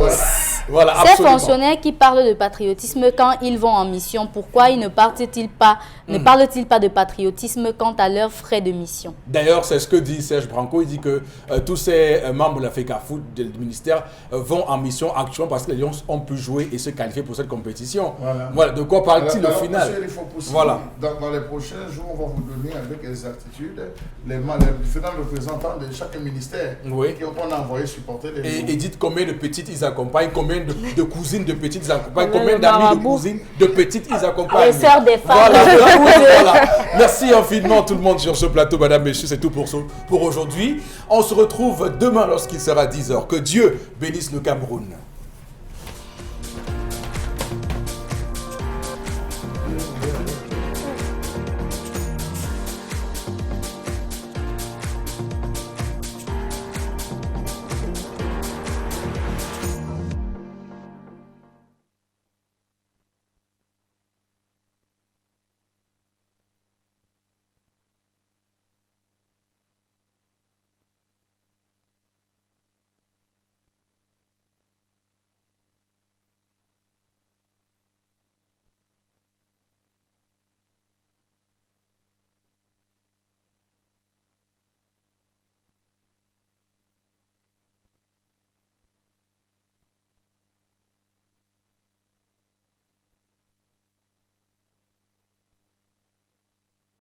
Voilà, ces fonctionnaires qui parlent de patriotisme quand ils vont en mission, pourquoi ils ne parlent-ils pas de patriotisme quant à leurs frais de mission? D'ailleurs, c'est ce que dit Serge Branco. Il dit que tous ces membres de la FECAFOOT, du ministère, vont en mission actuellement parce que les Lions ont pu jouer et se qualifier pour cette compétition. Voilà. De quoi parle-t-il au final? Voilà. Dans les prochains jours, on va vous donner avec exactitude les différents représentants de chaque ministère qu'on a envoyé supporter les Lions. Et dites combien de petites ils accompagnent, combien de cousines de petites ils accompagnent, combien d'amis de cousines de petites ils accompagnent. Les sœurs des femmes. Voilà. Merci infiniment tout le monde sur ce plateau, madame, messieurs, c'est tout pour aujourd'hui. On se retrouve demain lorsqu'il sera 10h. Que Dieu bénisse le Cameroun.